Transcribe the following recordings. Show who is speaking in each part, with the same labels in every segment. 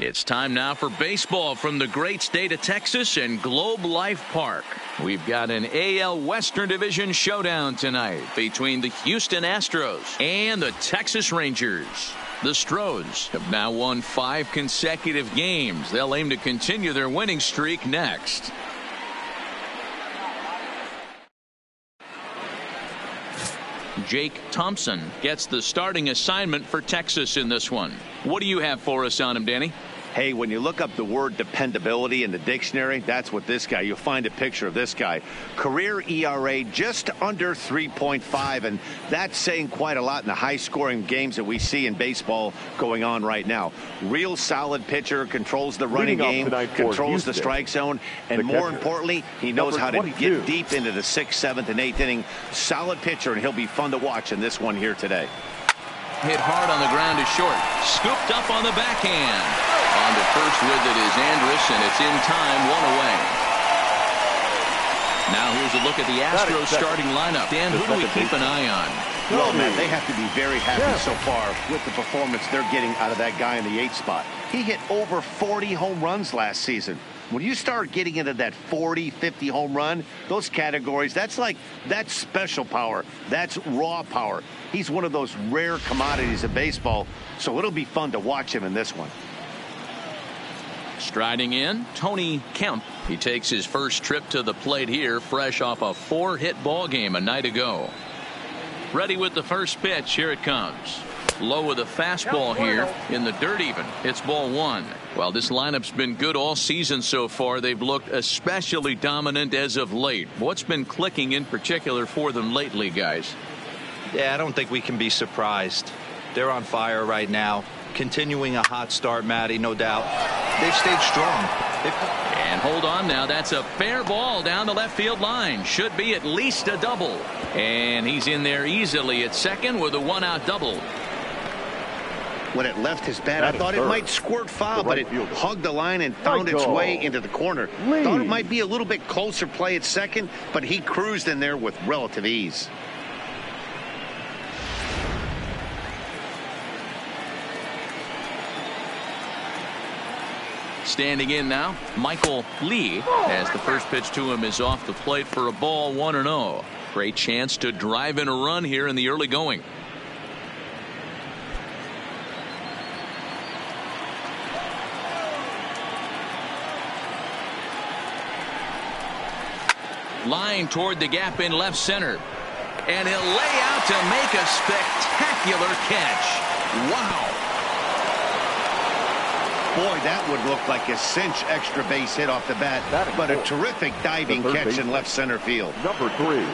Speaker 1: It's time now for baseball from the great state of Texas and Globe Life Park. We've got an AL Western Division showdown tonight between the Houston Astros and the Texas Rangers. The Astros have now won 5 consecutive games. They'll aim to continue their winning streak next. Jake Thompson gets the starting assignment for Texas in this one. What do you have for us on him, Danny?
Speaker 2: Hey, when you look up the word dependability in the dictionary, that's what this guy, you'll find a picture of this guy. Career ERA just under 3.5, and that's saying quite a lot in the high-scoring games that we see in baseball going on right now. Real solid pitcher, controls the running game, controls the strike zone, and more importantly, he knows how to get deep into the 6th, 7th, and 8th inning. Solid pitcher, and he'll be fun to watch in this one here today.
Speaker 1: Hit hard on the ground to short. Scooped up on the backhand. On to first with it is Andrus, and it's in time, 1 away. Now here's a look at the Astros starting lineup. Dan, who do we keep an eye on?
Speaker 2: Well, man, they have to be very happy so far with the performance they're getting out of that guy in the 8th spot. He hit over 40 home runs last season. When you start getting into that 40, 50 home run, those categories, that's special power. That's raw power. He's one of those rare commodities of baseball, so it'll be fun to watch him in this one.
Speaker 1: Striding in, Tony Kemp. He takes his first trip to the plate here, fresh off a 4-hit ball game a night ago. Ready with the first pitch. Here it comes. Low with a fastball here in the dirt even. It's ball 1. Well, this lineup's been good all season so far. They've looked especially dominant as of late. What's been clicking in particular for them lately, guys?
Speaker 3: Yeah, I don't think we can be surprised. They're on fire right now. Continuing a hot start, Matty, no doubt. They've stayed strong.
Speaker 1: And hold on now. That's a fair ball down the left field line. Should be at least a double. And he's in there easily at second with a 1-out double.
Speaker 2: When it left his bat, I thought it might squirt foul, but it hugged the line and found its way into the corner. Thought it might be a little bit closer play at second, but he cruised in there with relative ease.
Speaker 1: Standing in now, Michael Lee, as the first pitch to him is off the plate for a ball, 1-0. Great chance to drive in a run here in the early going. Line toward the gap in left center. And he'll lay out to make a spectacular catch. Wow.
Speaker 2: Boy, that would look like a cinch extra base hit off the bat, but a terrific diving catch in left center field.
Speaker 4: Number 3.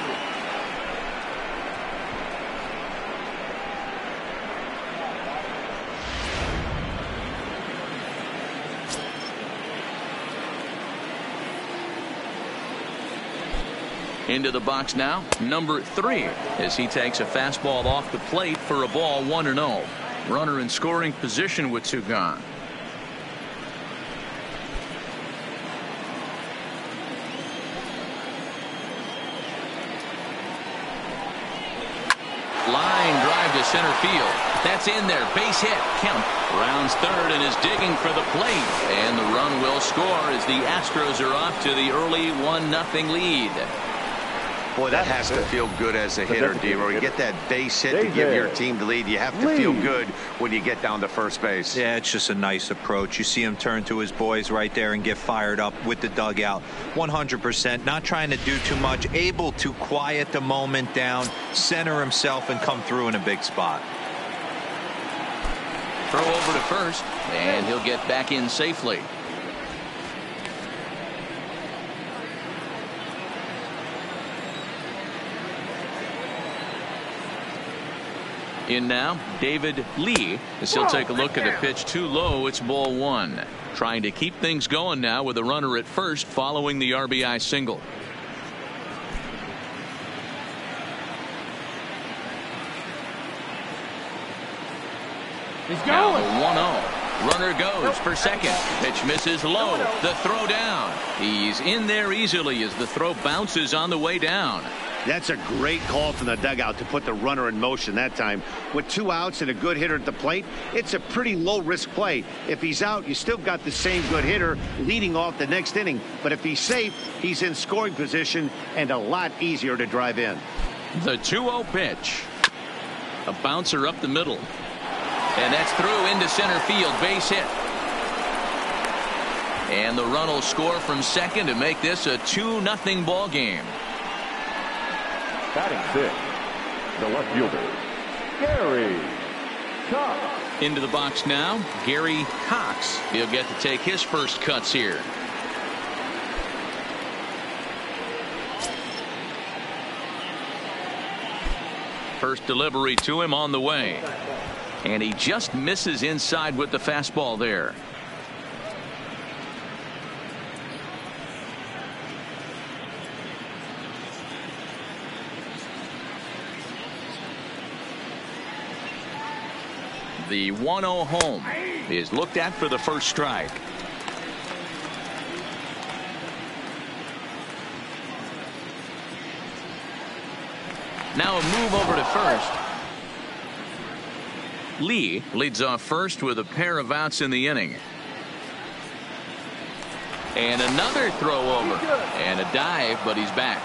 Speaker 1: Into the box now, number 3, as he takes a fastball off the plate for a ball, 1-0. Runner in scoring position with 2 gone. Line drive to center field. That's in there. Base hit. Kemp rounds third and is digging for the plate. And the run will score as the Astros are off to the early 1-0 lead.
Speaker 2: Boy, that has to feel good as a hitter, D-Roy. You get that base hit to give your team the lead. You have to feel good when you get down to first base.
Speaker 3: Yeah, it's just a nice approach. You see him turn to his boys right there and get fired up with the dugout. 100%. Not trying to do too much. Able to quiet the moment down, center himself, and come through in a big spot.
Speaker 1: Throw over to first, and he'll get back in safely. In now, David Lee, as he'll take a look at a pitch too low. It's ball 1. Trying to keep things going now with a runner at first following the RBI single.
Speaker 4: He's going.
Speaker 1: Now the 1-0. Runner goes for second. Pitch misses low. The throw down. He's in there easily as the throw bounces on the way down.
Speaker 2: That's a great call from the dugout to put the runner in motion that time. With 2 outs and a good hitter at the plate, it's a pretty low-risk play. If he's out, you still got the same good hitter leading off the next inning. But if he's safe, he's in scoring position and a lot easier to drive in.
Speaker 1: The 2-0 pitch. A bouncer up the middle. And that's through into center field. Base hit. And the run will score from second to make this a 2-0 ball game.
Speaker 5: Batting fifth, the left fielder, Gary Cox.
Speaker 1: Into the box now, Gary Cox. He'll get to take his first cuts here. First delivery to him on the way. And he just misses inside with the fastball there. The 1-0 home is looked at for the first strike. Now a move over to first. Lee leads off first with a pair of outs in the inning. And another throw over. And a dive, but he's back.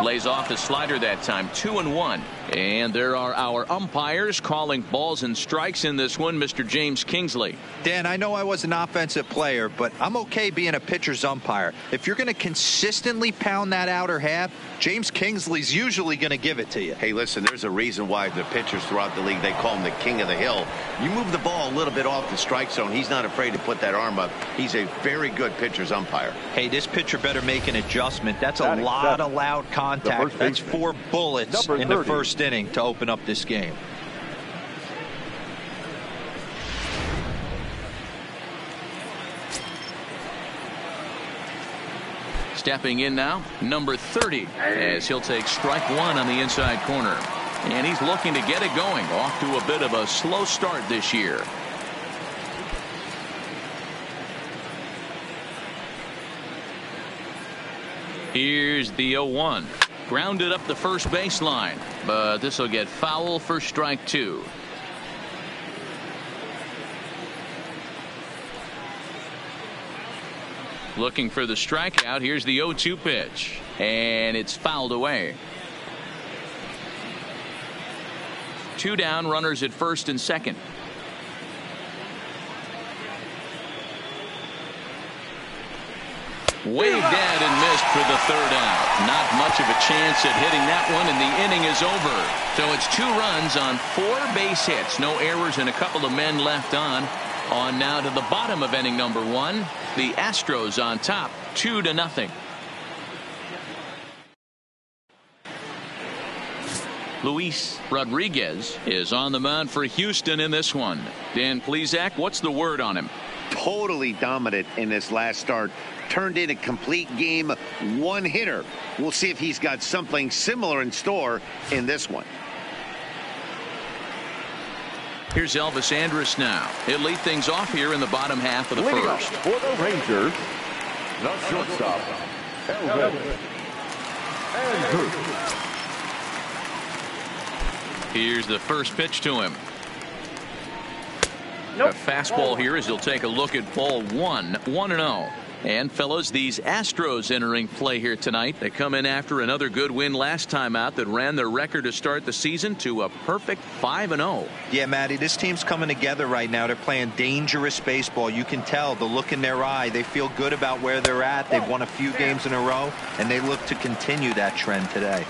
Speaker 1: Lays off the slider that time. 2-1. And there are our umpires calling balls and strikes in this one. Mr. James Kingsley.
Speaker 3: Dan, I know I was an offensive player, but I'm okay being a pitcher's umpire. If you're going to consistently pound that outer half, James Kingsley's usually going to give it to you.
Speaker 2: Hey, listen, there's a reason why the pitchers throughout the league, they call him the king of the hill. You move the ball a little bit off the strike zone, he's not afraid to put that arm up. He's a very good pitcher's umpire.
Speaker 3: Hey, this pitcher better make an adjustment. That's a lot of loud contact. That's 4 bullets in the first inning to open up this game.
Speaker 1: Stepping in now, number 30, as he'll take strike 1 on the inside corner. And he's looking to get it going. Off to a bit of a slow start this year. Here's the 0-1. Grounded up the first baseline, but this will get foul for strike 2. Looking for the strikeout. Here's the 0-2 pitch, and it's fouled away. 2 down, runners at first and second. Waved at and missed for the 3rd out. Not much of a chance at hitting that one, and the inning is over. So it's 2 runs on 4 base hits. No errors and a couple of men left on. On now to the bottom of inning number 1. The Astros on top, 2-0. Luis Rodriguez is on the mound for Houston in this one. Dan Plesac, what's the word on him?
Speaker 2: Totally dominant in this last start. Turned in a complete game, 1 hitter. We'll see if he's got something similar in store in this one.
Speaker 1: Here's Elvis Andrus now. He'll lead things off here in the bottom half of the first.
Speaker 5: For the Rangers, the shortstop, Elvis Andrus.
Speaker 1: Here's the first pitch to him. A fastball here as he'll take a look at ball 1, 1-0. And fellas, these Astros entering play here tonight. They come in after another good win last time out that ran their record to start the season to a perfect 5-0.
Speaker 3: Yeah, Matty, this team's coming together right now. They're playing dangerous baseball. You can tell the look in their eye. They feel good about where they're at. They've won a few games in a row, and they look to continue that trend today.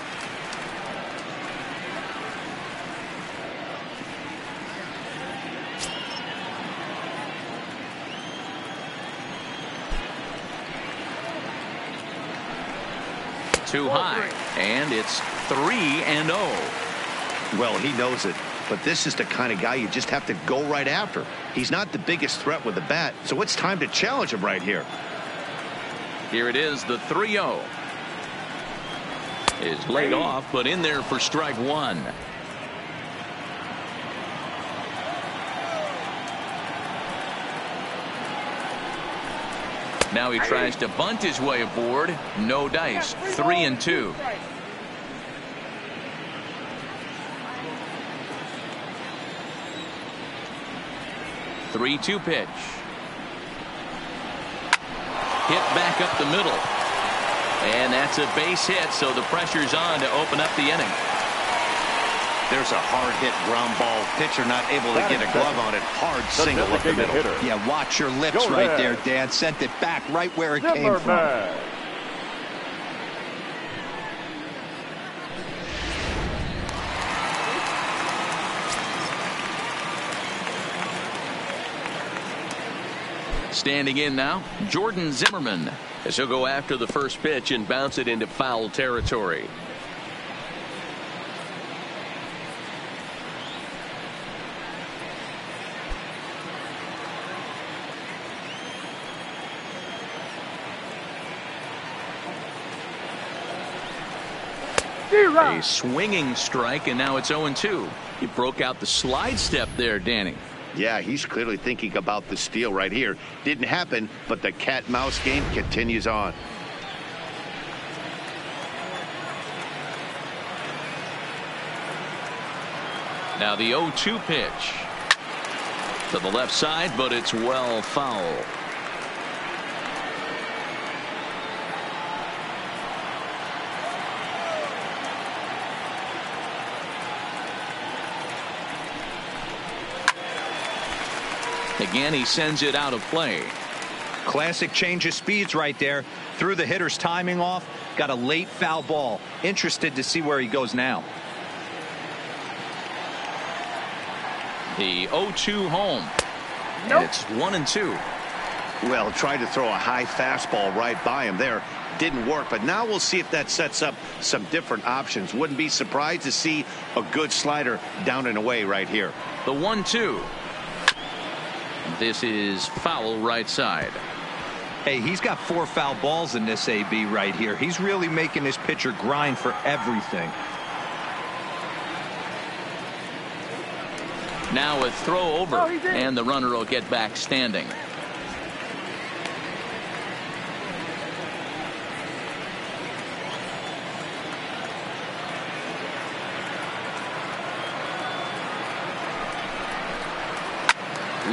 Speaker 1: Too high, and it's 3-0.
Speaker 2: Well, he knows it, but this is the kind of guy you just have to go right after. He's not the biggest threat with the bat, so it's time to challenge him right here.
Speaker 1: Here it is, the 3-0 is laid off, but in there for strike 1. Now he tries to bunt his way aboard. No dice. 3-2. 3-2 pitch. Hit back up the middle. And that's a base hit, so the pressure's on to open up the inning.
Speaker 2: There's a hard hit ground ball. Pitcher not able to get a glove on it. Hard single up the middle.
Speaker 3: Yeah, watch your lips right there, Dan. Sent it back right where it came from.
Speaker 1: Standing in now, Jordan Zimmerman, as he'll go after the first pitch and bounce it into foul territory. A swinging strike, and now it's 0-2. He broke out the slide step there, Danny.
Speaker 2: Yeah, he's clearly thinking about the steal right here. Didn't happen, but the cat-mouse game continues on.
Speaker 1: Now the 0-2 pitch. To the left side, but it's well foul. Again, he sends it out of play.
Speaker 3: Classic change of speeds right there. Threw the hitter's timing off. Got a late foul ball. Interested to see where he goes now.
Speaker 1: The 0-2 home.
Speaker 2: Nope.
Speaker 1: And it's 1-2.
Speaker 2: Well, tried to throw a high fastball right by him there. Didn't work, but now we'll see if that sets up some different options. Wouldn't be surprised to see a good slider down and away right here.
Speaker 1: The 1-2. This is foul right side.
Speaker 3: Hey, he's got 4 foul balls in this AB right here. He's really making his pitcher grind for everything.
Speaker 1: Now a throw over, and the runner will get back standing.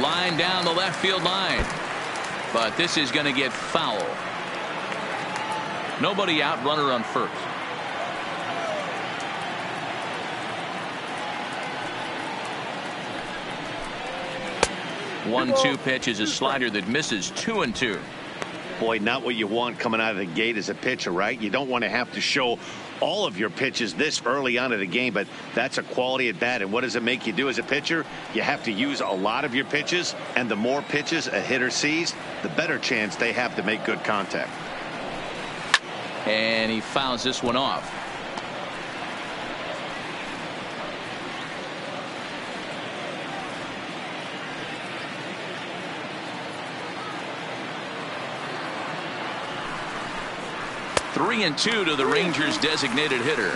Speaker 1: Line down the left field line, but this is going to get foul. Nobody out, runner on first. One-two pitch is a slider that misses. 2-2.
Speaker 2: Boy, not what you want coming out of the gate as a pitcher, right? You don't want to have to show all of your pitches this early on in the game, but that's a quality at bat. And what does it make you do as a pitcher? You have to use a lot of your pitches, and the more pitches a hitter sees, the better chance they have to make good contact.
Speaker 1: And he fouls this one off. Three and 2 to the Rangers designated hitter.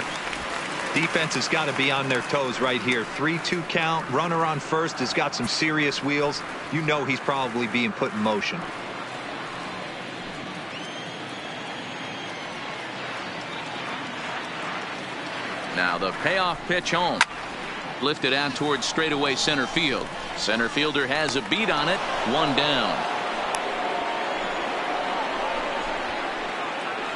Speaker 3: Defense has got to be on their toes right here. 3-2 count. Runner on first has got some serious wheels. You know he's probably being put in motion.
Speaker 1: Now the payoff pitch home. Lifted out towards straightaway center field. Center fielder has a beat on it. One down.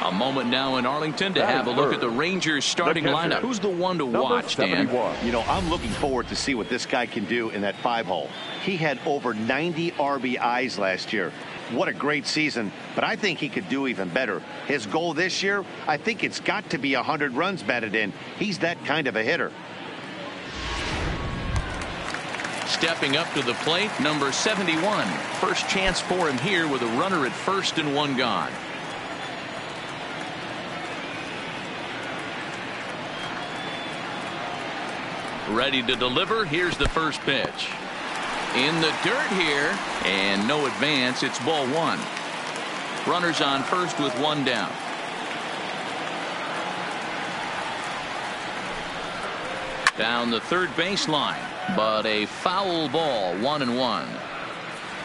Speaker 1: A moment now in Arlington to have a look at the Rangers starting lineup. Who's the one to watch, Dan?
Speaker 2: You know, I'm looking forward to see what this guy can do in that 5-hole. He had over 90 RBIs last year. What a great season, but I think he could do even better. His goal this year, I think it's got to be 100 runs batted in. He's that kind of a hitter.
Speaker 1: Stepping up to the plate, number 71. First chance for him here with a runner at first and one gone. Ready to deliver. Here's the first pitch. In the dirt here, and no advance. It's ball one. Runners on first with one down. Down the third baseline, but a foul ball. 1-1.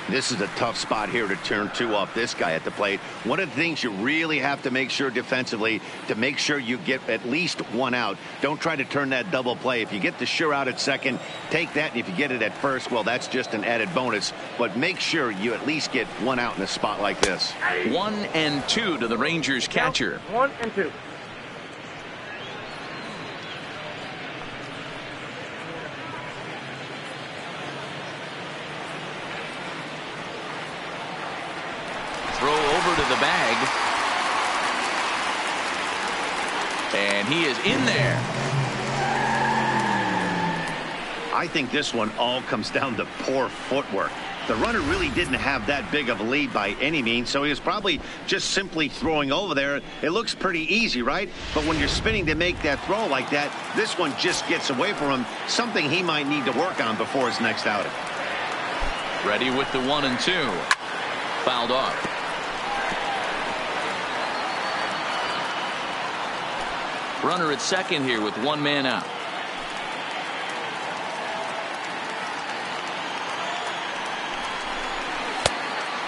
Speaker 2: This is a tough spot here to turn two off this guy at the plate. One of the things you really have to make sure defensively to make sure you get at least one out. Don't try to turn that double play. If you get the sure out at second, take that. And if you get it at first, well, that's just an added bonus. But make sure you at least get one out in a spot like this.
Speaker 1: 1-2 to the Rangers catcher.
Speaker 4: 1-2.
Speaker 1: Throw over to the bag. And he is in there.
Speaker 2: I think this one all comes down to poor footwork. The runner really didn't have that big of a lead by any means, so he was probably just simply throwing over there. It looks pretty easy, right? But when you're spinning to make that throw like that, this one just gets away from him, something he might need to work on before his next outing.
Speaker 1: Ready with the 1-2. Fouled off. Runner at second here with one man out.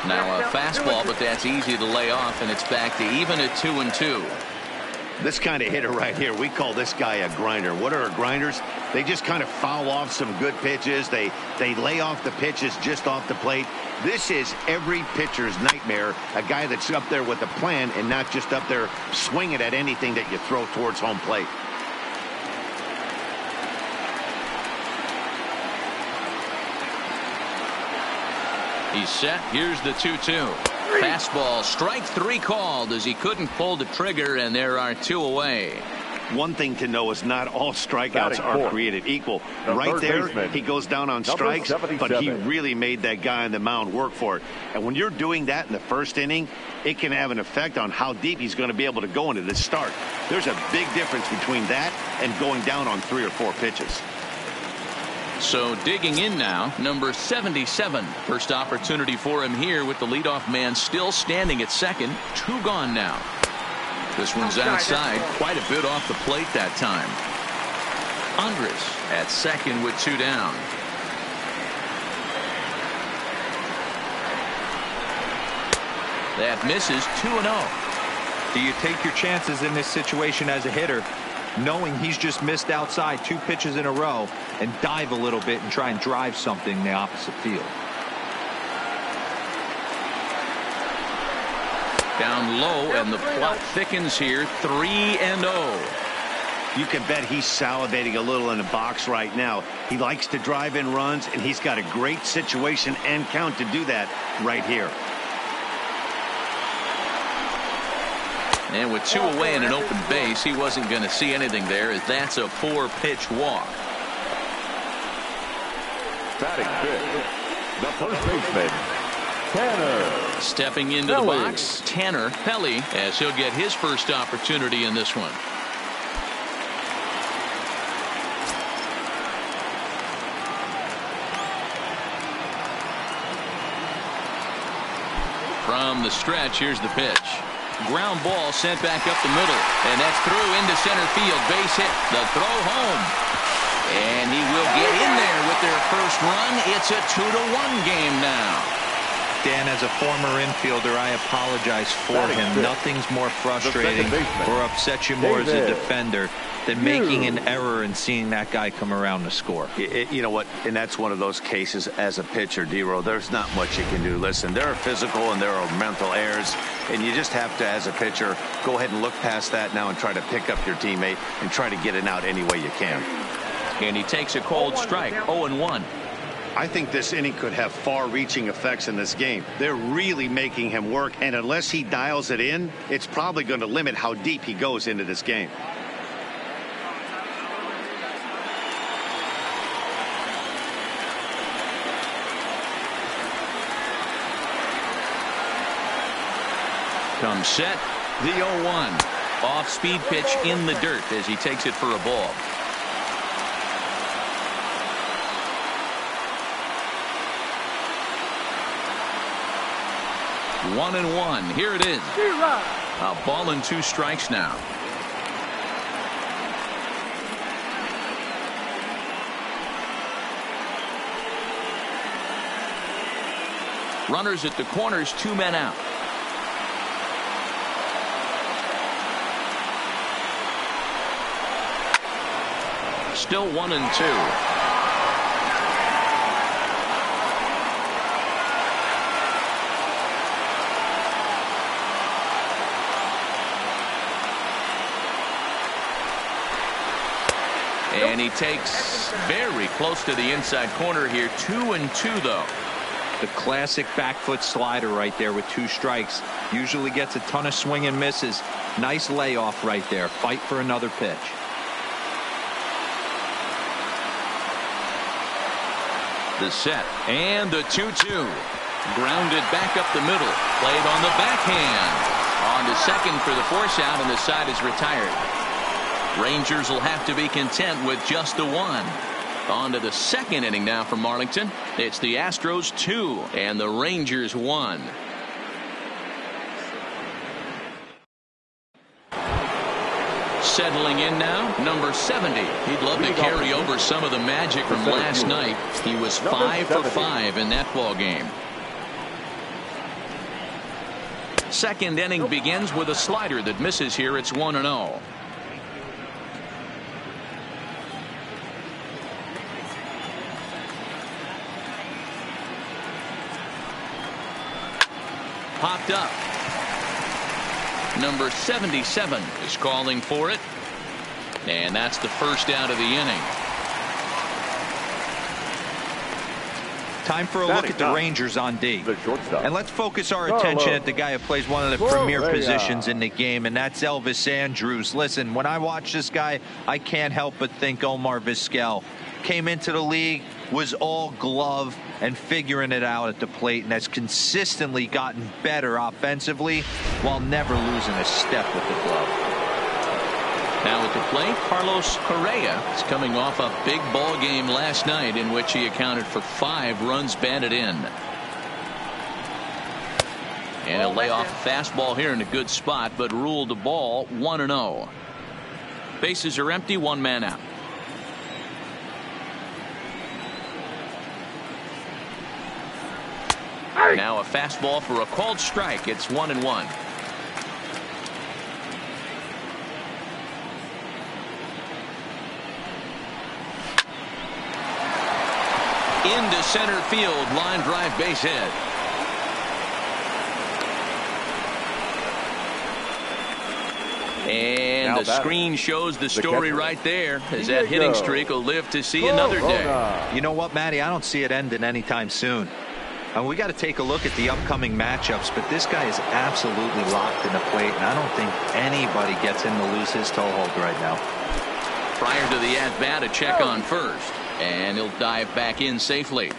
Speaker 1: Now a fastball, but that's easy to lay off, and it's back to even at 2-2.
Speaker 2: This kind of hitter right here, we call this guy a grinder. What are grinders? They just kind of foul off some good pitches. They lay off the pitches just off the plate. This is every pitcher's nightmare, a guy that's up there with a plan and not just up there swinging at anything that you throw towards home plate.
Speaker 1: He's set. Here's the 2-2. Fastball, strike three called as he couldn't pull the trigger, and there are two away.
Speaker 2: One thing to know is not all strikeouts are created equal. Right there, he goes down on strikes, but he really made that guy on the mound work for it. And when you're doing that in the first inning, it can have an effect on how deep he's going to be able to go into this start. There's a big difference between that and going down on 3 or 4 pitches.
Speaker 1: So digging in now, number 77. First opportunity for him here with the leadoff man still standing at second. 2 gone now. This one's outside, quite a bit off the plate that time. Andres at second with 2 down. That misses. 2-0.
Speaker 3: Do you take your chances in this situation as a hitter, knowing he's just missed outside 2 pitches in a row, and dive a little bit and try and drive something in the opposite field?
Speaker 1: Down low, and the plot thickens here. 3-0.
Speaker 2: You can bet he's salivating a little in the box right now. He likes to drive in runs, and he's got a great situation and count to do that right here.
Speaker 1: And with 2 away and an open base, he wasn't going to see anything there, as that's a 4-pitch walk.
Speaker 5: Batting fifth, the first baseman, Tanner.
Speaker 1: Stepping into the box, Tanner Pelly, as he'll get his first opportunity in this one. From the stretch, here's the pitch. Ground ball sent back up the middle, and that's through into center field. Base hit. The throw home, and he will get in there with their first run. It's a 2-1 game now.
Speaker 3: Dan, as a former infielder, I apologize for him. Nothing's more frustrating or upsets you more as a defender than making an error and seeing that guy come around to score.
Speaker 2: You know what? And that's one of those cases as a pitcher, D-Row. There's not much you can do. Listen, there are physical and there are mental errors, and you just have to, as a pitcher, go ahead and look past that now and try to pick up your teammate and try to get it out any way you can.
Speaker 1: And he takes a cold strike. 0-1.
Speaker 2: I think this inning could have far-reaching effects in this game. They're really making him work, and unless he dials it in, it's probably going to limit how deep he goes into this game.
Speaker 1: Comes set. The 0-1. Off-speed pitch in the dirt as he takes it for a ball. 1-1. Here it is. A ball and 2 strikes now. Runners at the corners, 2 men out. Still 1-2. And he takes very close to the inside corner here. 2-2 though.
Speaker 3: The classic back foot slider right there with 2 strikes. Usually gets a ton of swing and misses. Nice layoff right there. Fight for another pitch.
Speaker 1: The set and the 2-2. Grounded back up the middle. Played on the backhand. On to second for the force out, and the side is retired. Rangers will have to be content with just the 1. On to the second inning now from Arlington. It's the Astros 2 and the Rangers 1. Settling in now, number 70. He'd love to carry over some of the magic from last night. He was 5 for 5 in that ball game. Second inning begins with a slider that misses here. It's 1-0. Popped up. Number 77 is calling for it. And that's the first out of the inning.
Speaker 3: Time for a look at the Rangers on D. And let's focus our attention at the guy who plays one of the premier positions in the game, and that's Elvis Andrus. Listen, when I watch this guy, I can't help but think Omar Vizquel. Came into the league, was all glove and figuring it out at the plate, and has consistently gotten better offensively while never losing a step with the glove.
Speaker 1: Now at the plate, Carlos Correa is coming off a big ball game last night in which he accounted for 5 runs batted in. And he'll lay off a fastball here in a good spot, but ruled the ball 1-0. Bases are empty, 1 man out. Now a fastball for a called strike. It's 1-1. Into center field, line drive, base hit. And the screen shows the story right there, as that hitting streak will live to see another day.
Speaker 3: You know what, Matty? I don't see it ending anytime soon. And we got to take a look at the upcoming matchups, but this guy is absolutely locked in the plate, and I don't think anybody gets him to lose his toehold right now.
Speaker 1: Prior to the at-bat, a check on first, and he'll dive back in safely.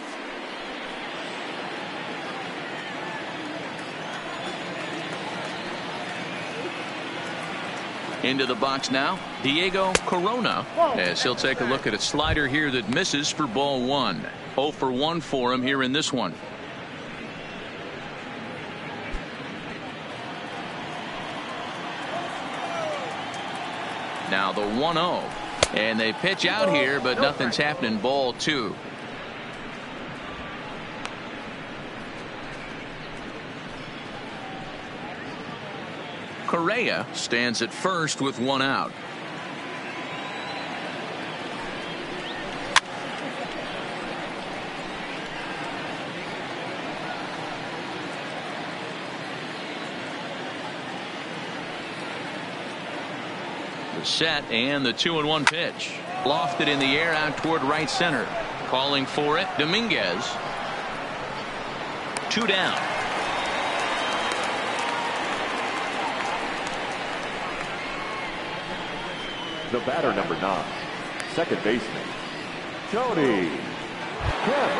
Speaker 1: Into the box now, Diego Corona, as he'll take a look at a slider here that misses for ball 1. 0 for 1 for him here in this one. Now the 1-0, and they pitch out here, but nothing's happening. Ball 2. Correa stands at first with 1 out. The set and the 2-1 pitch. Lofted in the air out toward right center. Calling for it, Dominguez. 2 down.
Speaker 5: The batter, number 9, second baseman, Tony Kemp.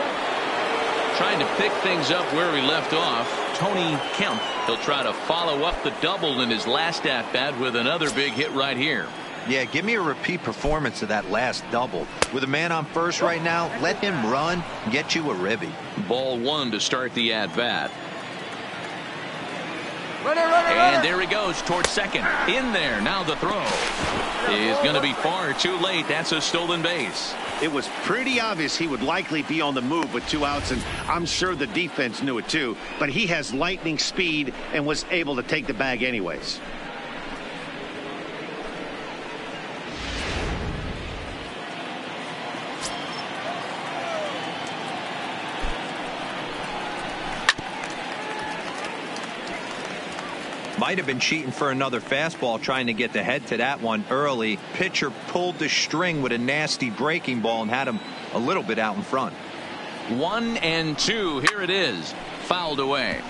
Speaker 1: Trying to pick things up where he left off, Tony Kemp. He'll try to follow up the double in his last at-bat with another big hit right here.
Speaker 3: Yeah, give me a repeat performance of that last double. With a man on first right now, let him run and get you a ribby.
Speaker 1: Ball 1 to start the at-bat. And there he goes towards second. In there. Now the throw is going to be far too late. That's a stolen base.
Speaker 2: It was pretty obvious he would likely be on the move with 2 outs, and I'm sure the defense knew it too. But he has lightning speed and was able to take the bag anyways.
Speaker 3: Might have been cheating for another fastball, trying to get the head to that one early. Pitcher pulled the string with a nasty breaking ball and had him a little bit out in front.
Speaker 1: 1-2. Here it is. Fouled away.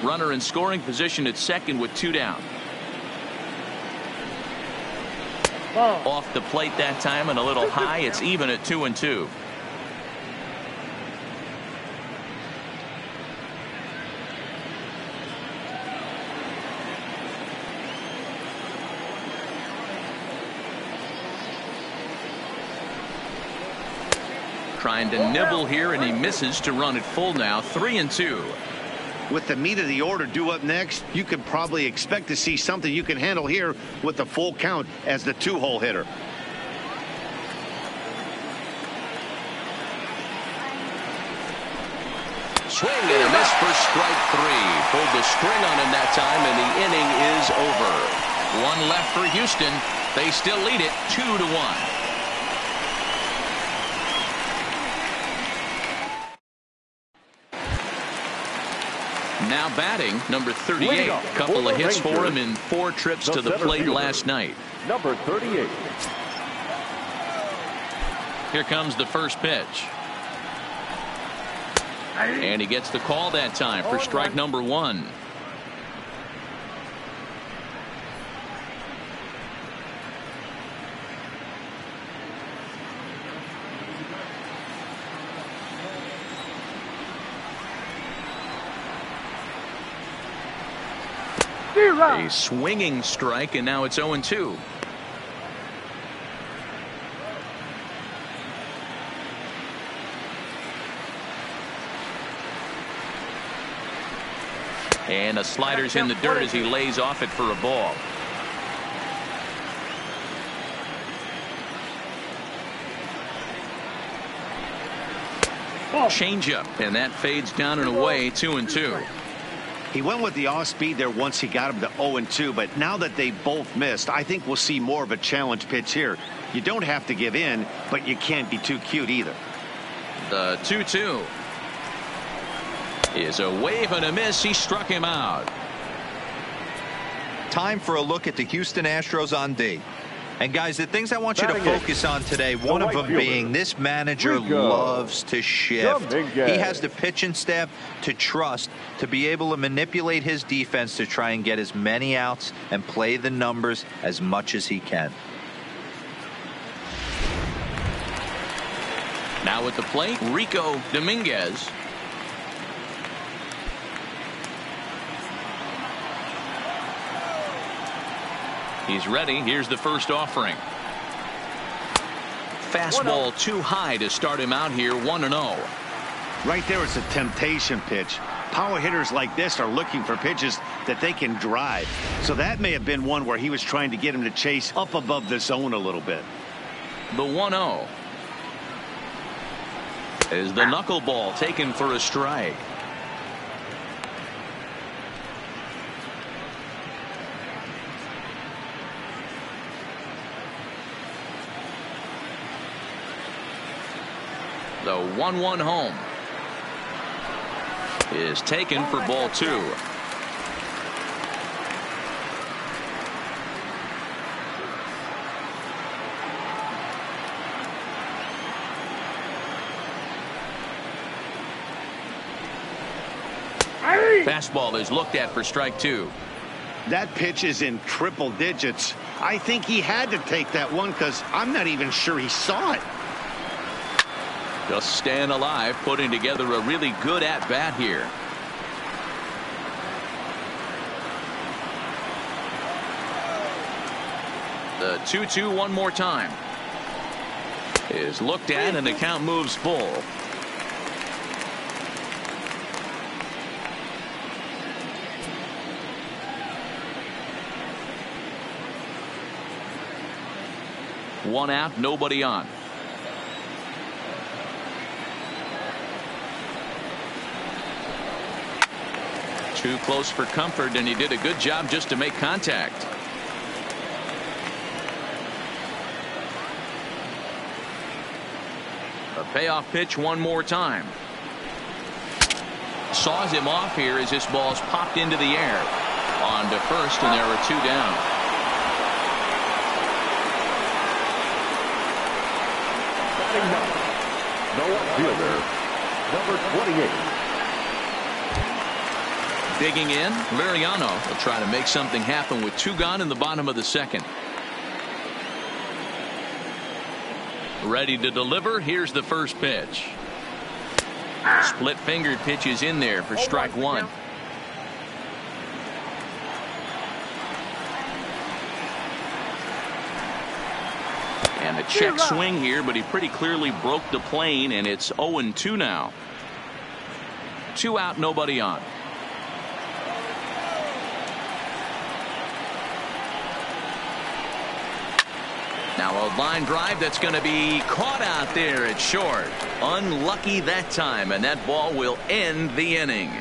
Speaker 1: Runner in scoring position at second with 2 down. Off the plate that time and a little high. It's even at 2-2. Trying to nibble here, and he misses to run it full now. 3-2.
Speaker 2: With the meat of the order due up next, you could probably expect to see something you can handle here with a full count as the 2-hole hitter.
Speaker 1: Swing and a miss for strike 3. Pulled the string on him that time, and the inning is over. 1 left for Houston. They still lead it 2-1. Now batting, number 38. Couple of hits for him in 4 trips to the plate last night.
Speaker 5: Number 38.
Speaker 1: Here comes the first pitch. And he gets the call that time for strike number 1. A swinging strike, and now it's 0-2. And a slider's in the dirt as he lays off it for a ball. Changeup, and that fades down and away. 2-2.
Speaker 2: He went with the off speed there once he got him to 0-2, but now that they both missed, I think we'll see more of a challenge pitch here. You don't have to give in, but you can't be too cute either.
Speaker 1: The 2-2 is a wave and a miss. He struck him out.
Speaker 3: Time for a look at the Houston Astros on D. And guys, the things I want you to focus on today, one of them being this manager loves to shift. He has the pitching staff to trust to be able to manipulate his defense to try and get as many outs and play the numbers as much as he can.
Speaker 1: Now at the plate, Rico Dominguez. He's ready. Here's the first offering. Fastball too high to start him out here. 1-0.
Speaker 2: Right there, it's a temptation pitch. Power hitters like this are looking for pitches that they can drive. So that may have been one where he was trying to get him to chase up above the zone a little bit.
Speaker 1: The 1-0 is the knuckleball taken for a strike. The 1-1 home is taken for ball 2. Fastball is looked at for strike 2.
Speaker 2: That pitch is in triple digits. I think he had to take that one because I'm not even sure he saw it.
Speaker 1: Just staying alive, putting together a really good at-bat here. The 2-2 one more time is looked at, and the count moves full. 1 out, nobody on. Too close for comfort, and he did a good job just to make contact. A payoff pitch one more time. Saws him off here as this ball's popped into the air. On to first, and there are 2 down.
Speaker 5: Batting ninth, no outfielder, number 28.
Speaker 1: Digging in, Liriano will try to make something happen with 2 gone in the bottom of the second. Ready to deliver. Here's the first pitch. Split fingered pitch is in there for strike 1. And a check swing here, but he pretty clearly broke the plane, and it's 0-2 now. 2 out, nobody on. Now a line drive that's going to be caught out there at short. Unlucky that time, and that ball will end the inning.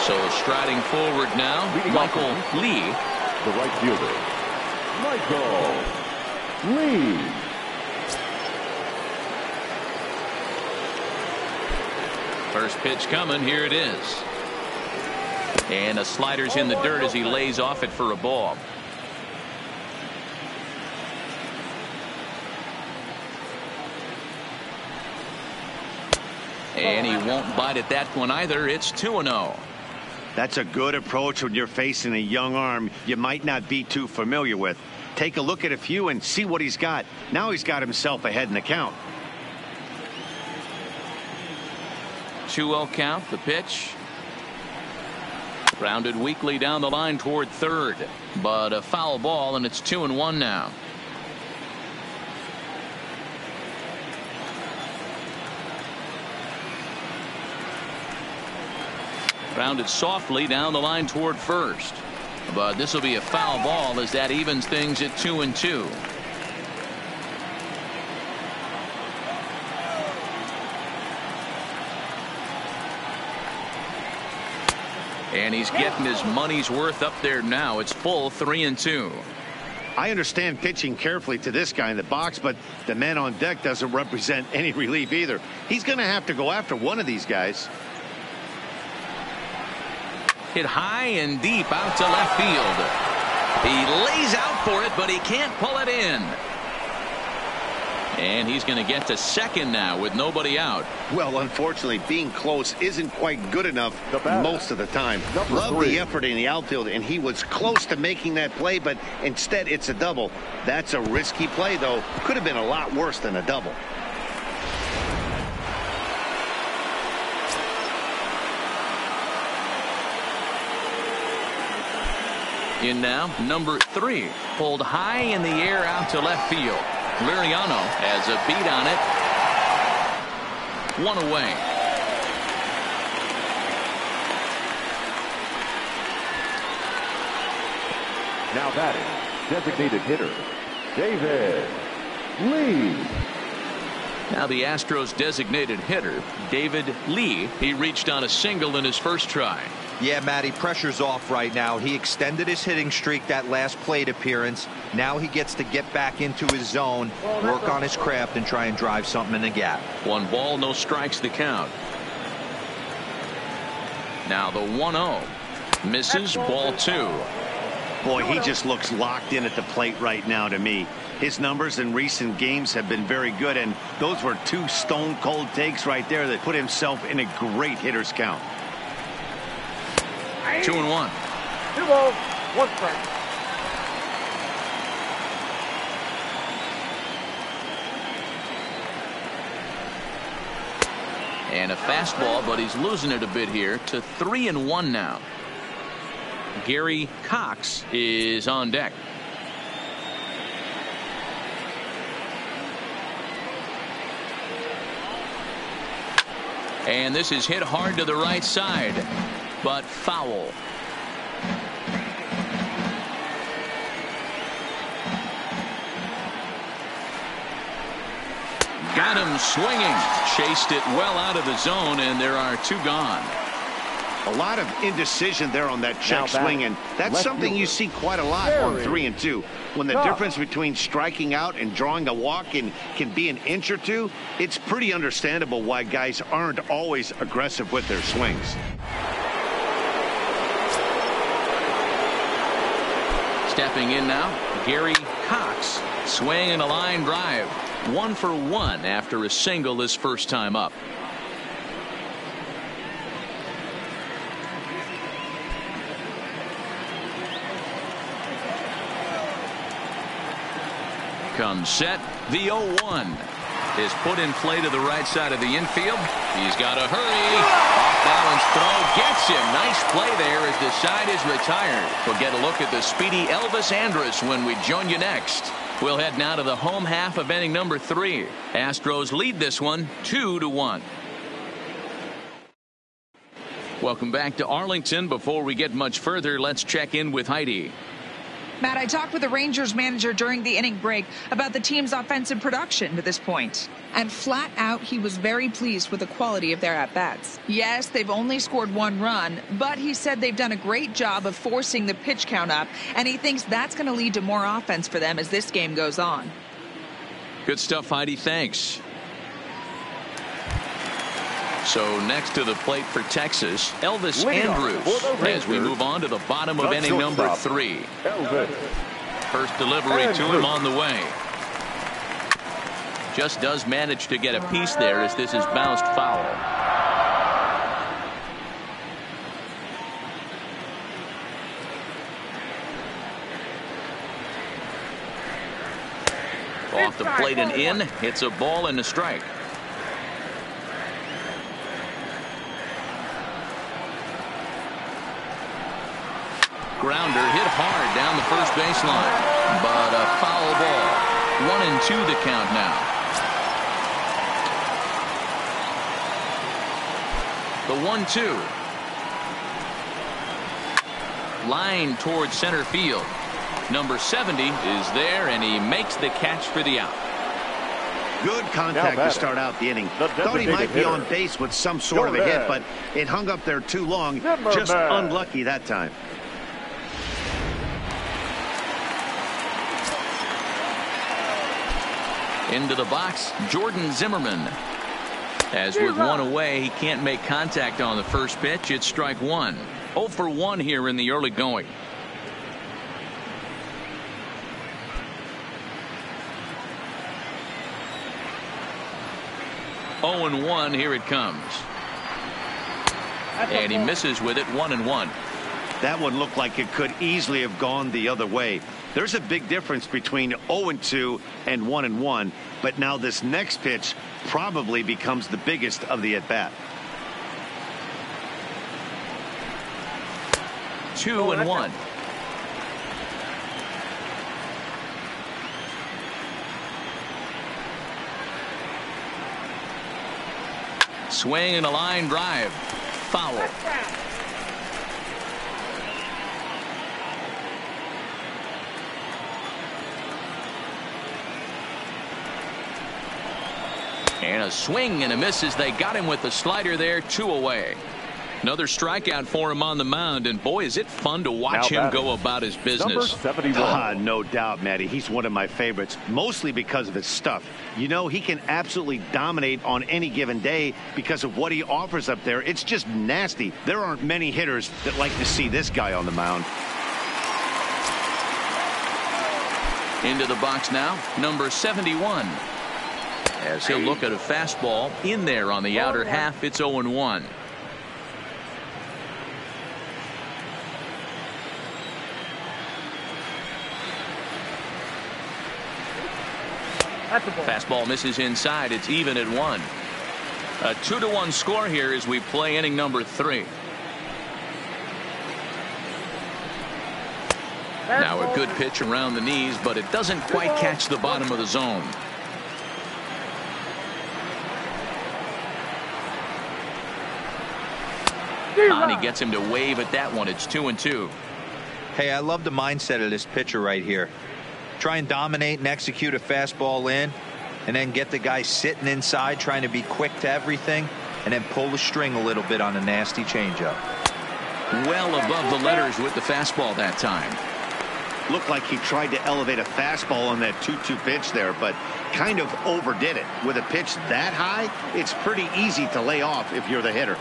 Speaker 1: So striding forward now, Michael Lee.
Speaker 5: The right fielder, Michael Lee.
Speaker 1: First pitch coming. Here it is. And a slider's in the dirt as he lays off it for a ball. And he won't bite at that one either. It's 2-0.
Speaker 2: That's a good approach when you're facing a young arm you might not be too familiar with. Take a look at a few and see what he's got. Now he's got himself ahead in the count.
Speaker 1: 2-0 count. The pitch. Grounded weakly down the line toward third, but a foul ball, and it's 2-1 now. Grounded softly down the line toward first, but this will be a foul ball as that evens things at 2-2. And he's getting his money's worth up there now. It's full 3-2.
Speaker 2: I understand pitching carefully to this guy in the box, but the man on deck doesn't represent any relief either. He's going to have to go after one of these guys.
Speaker 1: Hit high and deep out to left field. He lays out for it, but he can't pull it in. And he's going to get to second now with nobody out.
Speaker 2: Well, unfortunately, being close isn't quite good enough most of the time. Love the effort in the outfield, and he was close to making that play, but instead it's a double. That's a risky play, though. Could have been a lot worse than a double.
Speaker 1: In now, number 3, pulled high in the air out to left field. Liriano has a beat on it. 1 away.
Speaker 5: Now batting, designated hitter, David Lee.
Speaker 1: Now the Astros designated hitter, David Lee. He reached on a single in his first try.
Speaker 3: Yeah, Matty, pressure's off right now. He extended his hitting streak that last plate appearance. Now he gets to get back into his zone, work on his craft, and try and drive something in the gap.
Speaker 1: 1 ball, no strikes to count. Now the 1-0. Misses, ball 2.
Speaker 2: Boy, he just looks locked in at the plate right now to me. His numbers in recent games have been very good, and those were 2 stone-cold takes right there that put himself in a great hitter's count.
Speaker 1: 2-1.
Speaker 4: 2 balls, 1 strike.
Speaker 1: And a fastball, but he's losing it a bit here to 3-1 now. Gary Cox is on deck. And this is hit hard to the right side, but foul. Got him swinging. Chased it well out of the zone, and there are two gone.
Speaker 2: A lot of indecision there on that check swing, and that's something you see quite a lot on 3 and 2. When the difference between striking out and drawing a walk can be an inch or two, it's pretty understandable why guys aren't always aggressive with their swings.
Speaker 1: Stepping in now, Gary Cox. Swing and a line drive. 1 for 1 after a single his first time up. Comes set. The 0-1 is put in play to the right side of the infield. He's got to hurry. Off balance throw gets him. Nice play there as the side is retired. We'll get a look at the speedy Elvis Andrus when we join you next. We'll head now to the home half of inning number 3. Astros lead this one 2-1. Welcome back to Arlington. Before we get much further, let's check in with Heidi.
Speaker 6: Matt, I talked with the Rangers manager during the inning break about the team's offensive production to this point. And flat out, he was very pleased with the quality of their at-bats. Yes, they've only scored 1 run, but he said they've done a great job of forcing the pitch count up, and he thinks that's going to lead to more offense for them as this game goes on.
Speaker 1: Good stuff, Heidi. Thanks. So next to the plate for Texas, Elvis Andrus, as we move on to the bottom of inning number 3. First delivery to him on the way. Just does manage to get a piece there as this is bounced foul. Off the plate and in. It's a ball and a strike. Grounder hit hard down the first baseline, but a foul ball. 1-2 the count now. The 1-2. Line towards center field. Number 70 is there, and he makes the catch for the out.
Speaker 2: Good contact to start out the inning. Thought he might be on base with some sort of a hit, but it hung up there too long. Just unlucky that time.
Speaker 1: Into the box, Jordan Zimmerman. As with 1 away, he can't make contact on the first pitch. It's strike 1. 0 for 1 here in the early going. Oh and 1, here it comes. And he misses with it. 1-1.
Speaker 2: That one looked like it could easily have gone the other way. There's a big difference between 0-2 and 1-1, but now this next pitch probably becomes the biggest of the at-bat.
Speaker 1: 2-1. Swing and a line drive. Foul. And a swing and a miss as they got him with the slider there. 2 away. Another strikeout for him on the mound, and boy, is it fun to watch him go about his business.
Speaker 2: No doubt, Matty. He's one of my favorites, mostly because of his stuff. You know, he can absolutely dominate on any given day because of what he offers up there. It's just nasty. There aren't many hitters that like to see this guy on the mound.
Speaker 1: Into the box now, number 71. As he'll look at a fastball in there on the outer half. It's 0-1. Fastball misses inside. It's even at 1. A 2-1 score here as we play inning number 3. Now a good pitch around the knees, but it doesn't quite catch the bottom of the zone. And he gets him to wave at that one. It's 2-2.
Speaker 3: Hey, I love the mindset of this pitcher right here. Try and dominate and execute a fastball in, and then get the guy sitting inside trying to be quick to everything, and then pull the string a little bit on a nasty changeup.
Speaker 1: Well above the letters with the fastball that time.
Speaker 2: Looked like he tried to elevate a fastball on that 2-2 pitch there, but kind of overdid it. With a pitch that high, it's pretty easy to lay off if you're the hitter.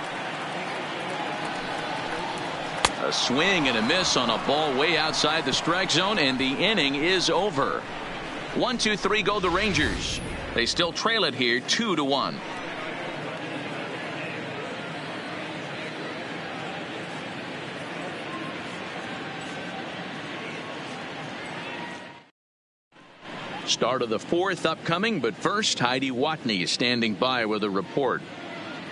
Speaker 1: A swing and a miss on a ball way outside the strike zone, and the inning is over. 1-2-3 go the Rangers. They still trail it here 2-1. Start of the fourth upcoming, but first, Heidi Watney standing by with a report.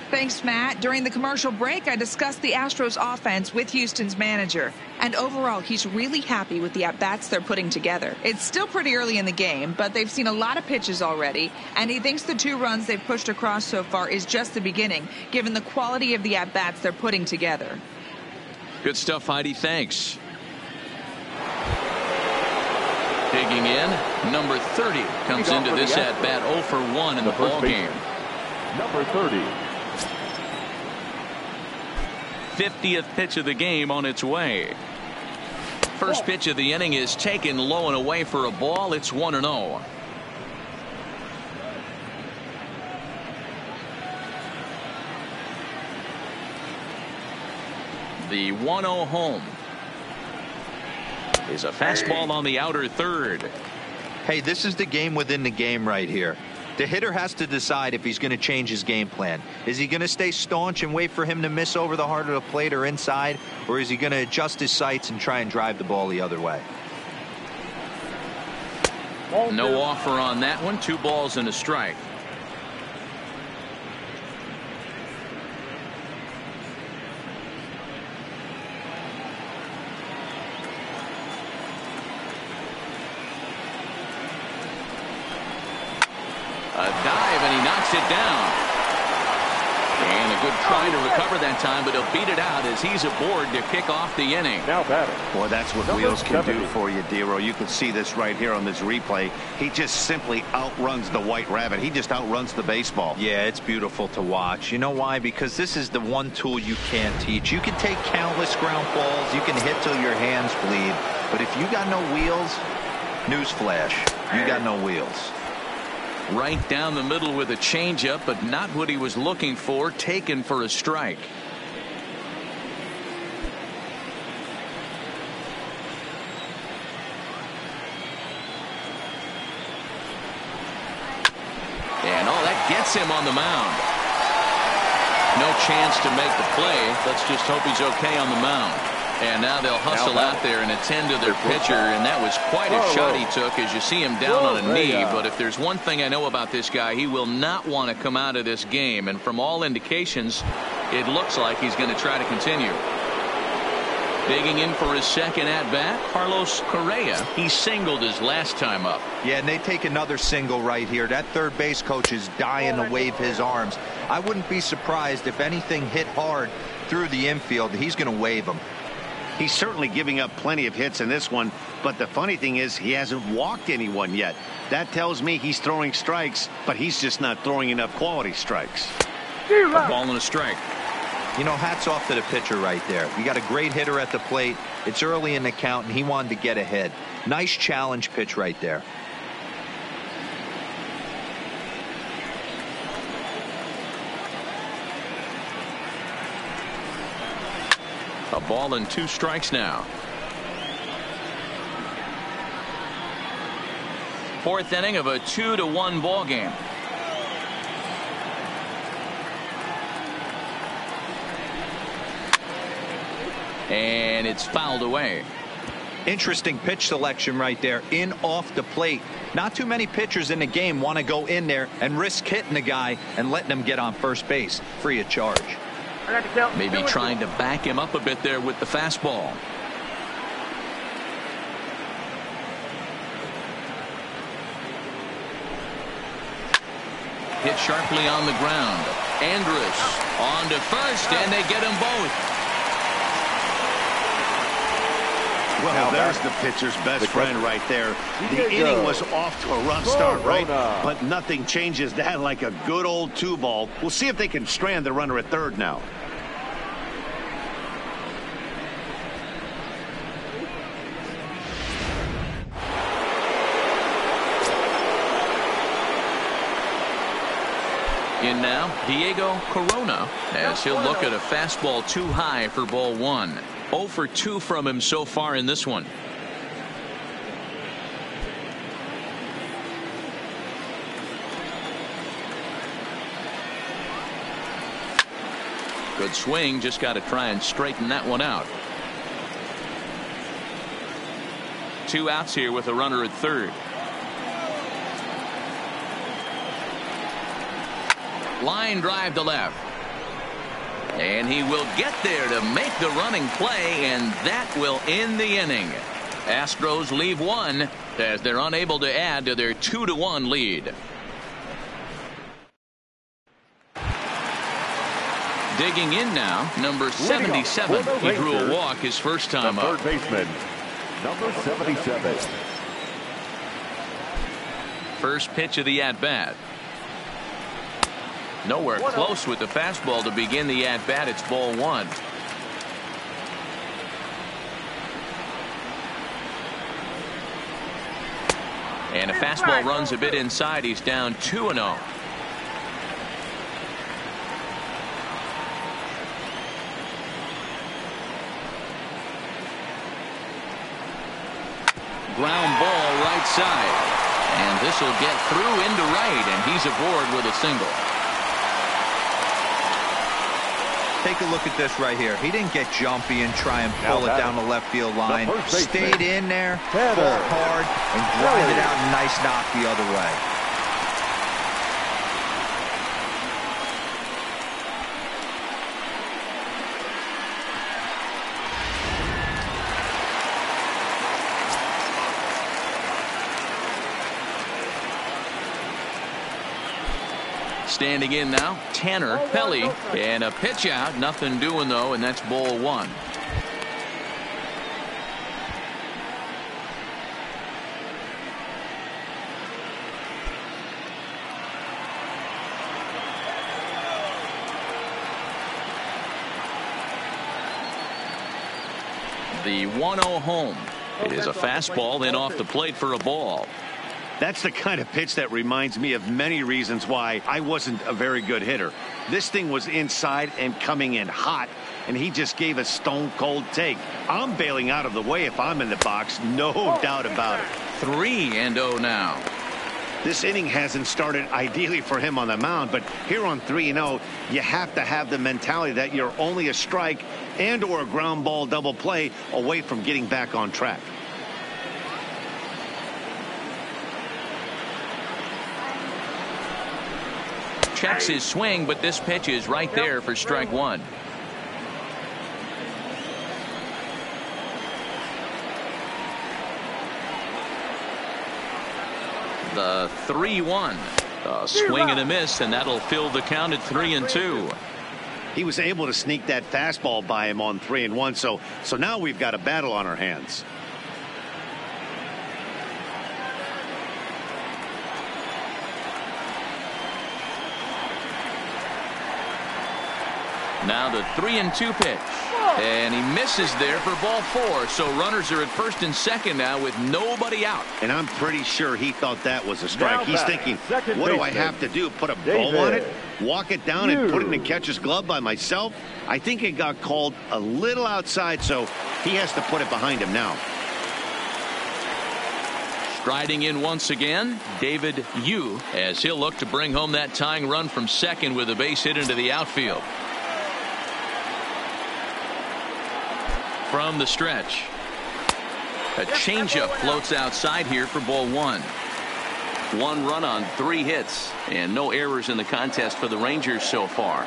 Speaker 6: Thanks, Matt. During the commercial break, I discussed the Astros offense with Houston's manager. And overall, he's really happy with the at-bats they're putting together. It's still pretty early in the game, but they've seen a lot of pitches already. And he thinks the 2 runs they've pushed across so far is just the beginning, given the quality of the at-bats they're putting together.
Speaker 1: Good stuff, Heidi. Thanks. Digging in, number 30 comes into this at-bat 0 for 1 in the ball game.
Speaker 5: Number 30.
Speaker 1: 50th pitch of the game on its way. First pitch of the inning is taken low and away for a ball. It's 1-0. The 1-0 home is a fastball on the outer third.
Speaker 3: Hey, this is the game within the game right here. The hitter has to decide if he's going to change his game plan. Is he going to stay staunch and wait for him to miss over the heart of the plate or inside, or is he going to adjust his sights and try and drive the ball the other way?
Speaker 1: No offer on that one. 2 balls and a strike. A dive, and he knocks it down. And a good try to recover that time, but he'll beat it out as he's aboard to kick off the inning.
Speaker 5: Now batting.
Speaker 2: Boy, that's what wheels can do for you, Dero. You can see this right here on this replay. He just simply outruns the White Rabbit. He just outruns the baseball.
Speaker 3: Yeah, it's beautiful to watch. You know why? Because this is the one tool you can't teach. You can take countless ground balls. You can hit till your hands bleed. But if you got no wheels, newsflash, you got no wheels.
Speaker 1: Right down the middle with a changeup, but not what he was looking for. Taken for a strike. And that gets him on the mound. No chance to make the play. Let's just hope he's okay on the mound. And now they'll hustle out there and attend to their pitcher, and that was quite a shot he took as you see him down on a knee. But if there's one thing I know about this guy, he will not want to come out of this game, and from all indications, it looks like he's going to try to continue. Digging in for his second at-bat, Carlos Correa. He singled his last time up.
Speaker 3: Yeah, and they take another single right here. That third base coach is dying to wave his arms. I wouldn't be surprised if anything hit hard through the infield. He's going to wave them.
Speaker 2: He's certainly giving up plenty of hits in this one, but the funny thing is he hasn't walked anyone yet. That tells me he's throwing strikes, but he's just not throwing enough quality strikes.
Speaker 1: A ball and a strike.
Speaker 3: You know, hats off to the pitcher right there. You got a great hitter at the plate. It's early in the count, and he wanted to get ahead. Nice challenge pitch right there.
Speaker 1: A ball and 2 strikes now. Fourth inning of a 2-1 ball game. And it's fouled away.
Speaker 3: Interesting pitch selection right there. In off the plate. Not too many pitchers in the game want to go in there and risk hitting the guy and letting him get on first base free of charge.
Speaker 1: Maybe trying to back him up a bit there with the fastball. Hit sharply on the ground. Andrus on to first, and they get them both.
Speaker 2: Well, there's the pitcher's best friend right there. The inning was off to a rough start, right? But nothing changes that like a good old 2-ball. We'll see if they can strand the runner at third now.
Speaker 1: In now, Diego Corona, as he'll look at a fastball too high for ball 1. 0 for 2 from him so far in this one. Good swing, just got to try and straighten that one out. 2 outs here with a runner at third. Line drive to left. And he will get there to make the running play, and that will end the inning. Astros leave 1 as they're unable to add to their 2-1 lead. Digging in now, number 77. He drew a walk his first time up.
Speaker 5: Third baseman, number 77.
Speaker 1: First pitch of the at-bat. Nowhere close with the fastball to begin the at-bat. It's ball 1. And a fastball runs a bit inside. He's down 2-0. Ground ball right side. And this will get through into right, and he's aboard with a single.
Speaker 3: Take a look at this right here. He didn't get jumpy and try and pull it down the left field line. Stayed in there, fought hard, and grinded out a nice knock the other way.
Speaker 1: Standing in now, Tanner Pelly, and a pitch out. Nothing doing though, and that's ball 1. The 1-0 home is a fastball, then off the plate for a ball.
Speaker 2: That's the kind of pitch that reminds me of many reasons why I wasn't a very good hitter. This thing was inside and coming in hot, and he just gave a stone-cold take. I'm bailing out of the way if I'm in the box, no doubt about it.
Speaker 1: 3-0 now.
Speaker 2: This inning hasn't started ideally for him on the mound, but here on 3-0, you have to have the mentality that you're only a strike and or a ground ball double play away from getting back on track.
Speaker 1: Checks his swing, but this pitch is right there for strike 1. The 3-1. A swing and a miss, and that'll fill the count at 3-2.
Speaker 2: He was able to sneak that fastball by him on 3-1, so now we've got a battle on our hands.
Speaker 1: Now the 3-2 pitch, and he misses there for ball 4. So runners are at first and second now with nobody out.
Speaker 2: And I'm pretty sure he thought that was a strike. He's thinking, what do I have to do? Put a ball on it, walk it down, and put it in the catcher's glove by myself? I think it got called a little outside, so he has to put it behind him now.
Speaker 1: Striding in once again, David Yu, as he'll look to bring home that tying run from second with a base hit into the outfield. From the stretch, a changeup floats outside here for ball 1. 1 run on 3 hits, and no errors in the contest for the Rangers so far.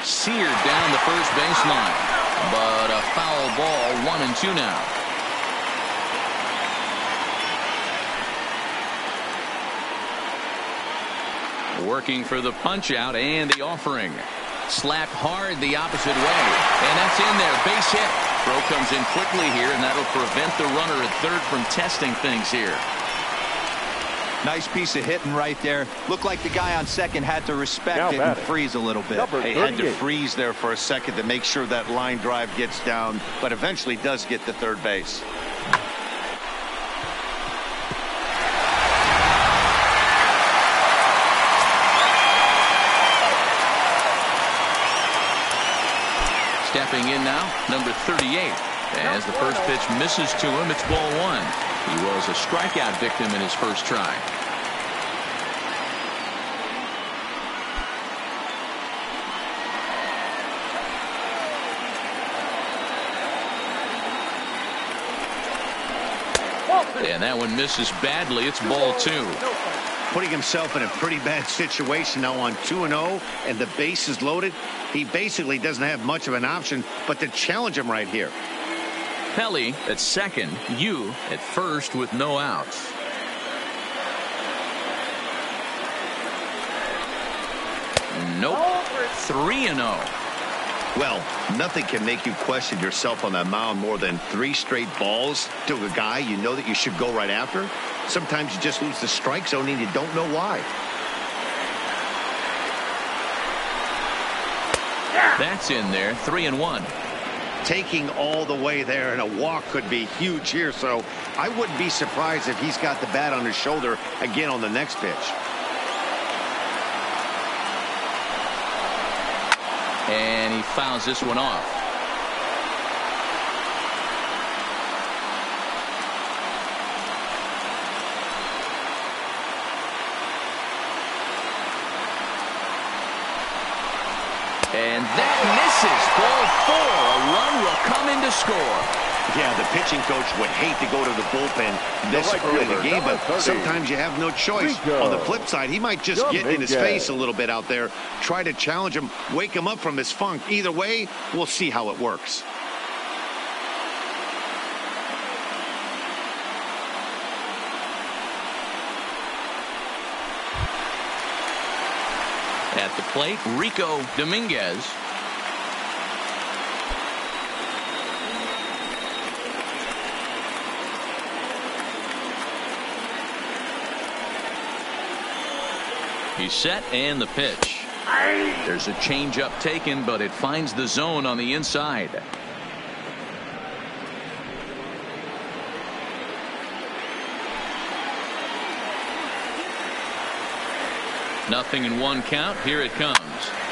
Speaker 1: seared down the first baseline. But a foul ball, 1-2 now. Working for the punch out and the offering. Slapped hard the opposite way. And that's in there. Base hit. Throw comes in quickly here, and that'll prevent the runner at third from testing things here.
Speaker 3: Nice piece of hitting right there. Looked like the guy on second had to respect it and freeze a little bit.
Speaker 2: He had to freeze there for a second to make sure that line drive gets down, but eventually does get to third base.
Speaker 1: Stepping in now, number 38. As the first pitch misses to him, it's ball one. He was a strikeout victim in his first try. And that one misses badly. It's ball two.
Speaker 2: Putting himself in a pretty bad situation now on 2-0 and the base is loaded. He basically doesn't have much of an option but to challenge him right here.
Speaker 1: Pelly at second, Yu at first with no outs. Nope. 3-0.
Speaker 2: Well, nothing can make you question yourself on that mound more than 3 straight balls to a guy you know that you should go right after. Sometimes you just lose the strike zone and you don't know why.
Speaker 1: That's in there. 3-1.
Speaker 2: Taking all the way there, and a walk could be huge here, so I wouldn't be surprised if he's got the bat on his shoulder again on the next pitch.
Speaker 1: And he fouls this one off. And that misses. Ball 4. A run will come in to score.
Speaker 2: Yeah, the pitching coach would hate to go to the bullpen this early in the game, but sometimes you have no choice. On the flip side, he might just get in his face a little bit out there, try to challenge him, wake him up from his funk. Either way, we'll see how it works.
Speaker 1: At the plate, Rico Dominguez. He's set and the pitch. There's a changeup taken, but it finds the zone on the inside. Nothing in one count. Here it comes.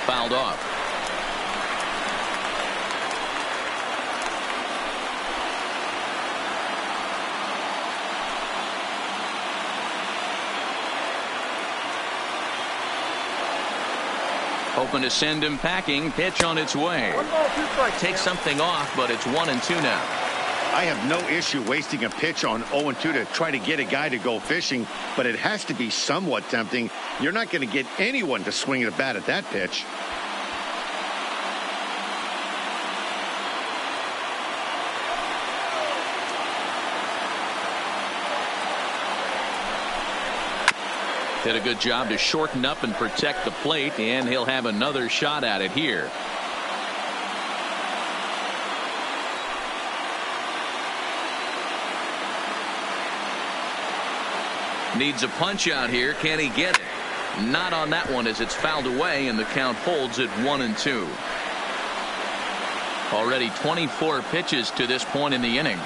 Speaker 1: Fouled off. Hoping to send him packing. Pitch on its way. Take something off, but it's 1-2 now.
Speaker 2: I have no issue wasting a pitch on 0-2 to try to get a guy to go fishing, but it has to be somewhat tempting. You're not going to get anyone to swing the bat at that pitch.
Speaker 1: Did a good job to shorten up and protect the plate, and he'll have another shot at it here. Needs a punch out here. Can he get it? Not on that one as it's fouled away, and the count holds at 1-2. Already 24 pitches to this point in the inning.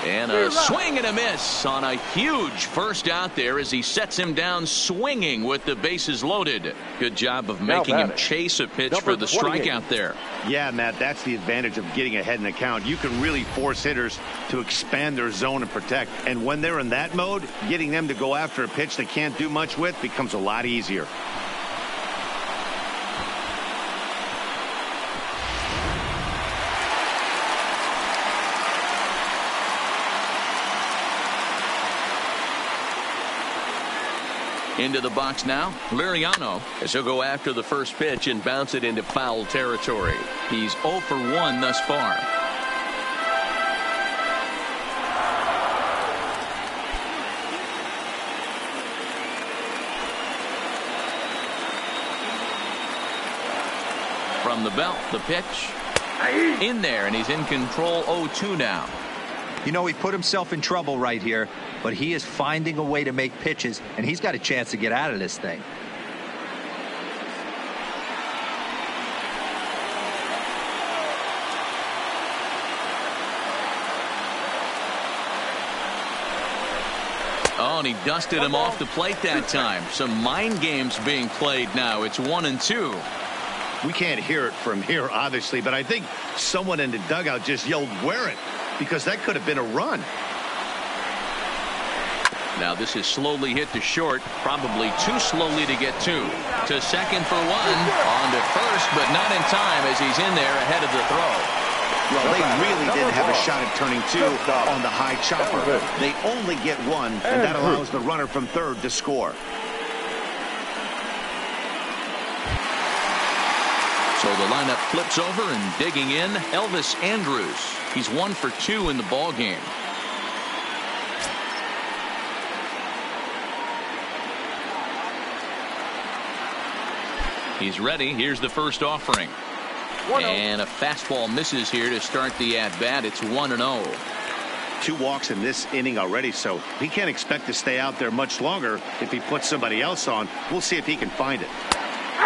Speaker 1: And a swing and a miss on a huge first out there as he sets him down swinging with the bases loaded. Good job of making him chase a pitch for the strikeout there.
Speaker 2: Yeah, Matt, that's the advantage of getting ahead in the count. You can really force hitters to expand their zone and protect. And when they're in that mode, getting them to go after a pitch they can't do much with becomes a lot easier.
Speaker 1: Into the box now, Liriano, as he'll go after the first pitch and bounce it into foul territory. He's 0 for 1 thus far. From the belt, the pitch. In there, and he's in control. 0-2 now.
Speaker 3: You know, he put himself in trouble right here, but he is finding a way to make pitches, and he's got a chance to get out of this thing.
Speaker 1: Oh, and he dusted him off the plate that time. Some mind games being played now. It's 1-2.
Speaker 2: We can't hear it from here, obviously, but I think someone in the dugout just yelled, "Wear it," because that could have been a run.
Speaker 1: Now this is slowly hit to short, probably too slowly to get to second for one, on to first, but not in time as he's in there ahead of the throw.
Speaker 2: Well, they really didn't have a shot at turning two on the high chopper. They only get one, and that allows the runner from third to score.
Speaker 1: So the lineup flips over, and digging in, Elvis Andrus. He's 1 for 2 in the ball game. He's ready. Here's the first offering. And a fastball misses here to start the at-bat. It's 1-0.
Speaker 2: 2 walks in this inning already, so he can't expect to stay out there much longer if he puts somebody else on. We'll see if he can find it.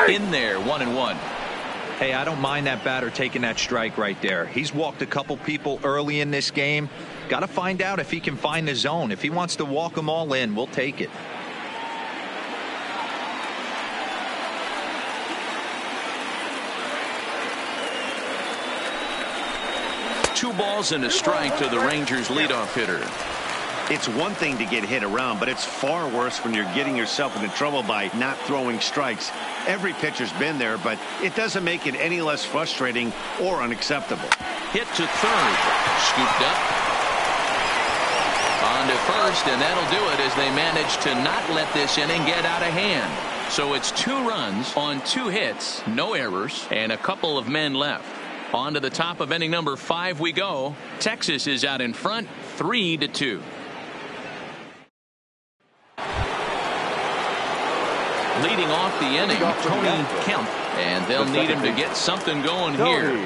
Speaker 1: In there, 1-1.
Speaker 3: Hey, I don't mind that batter taking that strike right there. He's walked a couple people early in this game. Got to find out if he can find the zone. If he wants to walk them all in, we'll take it.
Speaker 1: Two balls and a strike to the Rangers leadoff hitter.
Speaker 2: It's one thing to get hit around, but it's far worse when you're getting yourself into trouble by not throwing strikes. Every pitcher's been there, but it doesn't make it any less frustrating or unacceptable.
Speaker 1: Hit to third. Scooped up. On to first, and that'll do it as they manage to not let this inning get out of hand. So it's 2 runs on 2 hits, no errors, and a couple of men left. On to the top of inning number 5 we go. Texas is out in front, 3-2. Leading off the inning, Tony Kemp, and they'll need him to get something going here.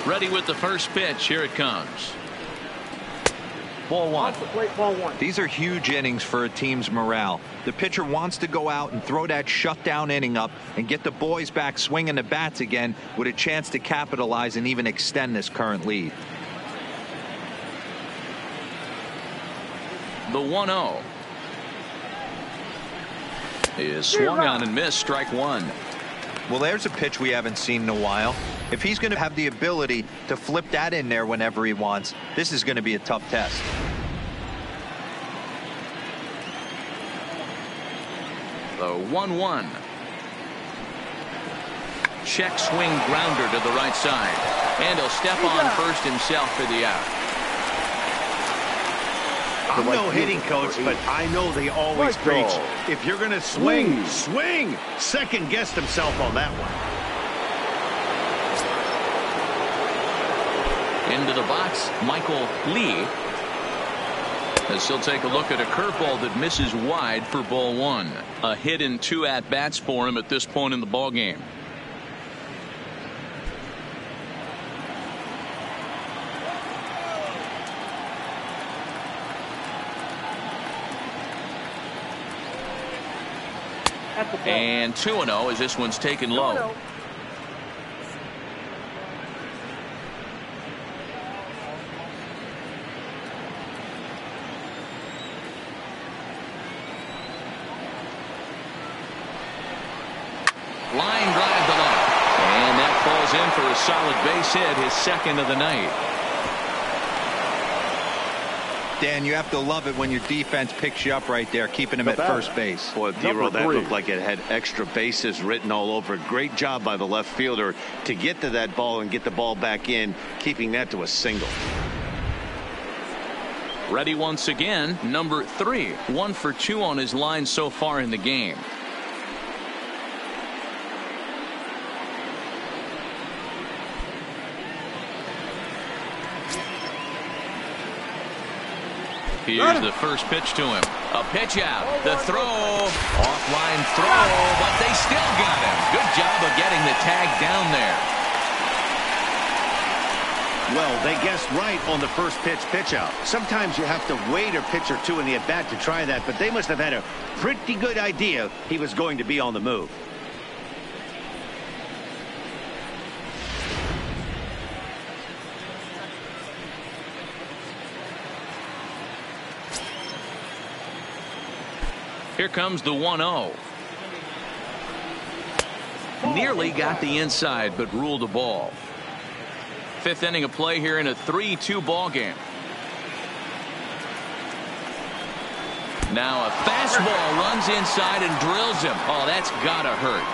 Speaker 1: Ready with the first pitch. Here it comes.
Speaker 3: Ball 1. These are huge innings for a team's morale. The pitcher wants to go out and throw that shutdown inning up and get the boys back swinging the bats again with a chance to capitalize and even extend this current lead.
Speaker 1: The 1-0 is swung on and missed. Strike 1.
Speaker 3: Well, there's a pitch we haven't seen in a while. If he's going to have the ability to flip that in there whenever he wants, this is going to be a tough test.
Speaker 1: The 1-1. Check swing grounder to the right side. And he'll step on first himself for the out.
Speaker 2: I'm no hitting coach, but I know they always preach, if you're going to swing, swing. Second guessed himself on that one.
Speaker 1: Into the box, Michael Lee. As he'll take a look at a curveball that misses wide for ball 1. A hit in 2 at-bats for him at this point in the ball game. And 2-0 as this one's taken low. Line drive to left. And that falls in for a solid base hit, his second of the night.
Speaker 3: Dan, you have to love it when your defense picks you up right there, keeping him at first base.
Speaker 2: Boy, D-Roll, that looked like it had extra bases written all over it. Great job by the left fielder to get to that ball and get the ball back in, keeping that to a single.
Speaker 1: Ready once again, number 3. 1 for 2 on his line so far in the game. Here's the first pitch to him. A pitch out. The throw. Offline throw, but they still got him. Good job of getting the tag down there.
Speaker 2: Well, they guessed right on the first pitch out. Sometimes you have to wait a pitch or two in the at-bat to try that, but they must have had a pretty good idea he was going to be on the move.
Speaker 1: Here comes the 1-0. Nearly got the inside, but ruled a ball. 5th inning of play here in a 3-2 ball game. Now a fastball runs inside and drills him. Oh, that's gotta hurt.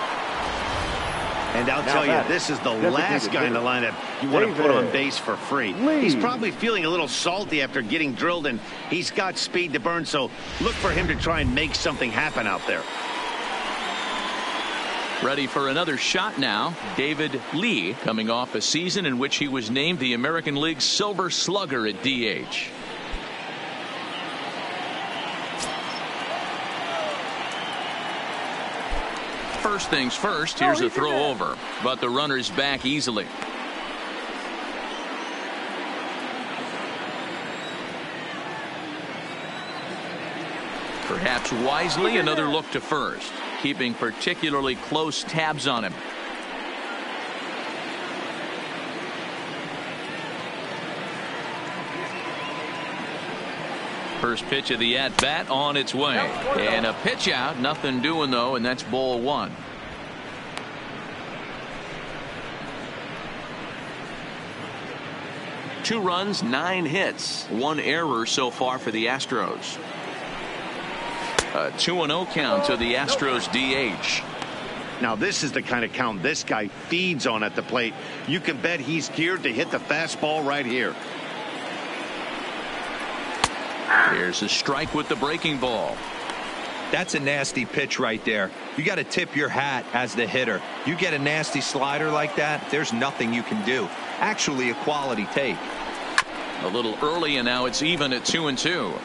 Speaker 2: And I'll tell you, this is the last guy in the lineup you want to put on base for free. He's probably feeling a little salty after getting drilled, and he's got speed to burn, so look for him to try and make something happen out there.
Speaker 1: Ready for another shot now. David Lee, coming off a season in which he was named the American League Silver Slugger at DH. First things first, here's a throw over, but the runner's back easily. Perhaps wisely, another look to first, keeping particularly close tabs on him. First pitch of the at-bat on its way. And a pitch out. Nothing doing, though, and that's ball 1. Two runs, 9 hits. 1 error so far for the Astros. A 2-0 count to the Astros DH.
Speaker 2: Now, this is the kind of count this guy feeds on at the plate. You can bet he's geared to hit the fastball right here.
Speaker 1: Here's a strike with the breaking ball.
Speaker 3: That's a nasty pitch right there. You got to tip your hat as the hitter. You get a nasty slider like that, there's nothing you can do. Actually, a quality take.
Speaker 1: A little early, and now it's even at 2-2.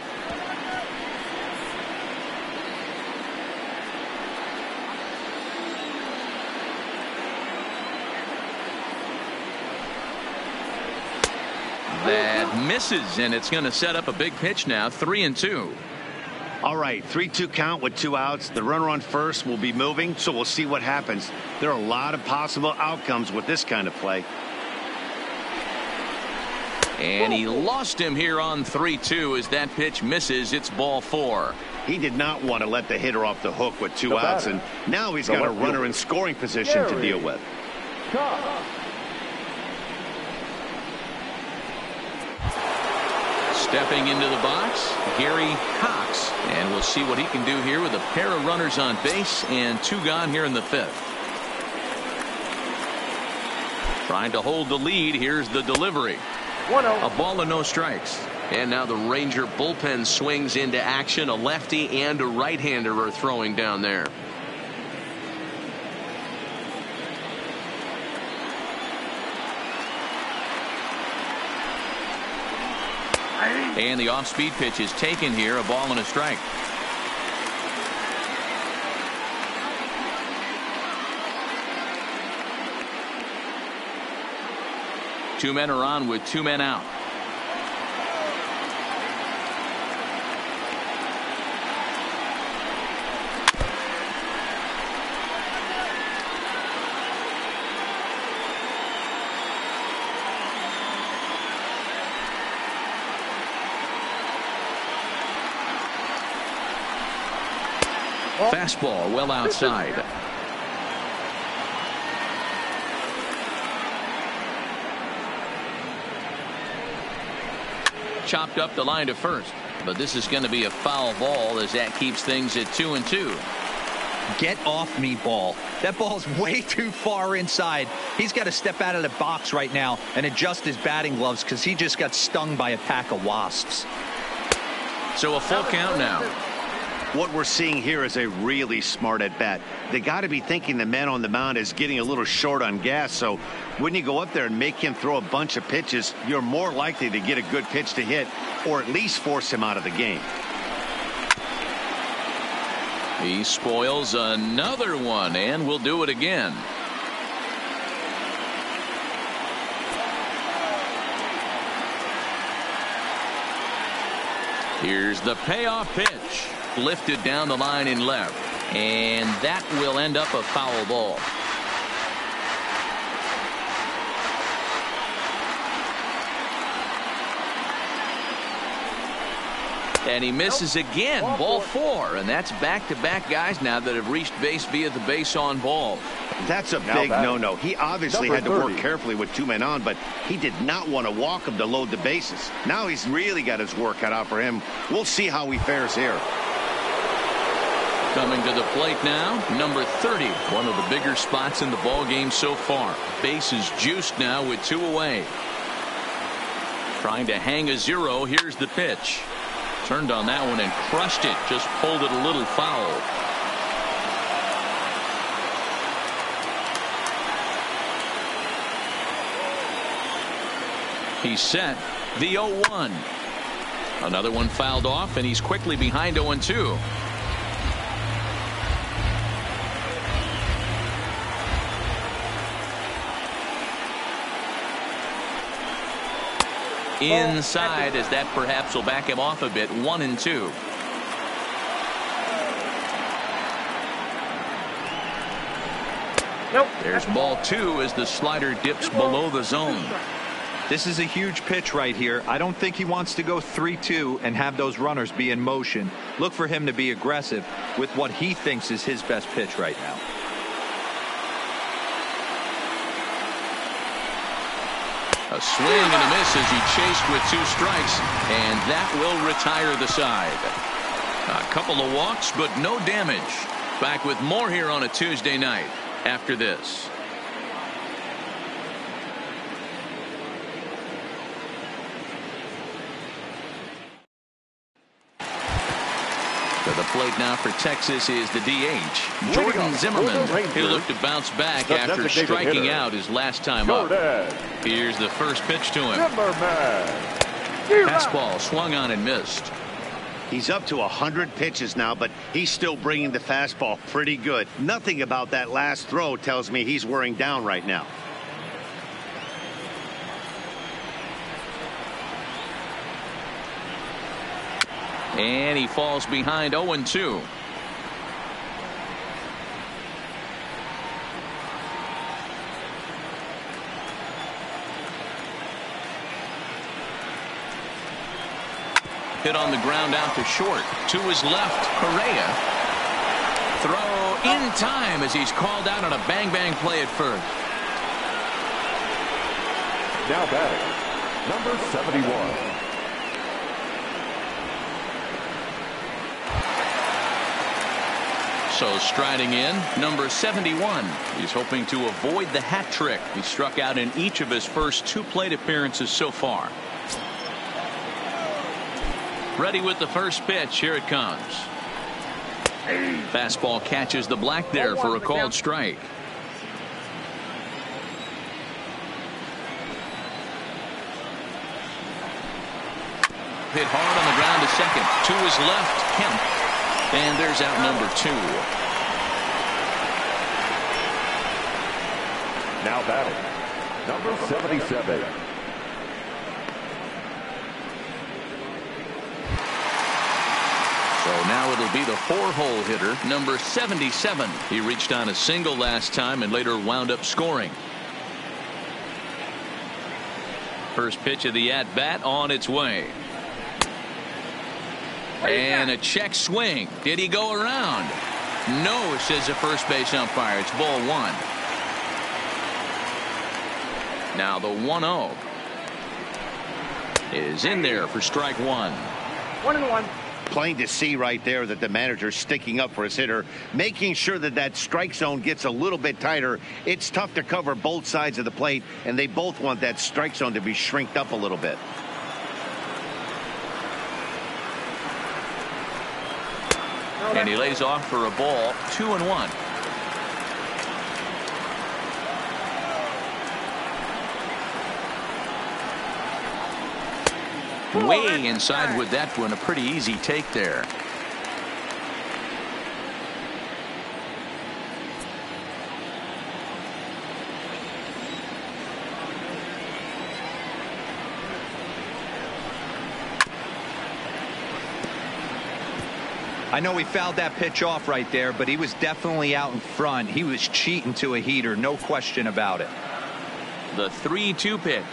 Speaker 1: That misses, and it's going to set up a big pitch now. 3-2.
Speaker 2: All right, 3-2 count with 2 outs. The runner on first will be moving, so we'll see what happens. There are a lot of possible outcomes with this kind of play.
Speaker 1: And he lost him here on 3-2 as that pitch misses. It's ball 4.
Speaker 2: He did not want to let the hitter off the hook with 2 outs, and now he's got a runner in scoring position to deal with.
Speaker 1: Stepping into the box, Gary Cox, and we'll see what he can do here with a pair of runners on base and 2 gone here in the 5th. Trying to hold the lead. Here's the delivery.
Speaker 4: 1-0.
Speaker 1: A ball and no strikes. And now the Ranger bullpen swings into action. A lefty and a right-hander are throwing down there. And the off-speed pitch is taken here. A ball and a strike. Two men are on with 2 men out. Fastball well outside. Chopped up the line to first, but this is going to be a foul ball as that keeps things at 2-2.
Speaker 3: Get off me, ball. That ball's way too far inside. He's got to step out of the box right now and adjust his batting gloves because he just got stung by a pack of wasps.
Speaker 1: So a full count now.
Speaker 2: What we're seeing here is a really smart at bat. They got to be thinking the man on the mound is getting a little short on gas. So when you go up there and make him throw a bunch of pitches, you're more likely to get a good pitch to hit or at least force him out of the game.
Speaker 1: He spoils another one and will do it again. Here's the payoff pitch. Lifted down the line in left. And that will end up a foul ball. And he misses again. Ball 4. And that's back-to-back guys now that have reached base via the base on ball.
Speaker 2: That's a big no-no. He obviously had to work carefully with 2 men on, but he did not want to walk him to load the bases. Now he's really got his work cut out for him. We'll see how he fares here.
Speaker 1: Coming to the plate now, number 30. One of the bigger spots in the ball game so far. Base is juiced now with 2 away. Trying to hang a 0. Here's the pitch. Turned on that one and crushed it. Just pulled it a little foul. He's set. The 0-1. Another one fouled off, and he's quickly behind 0-2. Inside, as that perhaps will back him off a bit. 1-2.
Speaker 4: Nope.
Speaker 1: There's ball 2 as the slider dips below the zone.
Speaker 3: This is a huge pitch right here. I don't think he wants to go 3-2 and have those runners be in motion. Look for him to be aggressive with what he thinks is his best pitch right now.
Speaker 1: A swing and a miss as he chased with 2 strikes, and that will retire the side. A couple of walks, but no damage. Back with more here on a Tuesday night after this. To the plate now for Texas is the DH, Jordan Zimmerman. He'll look to bounce back after striking out his last time up. Here's the first pitch to him. Fastball swung on and missed.
Speaker 2: He's up to 100 pitches now, but he's still bringing the fastball pretty good. Nothing about that last throw tells me he's wearing down right now.
Speaker 1: And he falls behind 0-2. Hit on the ground out to short. To his left, Correa. Throw in time as he's called out on a bang-bang play at first.
Speaker 5: Now batting, number 71.
Speaker 1: So striding in, number 71. He's hoping to avoid the hat trick. He struck out in each of his first 2 plate appearances so far. Ready with the first pitch. Here it comes. Fastball catches the black there for a called strike. Hit hard on the ground to second. To his left, Kemp. And there's out number 2.
Speaker 5: Now batting, number 77.
Speaker 1: So now it'll be the 4-hole hitter, number 77. He reached on a single last time and later wound up scoring. First pitch of the at-bat on its way. And a check swing. Did he go around? No, says the first base umpire. It's ball 1. Now the 1-0 is in there for strike 1.
Speaker 4: 1-1.
Speaker 2: Plain to see right there that the manager's sticking up for his hitter, making sure that that strike zone gets a little bit tighter. It's tough to cover both sides of the plate, and they both want that strike zone to be shrinked up a little bit.
Speaker 1: And he lays off for a ball, 2-1. Way inside with that one. A pretty easy take there.
Speaker 3: I know he fouled that pitch off right there, but he was definitely out in front. He was cheating to a heater, no question about it.
Speaker 1: The 3-2 pitch.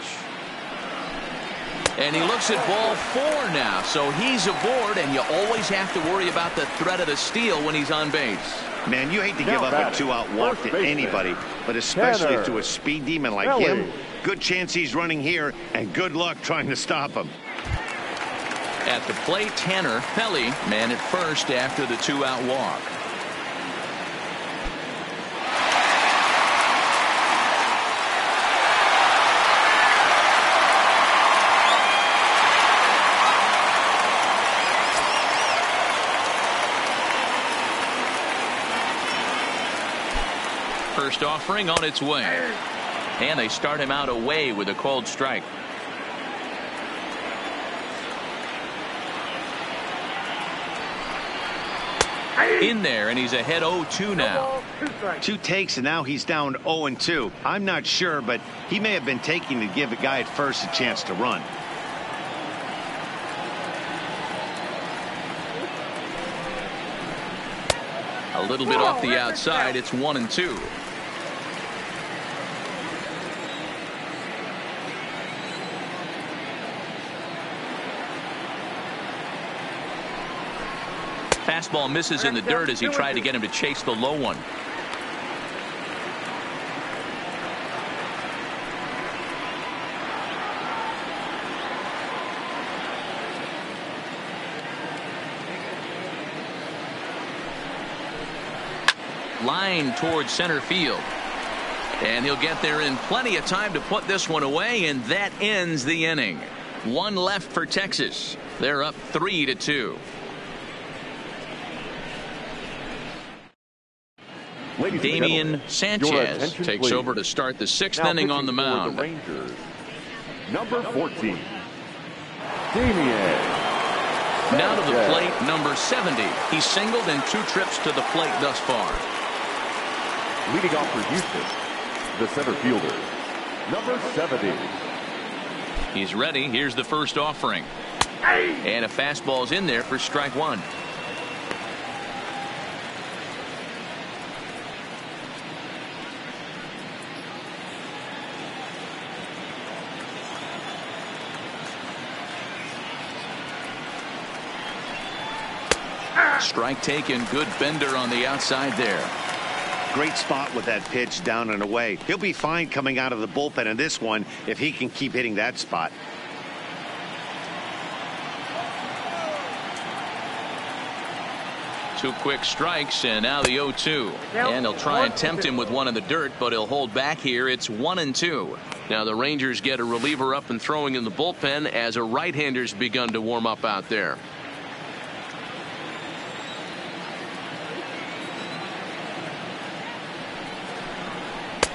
Speaker 1: And he looks at ball 4 now, so he's aboard, and you always have to worry about the threat of the steal when he's on base.
Speaker 2: Man, you hate to give up a 2-out walk to anybody, but especially to a speed demon like him. Good chance he's running here, and good luck trying to stop him.
Speaker 1: At the plate, Tanner Pelly, man at first after the 2-out walk. First offering on its way. And they start him out away with a called strike. In there, and he's ahead 0-2 now.
Speaker 2: 2 takes, and now he's down 0-2. I'm not sure, but he may have been taking to give the guy at first a chance to run.
Speaker 1: A little bit off the outside. It's 1-2. Fastball misses in the dirt as he tried to get him to chase the low one. Line towards center field. And he'll get there in plenty of time to put this one away, and that ends the inning. 1 left for Texas. They're up 3-2. Damian Sanchez takes over to start the 6th inning on the mound.
Speaker 5: The Rangers, number 14, Damian.
Speaker 1: Now to the plate, number 70. He's singled in 2 trips to the plate thus far.
Speaker 5: Leading off for Houston, the center fielder, number 70.
Speaker 1: He's ready. Here's the first offering. And a fastball's in there for strike 1. Strike taken. Good bender on the outside there.
Speaker 2: Great spot with that pitch down and away. He'll be fine coming out of the bullpen in this one if he can keep hitting that spot.
Speaker 1: Two quick strikes, and now the 0-2. And they'll try and tempt him with one in the dirt, but he'll hold back here. It's 1-2. Now the Rangers get a reliever up and throwing in the bullpen as a right-hander's begun to warm up out there.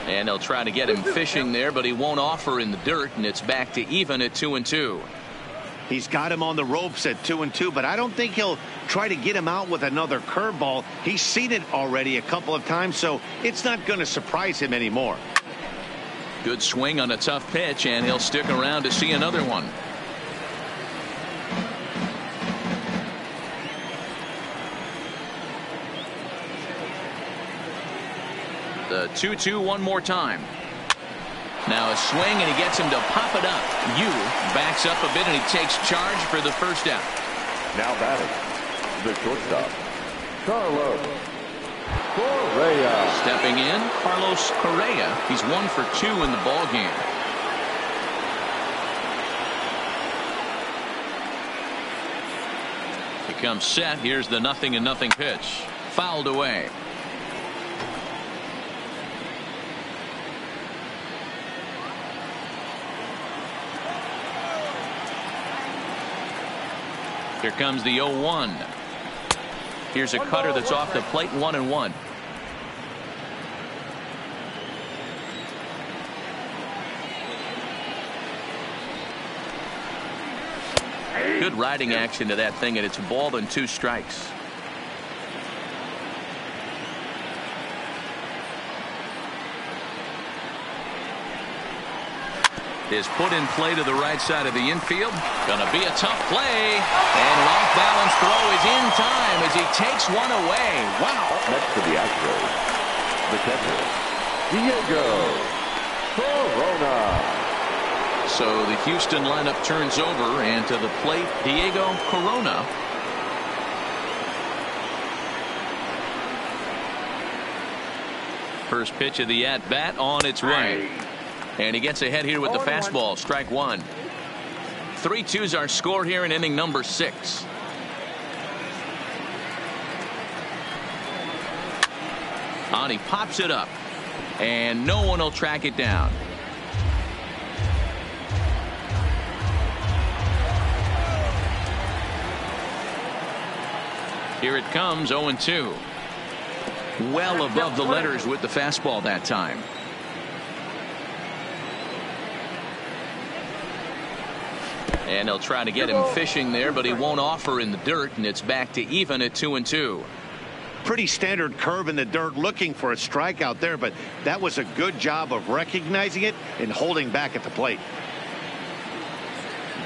Speaker 1: And they'll try to get him fishing there, but he won't offer in the dirt, and it's back to even at 2-2.
Speaker 2: He's got him on the ropes at 2-2, but I don't think he'll try to get him out with another curveball. He's seen it already a couple of times, so it's not going to surprise him anymore.
Speaker 1: Good swing on a tough pitch, and he'll stick around to see another one. The 2-2 one more time. Now a swing, and he gets him to pop it up. Yu backs up a bit, and he takes charge for the first out.
Speaker 5: Now batting, the shortstop, Carlos Correa.
Speaker 1: Stepping in, Carlos Correa. He's 1 for 2 in the ball game. He comes set. Here's the 0-0 pitch. Fouled away. Here comes the 0-1. Here's a cutter that's off the plate, 1-1. Good riding action to that thing, and it's a ball and 2 strikes. Is put in play to the right side of the infield. Gonna be a tough play, and an off balance throw is in time as he takes one away. Wow.
Speaker 5: Next to the Astros, the catcher, Diego Corona.
Speaker 1: So the Houston lineup turns over, and to the plate, Diego Corona. First pitch of the at-bat on its way. And he gets ahead here with the fastball. Strike 1. 3-2's our score here in inning number 6. On, he pops it up, and no one will track it down. Here it comes, 0-2. Well above the letters with the fastball that time. And they'll try to get him fishing there, but he won't offer in the dirt, and it's back to even at 2-2.
Speaker 2: Pretty standard curve in the dirt, looking for a strikeout there, but that was a good job of recognizing it and holding back at the plate.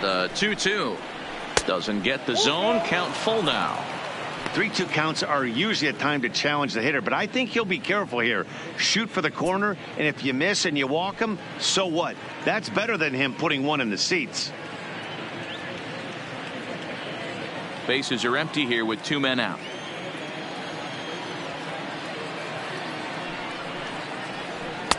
Speaker 1: The 2-2 doesn't get the zone. Count full now.
Speaker 2: 3-2 counts are usually a time to challenge the hitter, but I think he'll be careful here. Shoot for the corner, and if you miss and you walk him, so what? That's better than him putting one in the seats.
Speaker 1: Bases are empty here with 2 men out.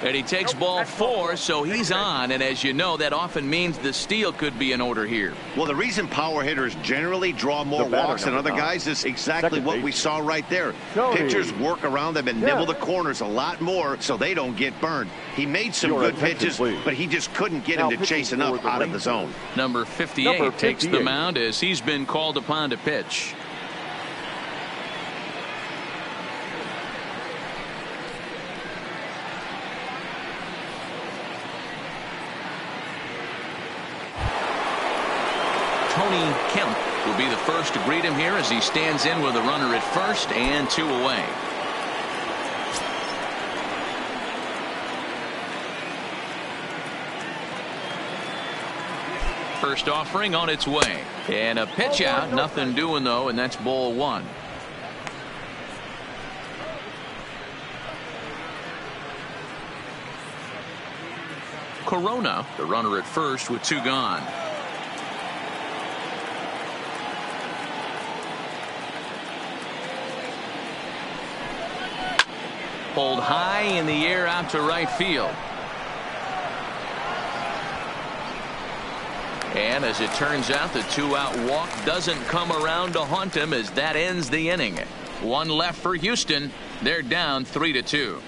Speaker 1: And he takes ball 4, so he's on, and as you know, that often means the steal could be in order here.
Speaker 2: Well, the reason power hitters generally draw more walks than other guys is exactly what we saw right there. Pitchers work around them and nibble the corners a lot more so they don't get burned. He made some good pitches, but he just couldn't get him to chase enough out of the zone.
Speaker 1: Number 58 takes the mound as he's been called upon to pitch. Tony Kemp will be the first to greet him here as he stands in with a runner at first and 2 away. First offering on its way, and a pitch out, nothing doing though, and that's ball 1. Corona, the runner at first with 2 gone. Pulled high in the air out to right field. And as it turns out, the 2-out walk doesn't come around to haunt him as that ends the inning. 1 left for Houston. They're down 3-2.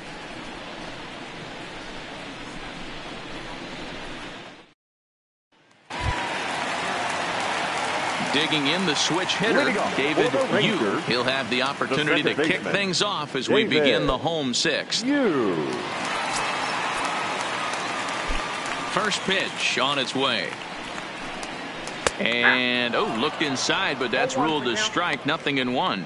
Speaker 1: Digging in the switch hitter, David Yu. He'll have the opportunity to kick things off as we begin the home 6th. First pitch on its way. And, looked inside, but that's ruled a strike, 0-1.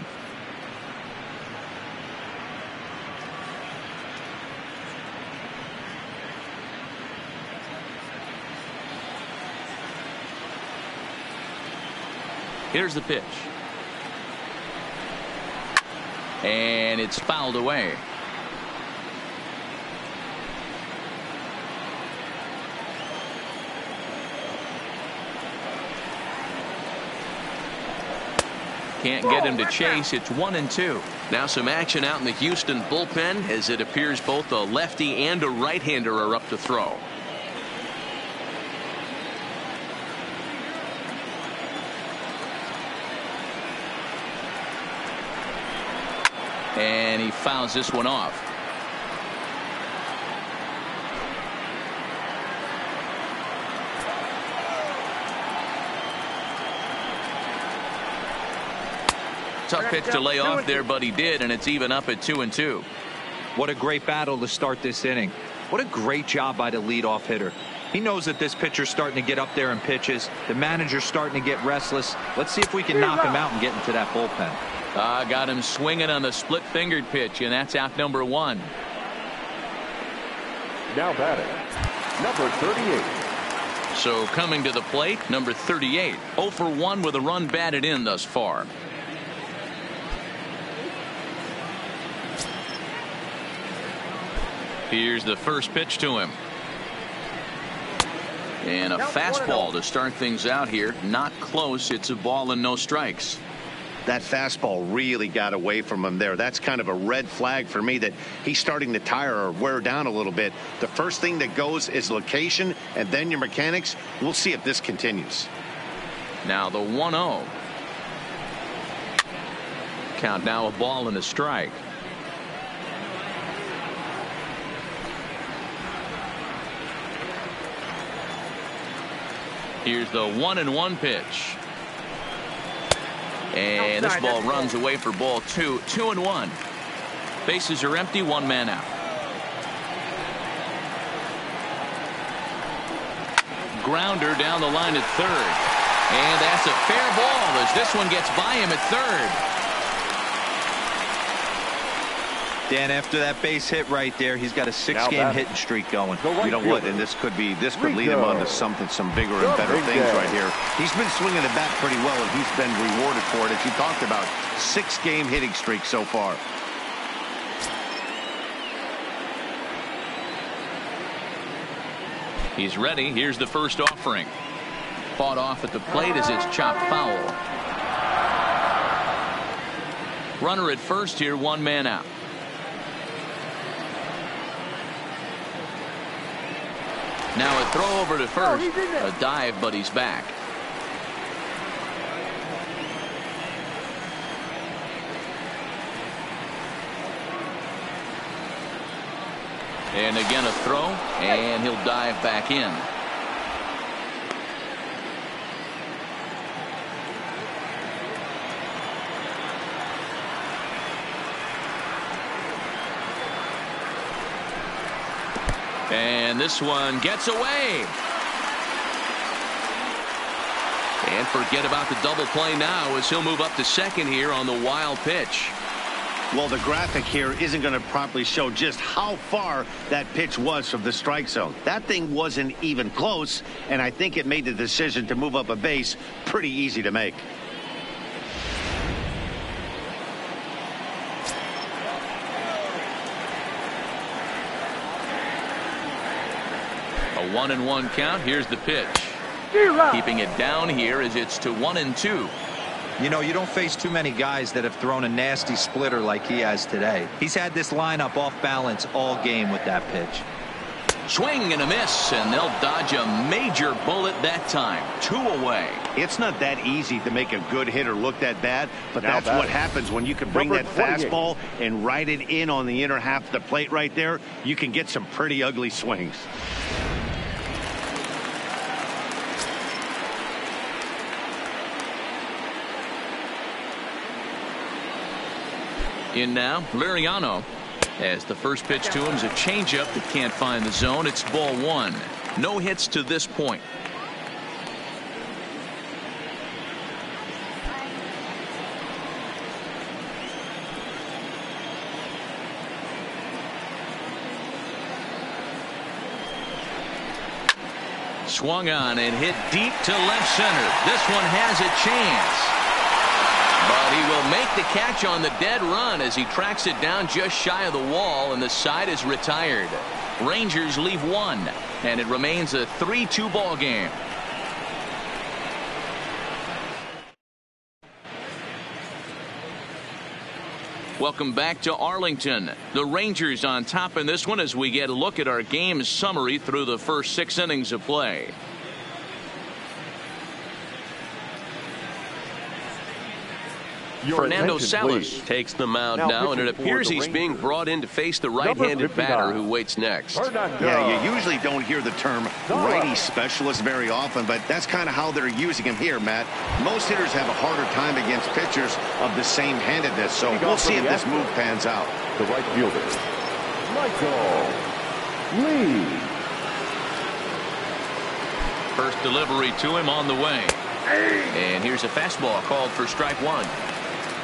Speaker 1: Here's the pitch. And it's fouled away. Can't get him to chase. It's 1-2. Now some action out in the Houston bullpen as it appears both a lefty and a right-hander are up to throw. And he fouls this one off. Tough pitch to lay off there, but he did, and it's even up at 2-2.
Speaker 3: What a great battle to start this inning. What a great job by the leadoff hitter. He knows that this pitcher's starting to get up there in pitches. The manager's starting to get restless. Let's see if we can knock him out and get into that bullpen.
Speaker 1: Got him swinging on the split-fingered pitch, and that's out number 1.
Speaker 5: Now batting, number 38.
Speaker 1: So coming to the plate, number 38. 0 for 1 with a run batted in thus far. Here's the first pitch to him. And a fastball to start things out here. Not close. It's a ball and no strikes.
Speaker 2: That fastball really got away from him there. That's kind of a red flag for me that he's starting to tire or wear down a little bit. The first thing that goes is location and then your mechanics. We'll see if this continues.
Speaker 1: Now the 1-0. Count now, a ball and a strike. Here's the 1-1 pitch. And this ball runs away for ball 2. 2-1. Bases are empty, 1 man out. Grounder down the line at third. And that's a fair ball as this one gets by him at third.
Speaker 3: Dan, after that base hit right there, he's got a 6-game hitting streak going.
Speaker 2: You know what? And this could lead him on to some bigger and better things right here. He's been swinging the bat pretty well, and he's been rewarded for it. As you talked about, 6-game hitting streak so far.
Speaker 1: He's ready. Here's the first offering. Fought off at the plate as it's chopped foul. Runner at first here, 1 man out. Now a throw over to first. A dive, but he's back. And again a throw, and he'll dive back in. And this one gets away. And forget about the double play now as he'll move up to second here on the wild pitch.
Speaker 2: Well, the graphic here isn't going to properly show just how far that pitch was from the strike zone. That thing wasn't even close, and I think it made the decision to move up a base pretty easy to make.
Speaker 1: A 1-1 count. Here's the pitch. Keeping it down here as it's to 1-2.
Speaker 3: You know, you don't face too many guys that have thrown a nasty splitter like he has today. He's had this lineup off balance all game with that pitch.
Speaker 1: Swing and a miss, and they'll dodge a major bullet that time. 2 away.
Speaker 2: It's not that easy to make a good hitter look that bad, but that's what happens when you can bring that fastball and ride it in on the inner half of the plate right there. You can get some pretty ugly swings.
Speaker 1: In now, Liriano. As the first pitch to him is a changeup that can't find the zone. It's ball 1. No hits to this point. Swung on and hit deep to left center. This one has a chance. But he will make the catch on the dead run as he tracks it down just shy of the wall, and the side is retired. Rangers leave 1, and it remains a 3-2 ball game. Welcome back to Arlington. The Rangers on top in this one as we get a look at our game summary through the first 6 innings of play.
Speaker 5: Your
Speaker 1: Fernando
Speaker 5: attention,
Speaker 1: Salas
Speaker 5: please.
Speaker 1: takes the mound
Speaker 5: Now
Speaker 1: now, and it
Speaker 5: pitching for
Speaker 1: appears
Speaker 5: the
Speaker 1: he's being
Speaker 5: Rangers.
Speaker 1: brought in to face the right-handed
Speaker 5: 59.
Speaker 1: batter who waits next.
Speaker 2: Yeah, you usually don't hear the term righty specialist very often, but that's kind of how they're using him here, Matt. Most hitters have a harder time against pitchers of the same handedness, so we'll see if this move pans out.
Speaker 5: The right fielder, Michael Lee.
Speaker 1: First delivery to him on the way. And here's a fastball called for strike one.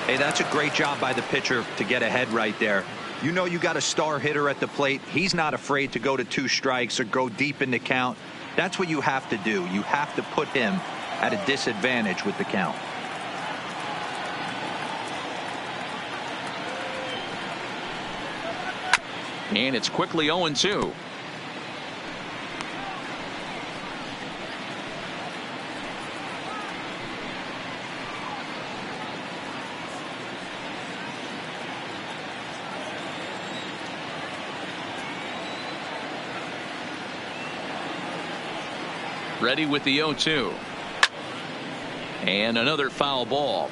Speaker 3: Hey, that's a great job by the pitcher to get ahead right there. You know you got a star hitter at the plate. He's not afraid to go to 2 strikes or go deep in the count. That's what you have to do. You have to put him at a disadvantage with the count.
Speaker 1: And it's quickly 0-2. Ready with the 0-2. And another foul ball.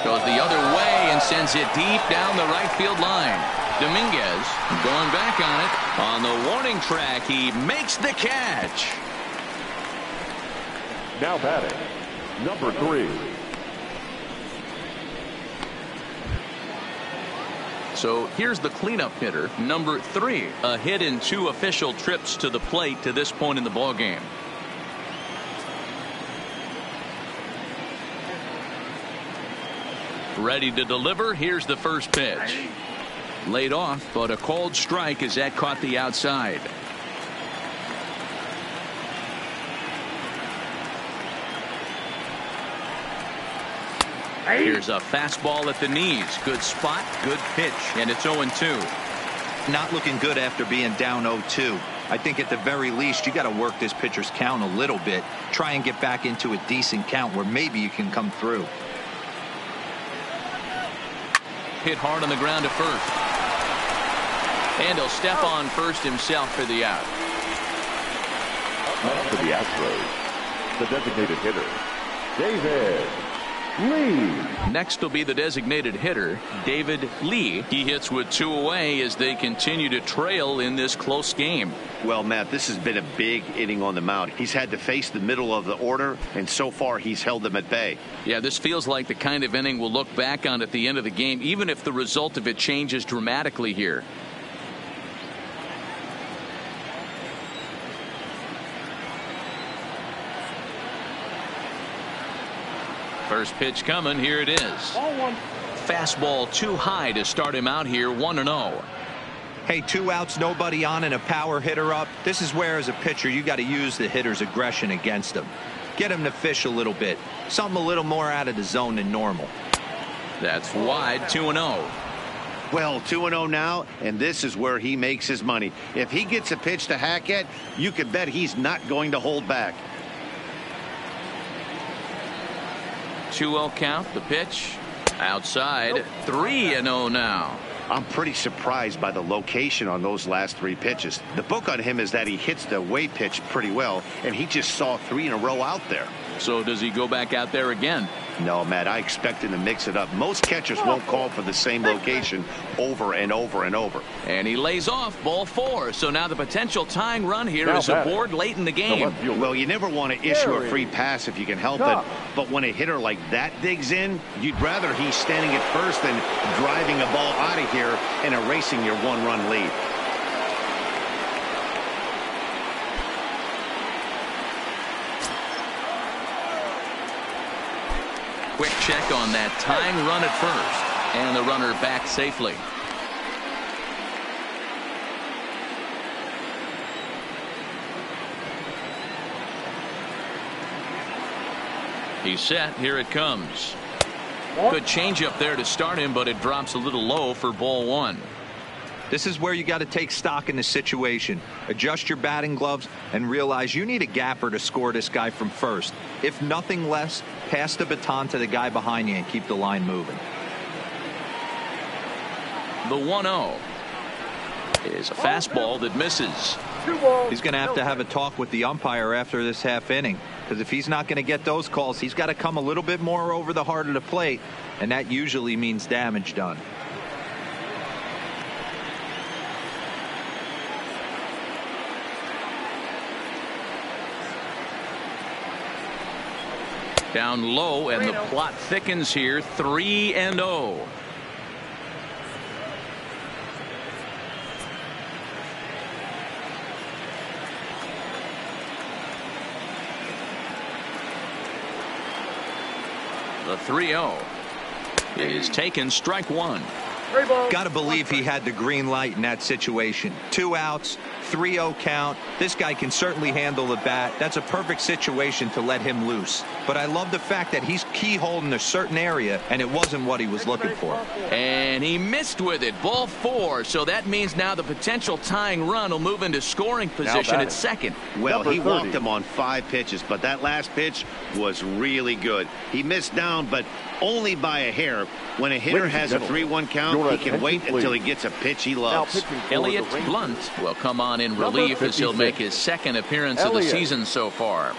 Speaker 1: Goes the other way and sends it deep down the right field line. Dominguez going back on it. On the warning track, he makes the catch.
Speaker 5: Now batting, number 3.
Speaker 1: So here's the cleanup hitter, number 3. A hit in 2 official trips to the plate to this point in the ballgame. Ready to deliver. Here's the first pitch. Laid off, but a called strike as that caught the outside. Here's a fastball at the knees. Good spot, good pitch, and it's 0-2.
Speaker 3: Not looking good after being down 0-2. I think at the very least you got to work this pitcher's count a little bit. Try and get back into a decent count where maybe you can come through.
Speaker 1: Hit hard on the ground to first. And he'll step on first himself for the out.
Speaker 5: Up for the Astros, the designated hitter, David Lee.
Speaker 1: Next will be the designated hitter, David Lee. He hits with 2 away as they continue to trail in this close game.
Speaker 2: Well, Matt, this has been a big inning on the mound. He's had to face the middle of the order, and so far he's held them at bay.
Speaker 1: Yeah, this feels like the kind of inning we'll look back on at the end of the game, even if the result of it changes dramatically here. First pitch coming. Here it is. Fastball too high to start him out here. 1-0.
Speaker 3: Hey, 2 outs, nobody on, and a power hitter up. This is where, as a pitcher, you got to use the hitter's aggression against him. Get him to fish a little bit. Something a little more out of the zone than normal.
Speaker 1: That's wide. 2-0.
Speaker 2: Well, 2-0 now, and this is where he makes his money. If he gets a pitch to hack at, you can bet he's not going to hold back.
Speaker 1: 2-0 count. The pitch outside. 3-0 now.
Speaker 2: I'm pretty surprised by the location on those last 3 pitches. The book on him is that he hits the away pitch pretty well, and he just saw 3 in a row out there.
Speaker 1: So does he go back out there again?
Speaker 2: No, Matt, I expect him to mix it up. Most catchers won't call for the same location over and over and over.
Speaker 1: And he lays off. Ball 4. So now the potential tying run here is aboard late in the game.
Speaker 2: Well, you never want to issue a free pass if you can help it. But when a hitter like that digs in, you'd rather he's standing at first than driving a ball out of here and erasing your 1-run lead.
Speaker 1: Quick check on that tying run at first. And the runner back safely. He's set. Here it comes. Good changeup there to start him, but it drops a little low for ball 1.
Speaker 3: This is where you got to take stock in the situation. Adjust your batting gloves and realize you need a gapper to score this guy from first. If nothing less, pass the baton to the guy behind you and keep the line moving.
Speaker 1: The 1-0 is a fastball that misses.
Speaker 3: He's going to have a talk with the umpire after this half inning, because if he's not going to get those calls, he's got to come a little bit more over the heart of the plate, and that usually means damage done.
Speaker 1: Down low, and the plot thickens here. 3-0. The 3-0 is taken. Strike one.
Speaker 3: Got to believe he had the green light in that situation. 2 outs, 3-0 count. This guy can certainly handle the bat. That's a perfect situation to let him loose. But I love the fact that he's keyholed in a certain area, and it wasn't what he was looking for.
Speaker 1: And he missed with it. Ball 4. So that means now the potential tying run will move into scoring position at second.
Speaker 2: Well, he walked him on 5 pitches, but that last pitch was really good. He missed down, but only by a hair. When a hitter has a 3-1 count, he can wait until he gets a pitch he loves.
Speaker 1: Elliott Blunt will come on in relief as he'll make his second appearance of the season so far.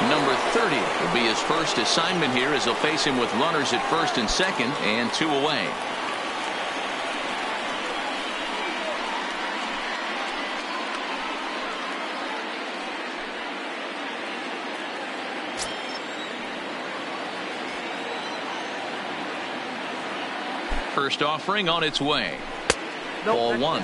Speaker 1: Number 30 will be his first assignment here as he'll face him with runners at first and second and 2 away. First offering on its way. Ball 1.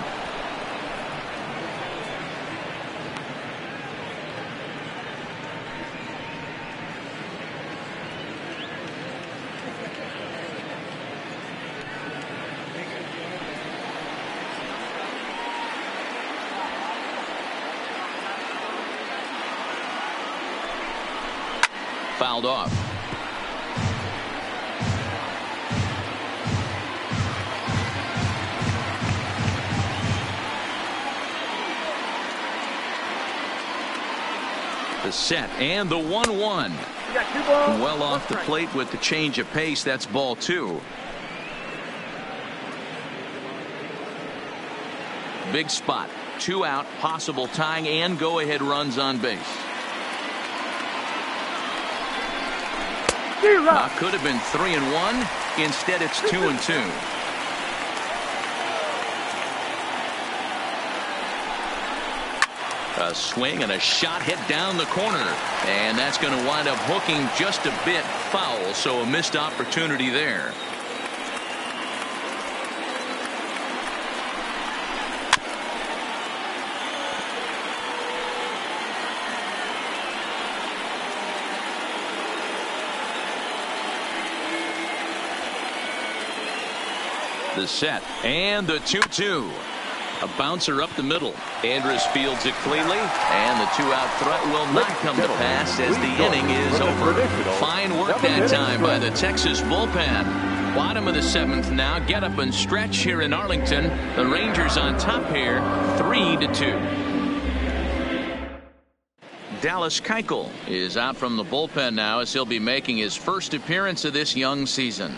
Speaker 1: Fouled off. The set and the 1-1. Well off the plate with the change of pace. That's ball 2. Big spot. 2 out, possible tying and go ahead runs on base. Could have been 3-1. Instead it's 2-2. A swing and a shot hit down the corner, and that's going to wind up hooking just a bit foul, so a missed opportunity there. The set and the 2-2. A bouncer up the middle. Andrus fields it cleanly, and the 2-out threat will not come to pass as the inning is over. Fine work that time by the Texas bullpen. Bottom of the 7th now. Get up and stretch here in Arlington. The Rangers on top here, 3-2. Dallas Keuchel is out from the bullpen now as he'll be making his first appearance of this young season.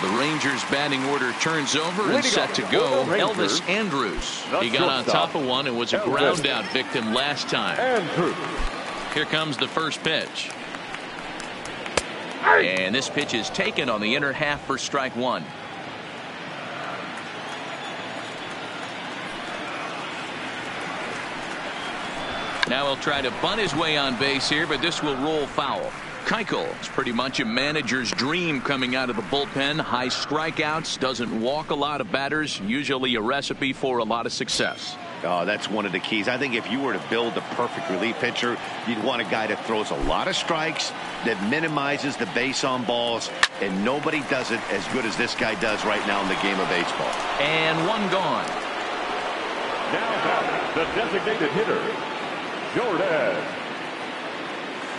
Speaker 1: The Rangers batting order turns over and set to go. Elvis Andrus. He got on top of one and was a ground out victim last time. Here comes the first pitch. And this pitch is taken on the inner half for strike 1. Now he'll try to bunt his way on base here, but this will roll foul. Keuchel. It's pretty much a manager's dream coming out of the bullpen. High strikeouts, doesn't walk a lot of batters, usually a recipe for a lot of success.
Speaker 2: Oh, that's one of the keys. I think if you were to build the perfect relief pitcher, you'd want a guy that throws a lot of strikes, that minimizes the base on balls, and nobody does it as good as this guy does right now in the game of baseball.
Speaker 1: And one gone.
Speaker 5: Now the designated hitter, Jordan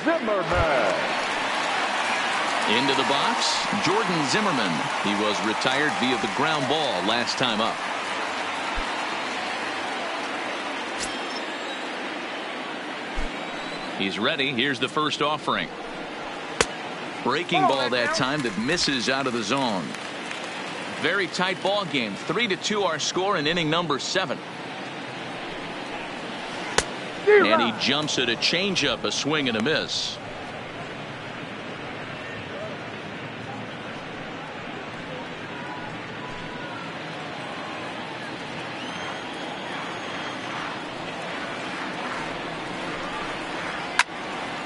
Speaker 5: Zimmerman.
Speaker 1: Into the box, Jordan Zimmerman. He was retired via the ground ball last time up. He's ready. Here's the first offering. Breaking ball that time that misses out of the zone. Very tight ball game. 3-2 our score in inning number 7. And he jumps at a changeup, a swing and a miss.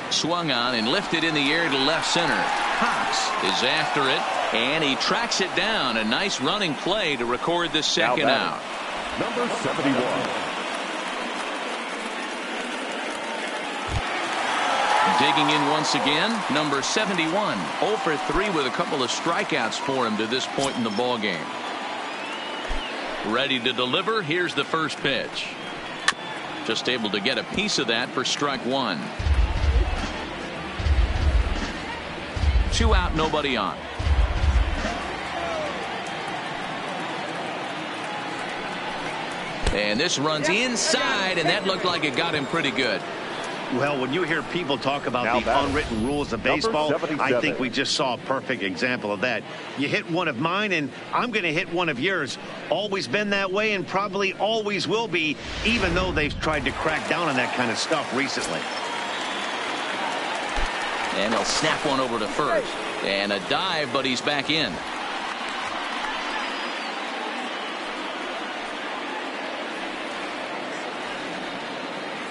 Speaker 1: Swung on and lifted in the air to left center. Cox is after it, and he tracks it down. A nice running play to record the second out.
Speaker 5: Number 71.
Speaker 1: Digging in once again, number 71. 0 for 3 with a couple of strikeouts for him to this point in the ball game. Ready to deliver. Here's the first pitch. Just able to get a piece of that for strike 1. 2 out, nobody on. And this runs inside, and that looked like it got him pretty good.
Speaker 2: Well, when you hear people talk about the unwritten rules of baseball, I think we just saw a perfect example of that. You hit one of mine, and I'm going to hit one of yours. Always been that way, and probably always will be, even though they've tried to crack down on that kind of stuff recently.
Speaker 1: And he'll snap one over to first. And a dive, but he's back in.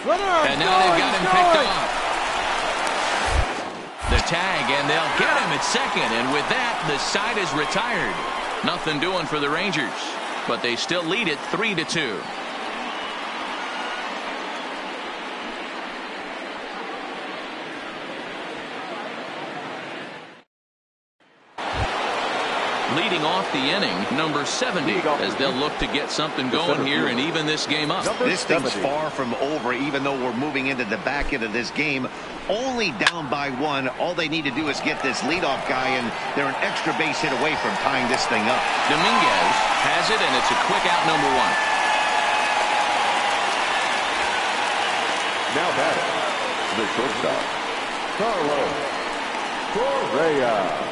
Speaker 1: And now they've got him picked off. The tag, and they'll get him at second. And with that, the side is retired. Nothing doing for the Rangers. But they still lead it 3-2. Leading off the inning, number 70, as they'll look to get something going here and even this game up.
Speaker 2: This thing's far from over, even though we're moving into the back end of this game. Only down by 1. All they need to do is get this leadoff guy, and they're an extra base hit away from tying this thing up.
Speaker 1: Dominguez has it, and it's a quick out, number 1.
Speaker 5: Now batting, the shortstop, Carlos Correa.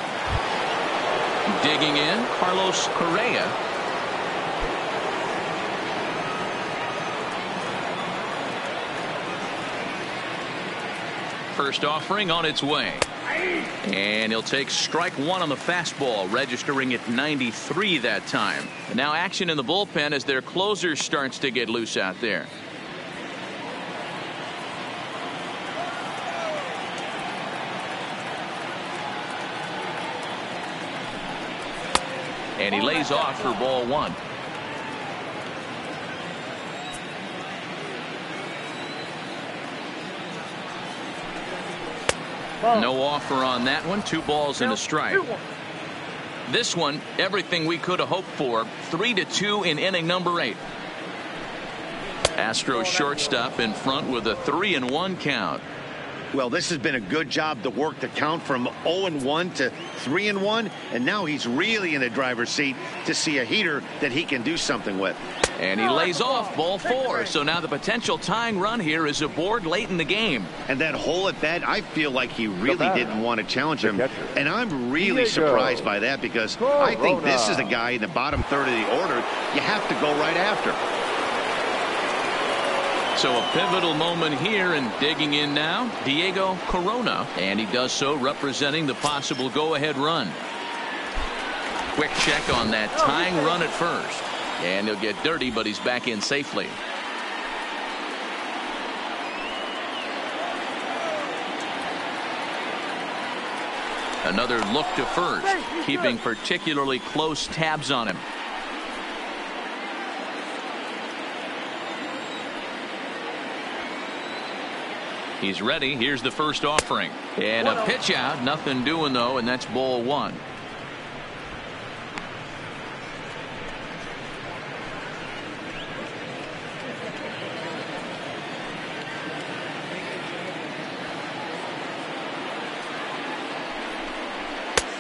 Speaker 1: Digging in, Carlos Correa. First offering on its way. And he'll take strike 1 on the fastball, registering at 93 that time. Now action in the bullpen as their closer starts to get loose out there. And he lays off for ball 1. No offer on that one. 2 balls and a strike. This one, everything we could have hoped for. 3-2 in inning number 8. Astros shortstop in front with a 3-1 count.
Speaker 2: Well, this has been a good job to work the count from 0-1 to 3-1, and now he's really in the driver's seat to see a heater that he can do something with.
Speaker 1: And he lays off ball 4. So now the potential tying run here is aboard late in the game.
Speaker 2: And that hole at bat, I feel like he really didn't want to challenge him. And I'm really surprised by that, because I think this is a guy in the bottom third of the order you have to go right after.
Speaker 1: So a pivotal moment here, and digging in now, Diego Corona, and he does so representing the possible go-ahead run. Quick check on that tying run at first, and he'll get dirty, but he's back in safely. Another look to first, keeping particularly close tabs on him. He's ready. Here's the first offering. And a pitch out. Nothing doing, though, and that's ball one.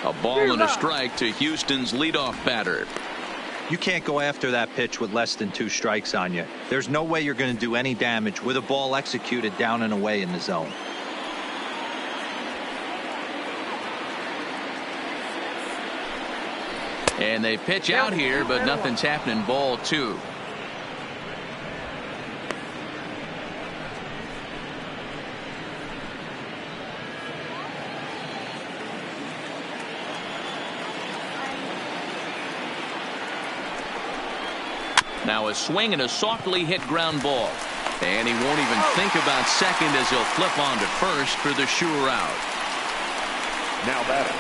Speaker 1: A ball and a strike to Houston's leadoff batter.
Speaker 3: You can't go after that pitch with less than 2 strikes on you. There's no way you're going to do any damage with a ball executed down and away in the zone.
Speaker 1: And they pitch out here, but nothing's happening. Ball 2. Now a swing and a softly hit ground ball. And he won't even think about second as he'll flip on to first for the sure out.
Speaker 5: Now batting,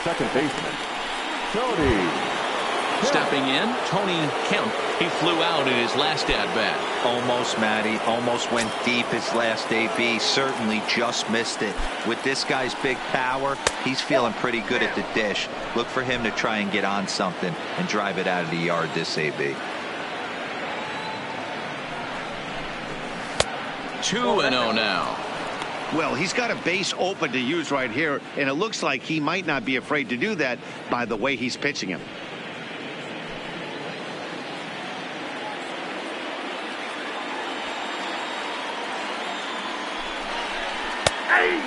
Speaker 5: second baseman, Tony.
Speaker 1: Stepping in, Tony Kemp. He flew out in his last at-bat.
Speaker 3: Almost, Matty. Almost went deep his last AB. Certainly just missed it. With this guy's big power, he's feeling pretty good at the dish. Look for him to try and get on something and drive it out of the yard this AB.
Speaker 1: 2-0 now.
Speaker 2: Well, he's got a base open to use right here, and it looks like he might not be afraid to do that by the way he's pitching him.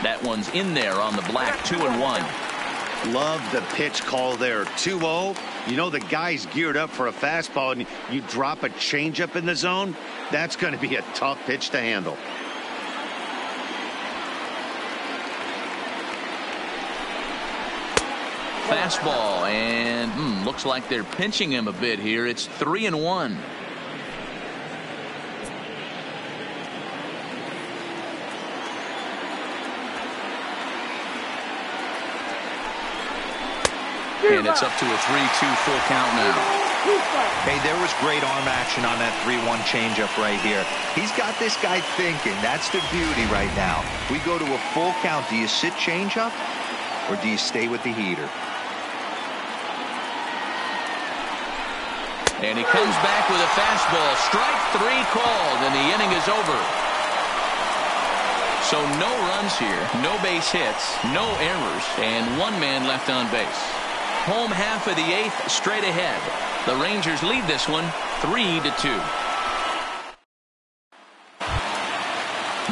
Speaker 1: That one's in there on the black. 2-1.
Speaker 2: Love the pitch call there. 2-0. You know the guy's geared up for a fastball, and you drop a changeup in the zone. That's going to be a tough pitch to handle.
Speaker 1: Fastball, and looks like they're pinching him a bit here. It's 3-1. And it's up to a 3-2 full count now.
Speaker 3: Hey, there was great arm action on that 3-1 changeup right here. He's got this guy thinking. That's the beauty right now. We go to a full count. Do you sit changeup or do you stay with the heater?
Speaker 1: And he comes back with a fastball. Strike 3 called, and the inning is over. So no runs here, no base hits, no errors, and 1 man left on base. Home half of the 8th, straight ahead. The Rangers lead this one 3-2.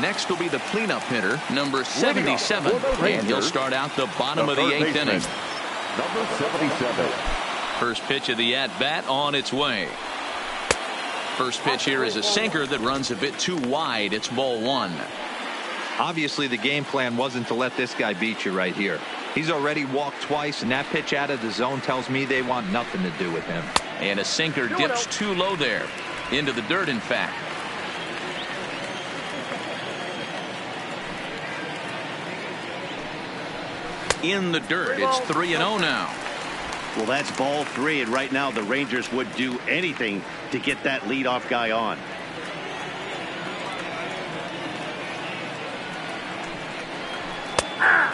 Speaker 1: Next will be the cleanup hitter, number 77, and he'll start out the bottom of the 8th inning.
Speaker 5: Number 77.
Speaker 1: First pitch of the at-bat on its way. First pitch here is a sinker that runs a bit too wide. It's ball 1.
Speaker 3: Obviously, the game plan wasn't to let this guy beat you right here. He's already walked twice, and that pitch out of the zone tells me they want nothing to do with him.
Speaker 1: And a sinker dips too low there. Into the dirt, in fact. In the dirt. It's 3-0 now.
Speaker 2: Well, that's ball 3, and right now the Rangers would do anything to get that leadoff guy on.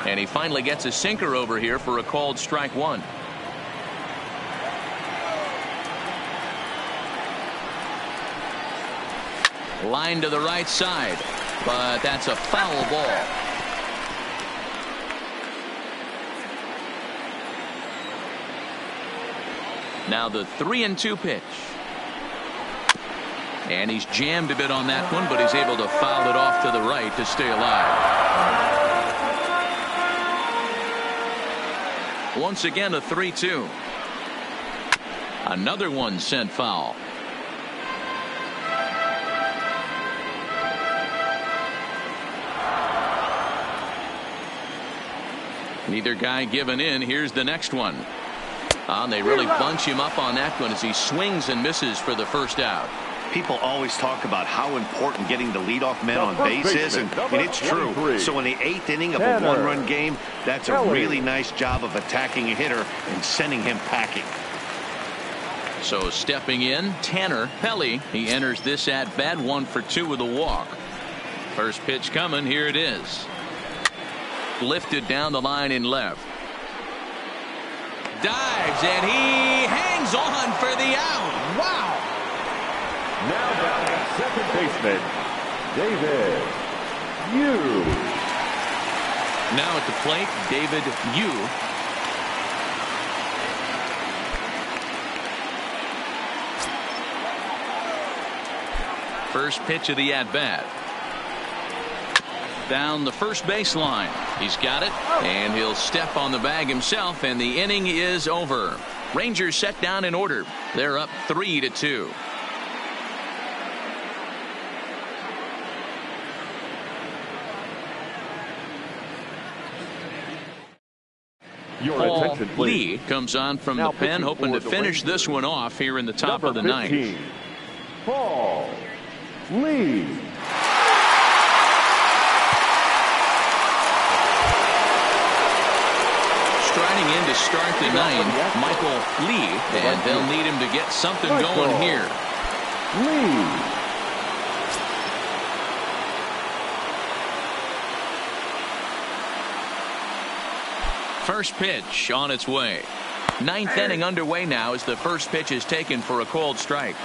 Speaker 1: And he finally gets a sinker over here for a called strike 1. Line to the right side, but that's a foul ball. Now the 3-2 pitch. And he's jammed a bit on that one, but he's able to foul it off to the right to stay alive. Once again, a 3-2. Another one sent foul. Neither guy giving in. Here's the next one. They really bunch him up on that one as he swings and misses for the first out.
Speaker 2: People always talk about how important getting the leadoff man on
Speaker 5: Number
Speaker 2: base is, and it's true.
Speaker 5: 23.
Speaker 2: So in the 8th inning of a
Speaker 5: Tanner.
Speaker 2: one-run game, that's a
Speaker 5: Kelly.
Speaker 2: really nice job of attacking a hitter and sending him packing.
Speaker 1: So stepping in, Tanner Pelly. He enters this at bat 1 for 2 with a walk. First pitch coming. Here it is. Lifted down the line in left. Dives and he hangs on for the out. Wow.
Speaker 5: Now down at second baseman, David Yu.
Speaker 1: Now at the plate, David Yu. First pitch of the at-bat. Down the first baseline. He's got it, and he'll step on the bag himself, and the inning is over. Rangers set down in order. They're up 3-2.
Speaker 5: Your
Speaker 1: Paul
Speaker 5: attention, please.
Speaker 1: Lee comes on from
Speaker 5: Now
Speaker 1: the pen,
Speaker 5: pitching
Speaker 1: hoping
Speaker 5: for
Speaker 1: to
Speaker 5: the
Speaker 1: finish
Speaker 5: Rangers.
Speaker 1: this one off here in the top
Speaker 5: Number
Speaker 1: of the
Speaker 5: 15,
Speaker 1: ninth.
Speaker 5: Paul Lee.
Speaker 1: Striding in to start the ninth, Michael Lee, and they'll need him to get something going here.
Speaker 5: Lee.
Speaker 1: First pitch on its way. Ninth inning underway now as the first pitch is taken for a called strike.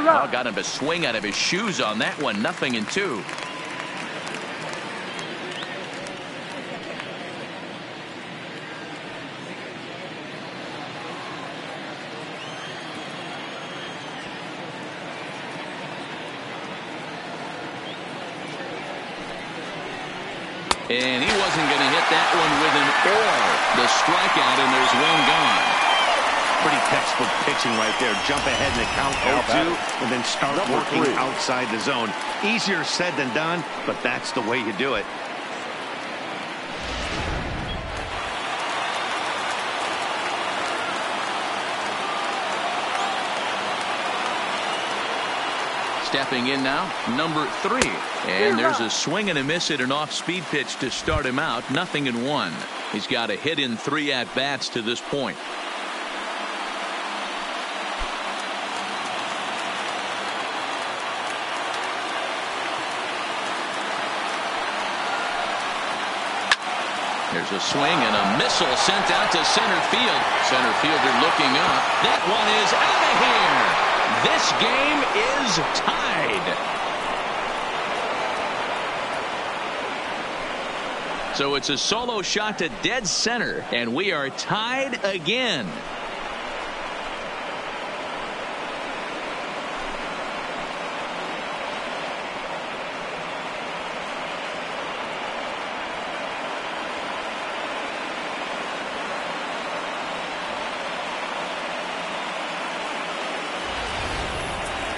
Speaker 1: Oh, got him to swing out of his shoes on that one. 0-2. And he wasn't going to hit that one with an or. The strikeout, and there's one gone.
Speaker 2: Pretty textbook pitching right there. Jump ahead in the count 0-2 and then start
Speaker 5: Number
Speaker 2: working
Speaker 5: 3.
Speaker 2: outside the zone. Easier said than done, but that's the way you do it.
Speaker 1: Stepping in now, number 3. And there's a swing and a miss at an off-speed pitch to start him out. 0-1. He's got a hit in 3 at-bats to this point. There's a swing and a missile sent out to center field. Center fielder looking up. That one is out of here. This game is tied. So it's a solo shot to dead center, and we are tied again.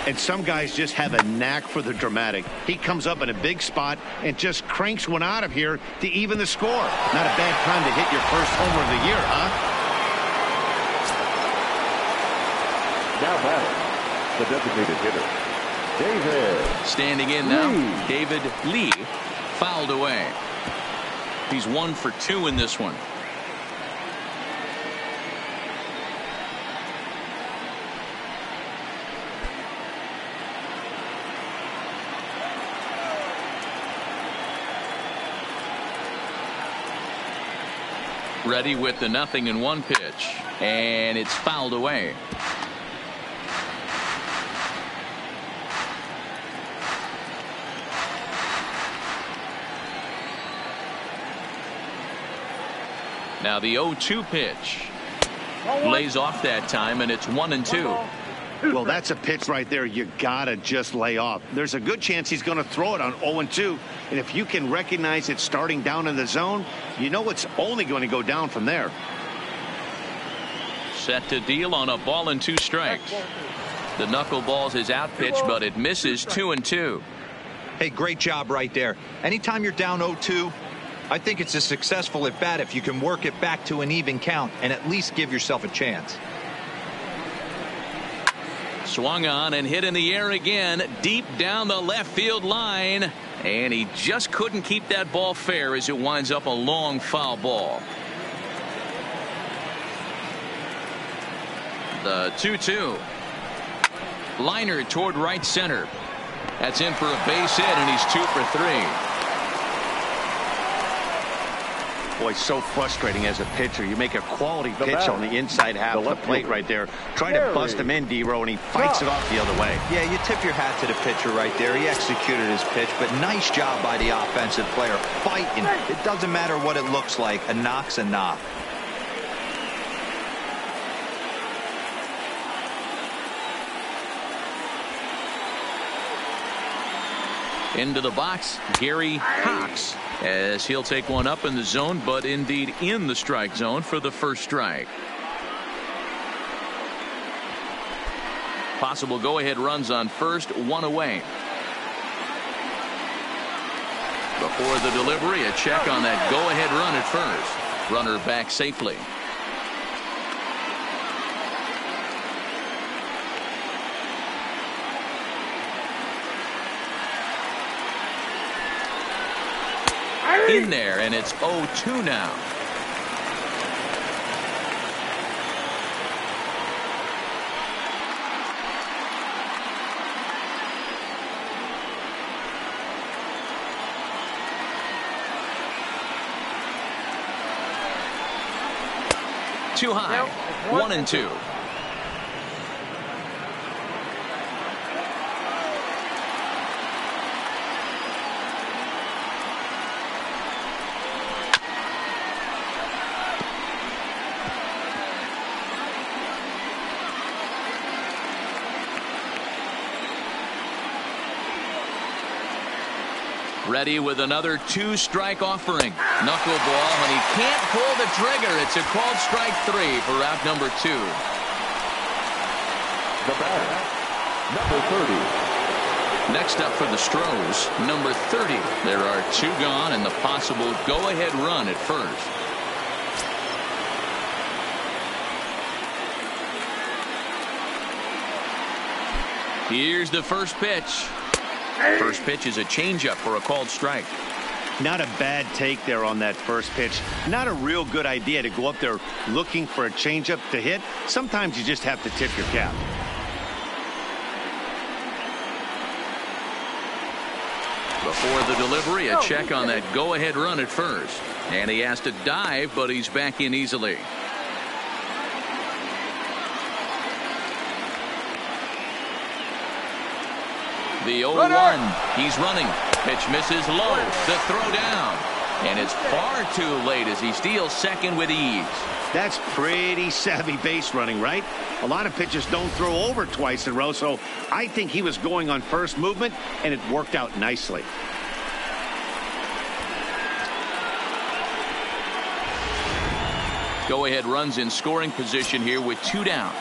Speaker 2: And some guys just have a knack for the dramatic. He comes up in a big spot and just cranks one out of here to even the score. Not a bad time to hit your first homer of the year, huh?
Speaker 5: Now batting, the designated hitter, David.
Speaker 1: Standing in now,
Speaker 5: Lee.
Speaker 1: David Lee, fouled away. He's 1 for 2 in this one. Ready with the 0-1 pitch, and it's fouled away. Now the 0-2 pitch lays off that time, and it's 1-2.
Speaker 2: Well, that's a pitch right there you gotta just lay off. There's a good chance he's going to throw it on 0-2, and if you can recognize it starting down in the zone, you know it's only going to go down from there.
Speaker 1: Set to deal on a ball and 2 strikes. The knuckleball's his out pitch, but it misses 2-2.
Speaker 3: Hey, great job right there. Anytime you're down 0-2, I think it's a successful at bat if you can work it back to an even count and at least give yourself a chance.
Speaker 1: Swung on and hit in the air again, deep down the left field line. And he just couldn't keep that ball fair as it winds up a long foul ball. The 2-2. Liner toward right center. That's in for a base hit, and he's 2 for 3.
Speaker 2: Boy, so frustrating as a pitcher. You make a quality pitch on the inside half of the plate right there. Trying to bust him in, D-Row, and he fights it off the other way.
Speaker 3: Yeah, you tip your hat to the pitcher right there. He executed his pitch, but nice job by the offensive player. Fighting. It doesn't matter what it looks like. A knock's a knock.
Speaker 1: Into the box, Gary Cox, as he'll take one up in the zone, but indeed in the strike zone for the first strike. Possible go-ahead runs on first, 1 away. Before the delivery, a check on that go-ahead run at first. Runner back safely. In there, and it's 0-2 now. Too high. 1-2. Ready with another 2-strike offering. Knuckleball, and he can't pull the trigger. It's a called strike 3 for out number 2.
Speaker 5: The batter, number 30.
Speaker 1: Next up for the Astros, number 30. There are 2 gone and the possible go-ahead run at first. Here's the first pitch. First pitch is a changeup for a called strike.
Speaker 2: Not a bad take there on that first pitch. Not a real good idea to go up there looking for a changeup to hit. Sometimes you just have to tip your cap.
Speaker 1: Before the delivery, a check on that go-ahead run at first. And he has to dive, but he's back in easily. The 0-1. He's running. Pitch misses low. The throw down. And it's far too late as he steals second with ease.
Speaker 2: That's pretty savvy base running, right? A lot of pitchers don't throw over twice in a row, so I think he was going on first movement, and it worked out nicely.
Speaker 1: Go-ahead runs in scoring position here with 2 down.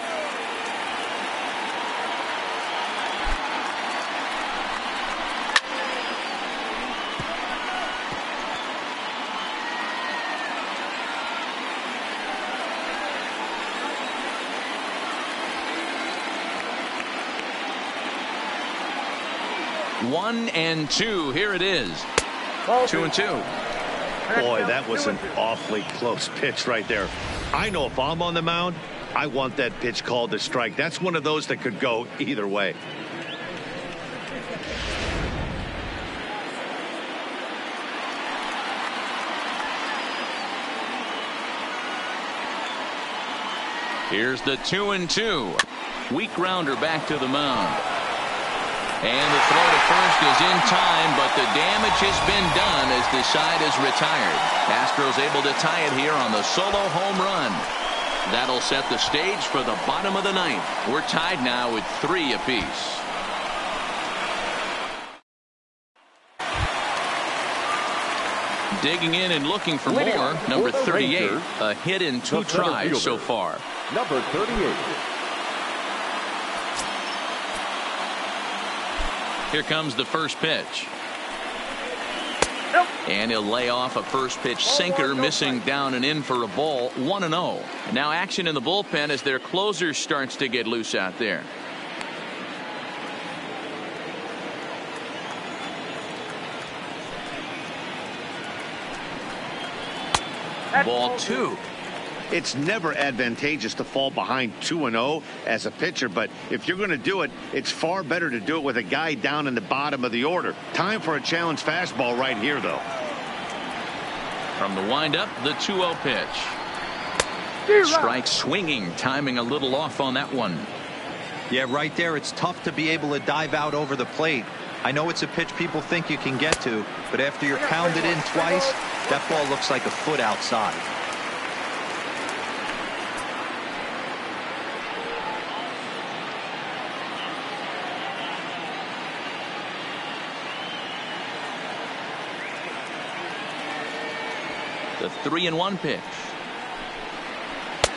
Speaker 1: One and 2. Here it is. 2-2.
Speaker 2: Boy, that was an awfully close pitch right there. I know if I'm on the mound, I want that pitch called a strike. That's one of those that could go either way.
Speaker 1: Here's the 2-2. Weak grounder back to the mound. And the throw to first is in time, but the damage has been done as the side is retired. Astros able to tie it here on the solo home run. That'll set the stage for the bottom of the ninth. We're tied now with 3 apiece. Digging in and looking for more, number 38. A hit in 2 tries so far.
Speaker 5: Number 38.
Speaker 1: Here comes the first pitch. And he'll lay off a first pitch sinker, missing down and in for a ball. 1-0. Now action in the bullpen as their closer starts to get loose out there. Ball 2.
Speaker 2: It's never advantageous to fall behind 2-0 as a pitcher, but if you're going to do it, it's far better to do it with a guy down in the bottom of the order. Time for a challenge fastball right here, though.
Speaker 1: From the windup, the 2-0 pitch. Strike swinging, timing a little off on that one.
Speaker 3: Yeah, right there, it's tough to be able to dive out over the plate. I know it's a pitch people think you can get to, but after you're pounded in twice, that ball looks like a foot outside.
Speaker 1: The 3-1 pitch.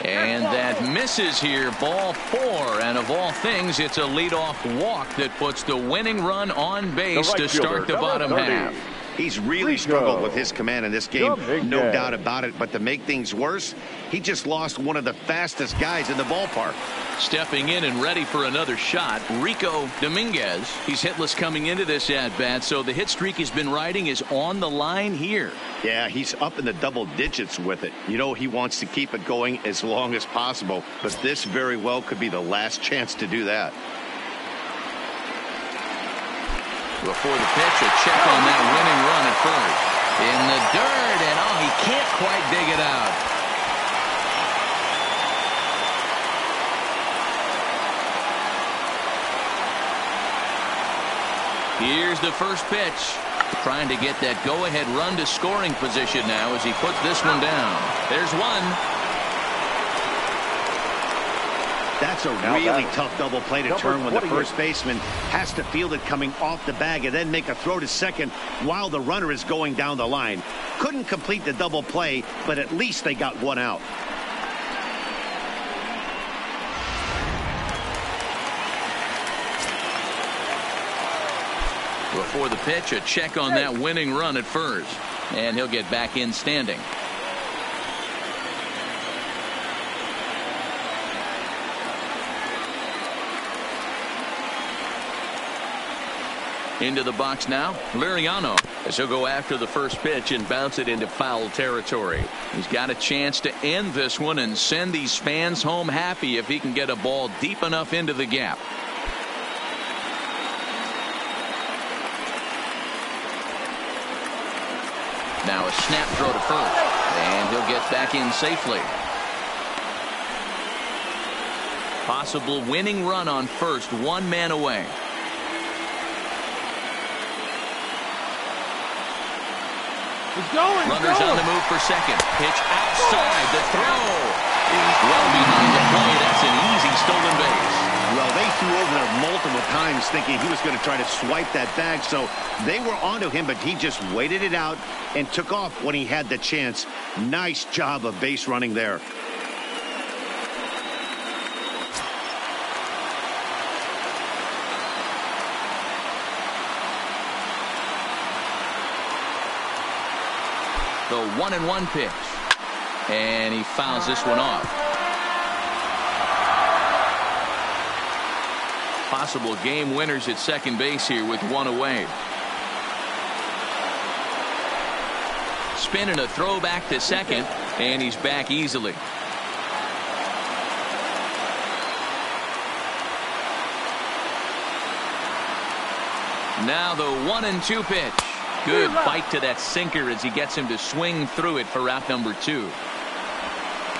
Speaker 1: And that misses here. Ball 4. And of all things, it's a leadoff walk that puts the winning run on base to start the bottom half.
Speaker 2: He's really struggled with his command in this game, no doubt about it. But to make things worse, he just lost one of the fastest guys in the ballpark.
Speaker 1: Stepping in and ready for another shot, Rico Dominguez. He's hitless coming into this at-bat, so the hit streak he's been riding is on the line here.
Speaker 2: Yeah, he's up in the double digits with it. You know, he wants to keep it going as long as possible, but this very well could be the last chance to do that.
Speaker 1: Before the pitch, a check on that winning run at first. In the dirt, and oh, he can't quite dig it out. Here's the first pitch. Trying to get that go-ahead run to scoring position now as he puts this one down. There's one.
Speaker 2: That's a really tough double play to turn when the first baseman has to field it coming off the bag and then make a throw to second while the runner is going down the line. Couldn't complete the double play, but at least they got one out.
Speaker 1: Before the pitch, a check on that winning run at first. And he'll get back in standing. Into the box now, Liriano, as he'll go after the first pitch and bounce it into foul territory. He's got a chance to end this one and send these fans home happy if he can get a ball deep enough into the gap. Now a snap throw to first, and he'll get back in safely. Possible winning run on first, one man away. Runners on the move for second. Pitch outside. The throw is well behind the plate. That's an easy stolen base.
Speaker 2: Well, they threw over there multiple times thinking he was going to try to swipe that bag, so they were onto him, but he just waited it out and took off when he had the chance. Nice job of base running there.
Speaker 1: The 1-1 pitch. And he fouls this one off. Possible game winners at second base here with one away. Spin and a throw back to second, and he's back easily. Now the 1-2 pitch. Good bite to that sinker as he gets him to swing through it for route number 2.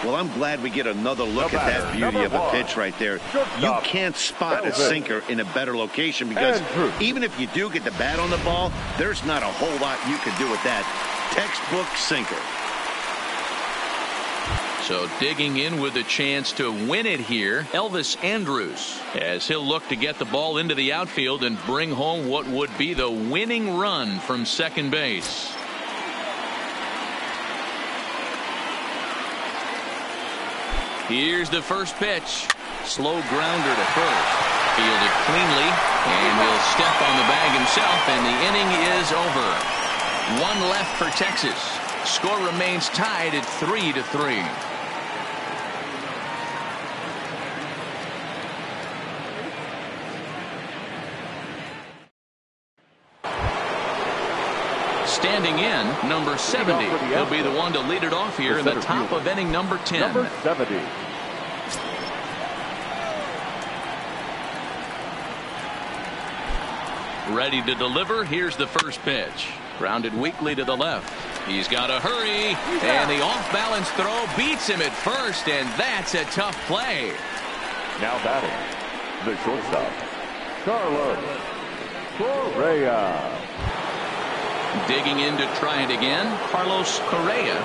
Speaker 2: Well, I'm glad we get another look at that beauty of a pitch right there. You can't spot a sinker in a better location because even if you do get the bat on the ball, there's not a whole lot you can do with that. Textbook sinker.
Speaker 1: So digging in with a chance to win it here, Elvis Andrus, as he'll look to get the ball into the outfield and bring home what would be the winning run from second base. Here's the first pitch. Slow grounder to first. Fielded cleanly, and will step on the bag himself, and the inning is over. One left for Texas. Score remains tied at 3-3. Standing in, number 70. He'll be the one to lead it off here in the top of inning number 10.
Speaker 5: Number 70.
Speaker 1: Ready to deliver. Here's the first pitch. Grounded weakly to the left. He's got to hurry. And the off-balance throw beats him at first, and that's a tough play.
Speaker 5: Now batting, the shortstop, Carlos Correa.
Speaker 1: Digging in to try it again, Carlos Correa.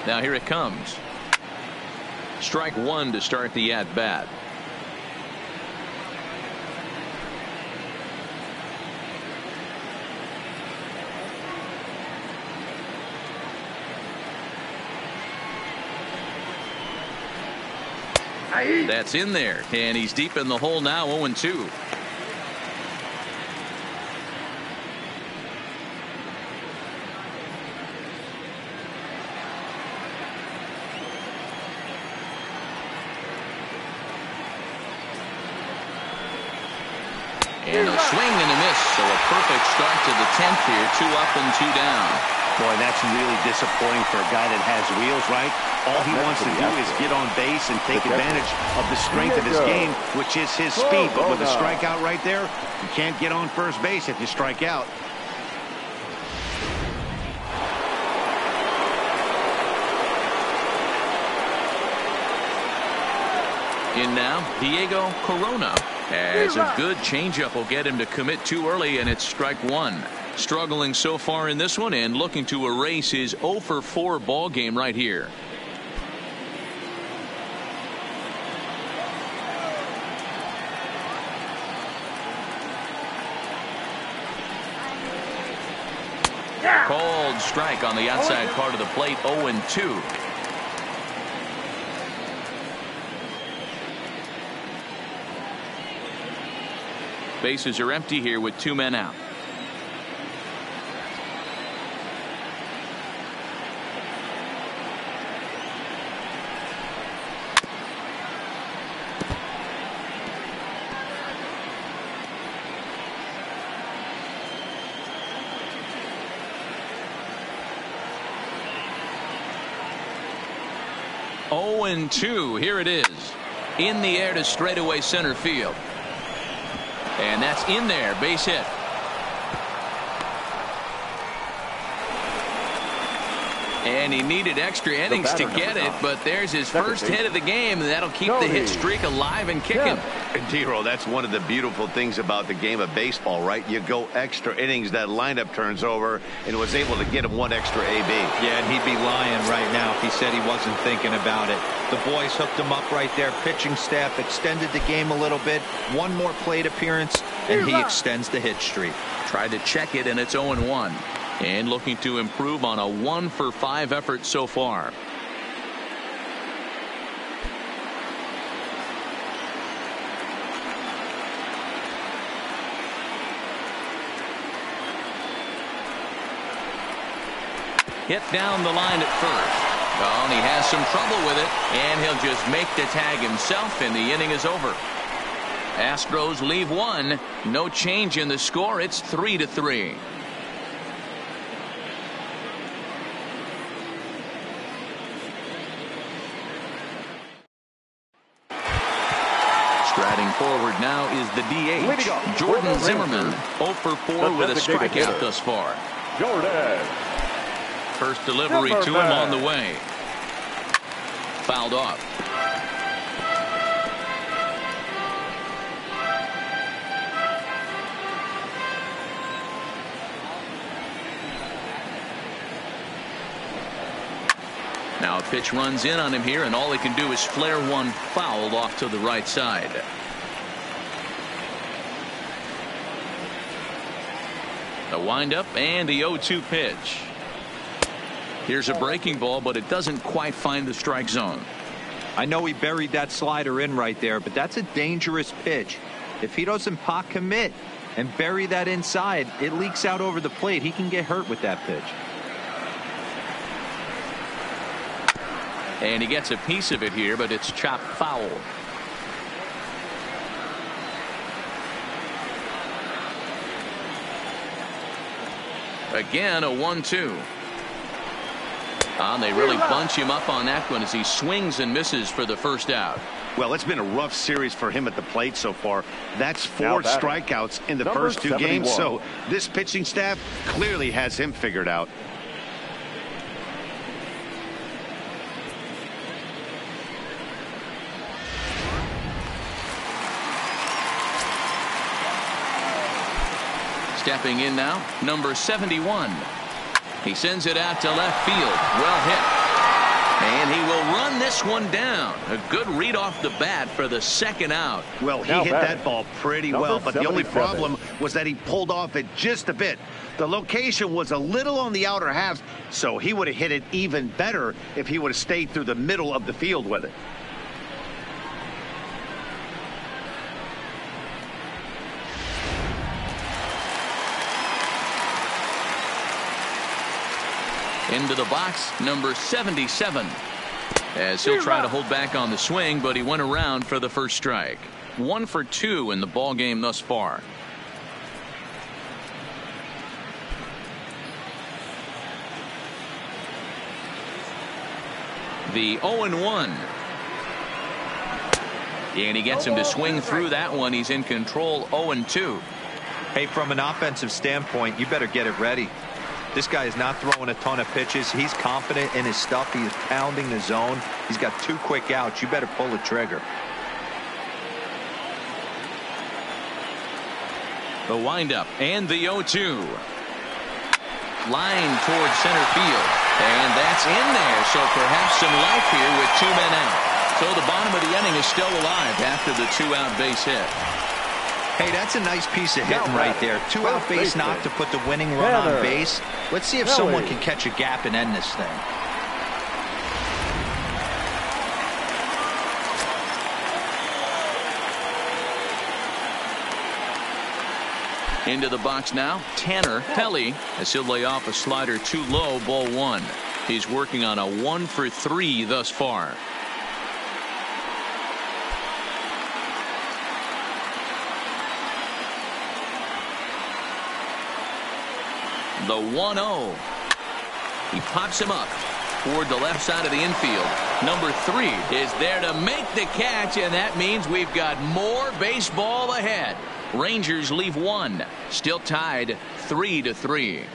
Speaker 1: Now here it comes. Strike one to start the at-bat. That's in there, and he's deep in the hole now, 0-2. And a swing and a miss, so a perfect start to the 10th here, 2 up and 2 down.
Speaker 2: Boy, that's really disappointing for a guy that has wheels, right? All he wants to do is get on base and take advantage of the strength of his game, which is his speed. But with a strikeout right there, you can't get on first base if you strike out.
Speaker 1: In now, Diego Corona. As a good changeup will get him to commit too early, and it's strike one. Struggling so far in this one and looking to erase his 0-for-4 ball game right here. Cold strike on the outside part of the plate, 0-2. Bases are empty here with 2 men out. Oh, and 2. Here it is. In the air to straightaway center field. And that's in there, base hit. And he needed extra innings to get it, but there's his first hit of the game, and that'll keep the hit streak alive and kicking.
Speaker 2: And D-Roll, that's one of the beautiful things about the game of baseball, right? You go extra innings, that lineup turns over, and was able to get him 1 extra AB.
Speaker 3: Yeah, and he'd be lying right now if he said he wasn't thinking about it. The boys hooked him up right there. Pitching staff extended the game a little bit. 1 more plate appearance, and he extends the hit streak.
Speaker 1: Tried to check it, and it's 0-1. And looking to improve on a 1-for-5 effort so far. Hit down the line at first. Oh, and he has some trouble with it, and he'll just make the tag himself, and the inning is over. Astros leave 1. No change in the score. It's 3-3. Striding forward now is the DH, Jordan Zimmerman, 0-for-4 with a strikeout thus far.
Speaker 5: Jordan.
Speaker 1: First delivery to him on the way. Fouled off. Now a pitch runs in on him here, and all he can do is flare one foul off to the right side. The windup and the 0-2 pitch. Here's a breaking ball, but it doesn't quite find the strike zone.
Speaker 3: I know he buried that slider in right there, but that's a dangerous pitch. If he doesn't pot commit and bury that inside, it leaks out over the plate. He can get hurt with that pitch.
Speaker 1: And he gets a piece of it here, but it's chopped foul. Again, a 1-2. They really bunch him up on that one as he swings and misses for the first out.
Speaker 2: Well, it's been a rough series for him at the plate so far. That's 4 strikeouts in the first 2 games, so this pitching staff clearly has him figured out.
Speaker 1: Stepping in now, number 71. He sends it out to left field. Well hit. And he will run this one down. A good read off the bat for the second out.
Speaker 2: Well, he hit that ball pretty well, but the only problem was that he pulled off it just a bit. The location was a little on the outer half, so he would have hit it even better if he would have stayed through the middle of the field with it.
Speaker 1: Into the box, number 77. As he'll try to hold back on the swing, but he went around for the first strike. 1 for 2 in the ball game thus far. The 0-1. And he gets him to swing through that one. He's in control. 0-2.
Speaker 3: Hey, from an offensive standpoint, you better get it ready. This guy is not throwing a ton of pitches. He's confident in his stuff. He is pounding the zone. He's got 2 quick outs. You better pull the trigger.
Speaker 1: The windup and the 0-2. Line towards center field. And that's in there. So perhaps some life here with 2 men out. So the bottom of the inning is still alive after the 2-out base hit.
Speaker 3: Hey, that's a nice piece of hitting right there. 2-out base knock to put the winning run on base. Let's see if someone can catch a gap and end this thing.
Speaker 1: Into the box now, Tanner Pelly, as he'll lay off a slider too low, ball 1. He's working on a 1 for 3 thus far. The 1-0. He pops him up toward the left side of the infield. Number 3 is there to make the catch, and that means we've got more baseball ahead. Rangers leave 1. Still tied 3-3.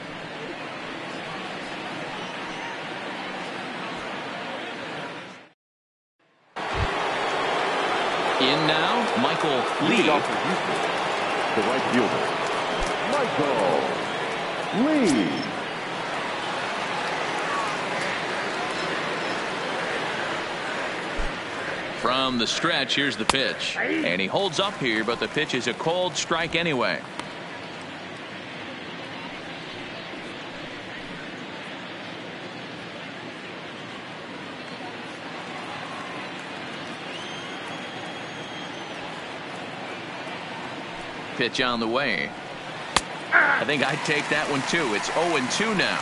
Speaker 1: In now, Michael Lee.
Speaker 5: The right fielder, Michael Lee.
Speaker 1: From the stretch, here's the pitch. And he holds up here, but the pitch is a called strike anyway. Pitch on the way. I think I'd take that one too. It's 0-2 now.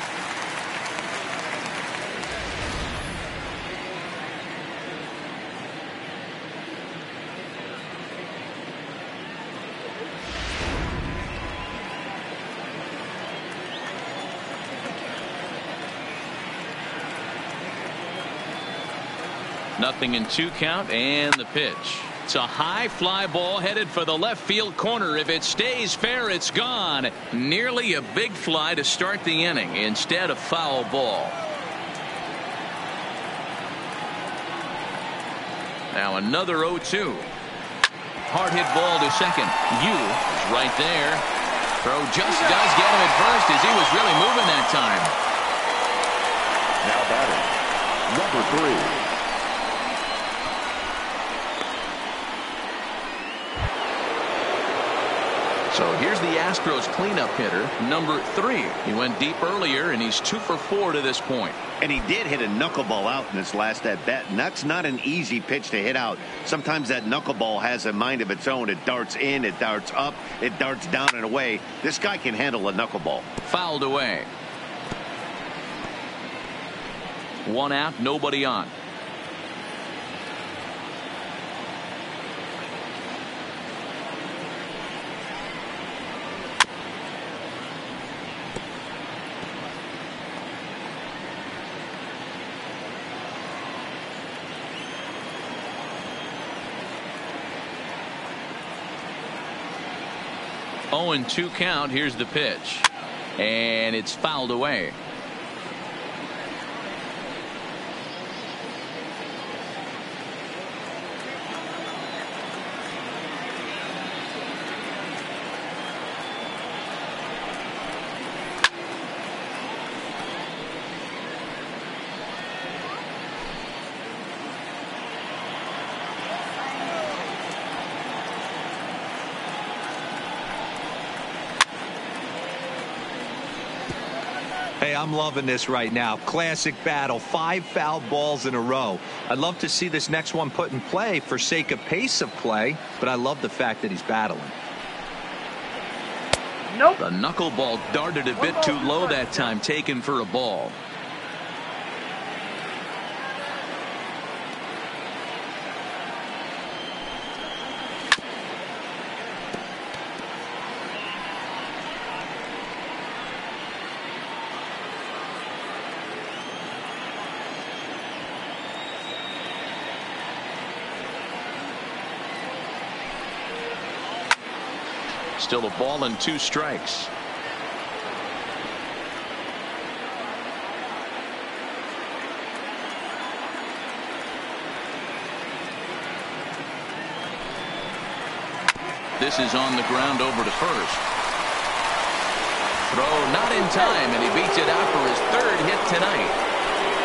Speaker 1: Nothing in 2 count, and the pitch. It's a high fly ball headed for the left field corner. If it stays fair, it's gone. Nearly a big fly to start the inning. Instead, a foul ball. Now another 0-2. Hard hit ball to second. Yu is right there. Throw just does get him at first as he was really moving that time.
Speaker 5: Now batting, number 3.
Speaker 1: So here's the Astros cleanup hitter, number 3. He went deep earlier, and he's 2 for 4 to this point.
Speaker 2: And he did hit a knuckleball out in his last at bat, and that's not an easy pitch to hit out. Sometimes that knuckleball has a mind of its own. It darts in, it darts up, it darts down and away. This guy can handle a knuckleball.
Speaker 1: Fouled away. 1 out, nobody on. Oh, and 2 count. Here's the pitch, and it's fouled away.
Speaker 3: Hey, I'm loving this right now. Classic battle. 5 foul balls in a row. I'd love to see this next one put in play for sake of pace of play, but I love the fact that he's battling.
Speaker 4: Nope.
Speaker 1: The knuckleball darted a bit too low that time, taken for a ball. Still a ball and 2 strikes. This is on the ground over to first. Throw not in time, and he beats it out for his 3rd hit tonight.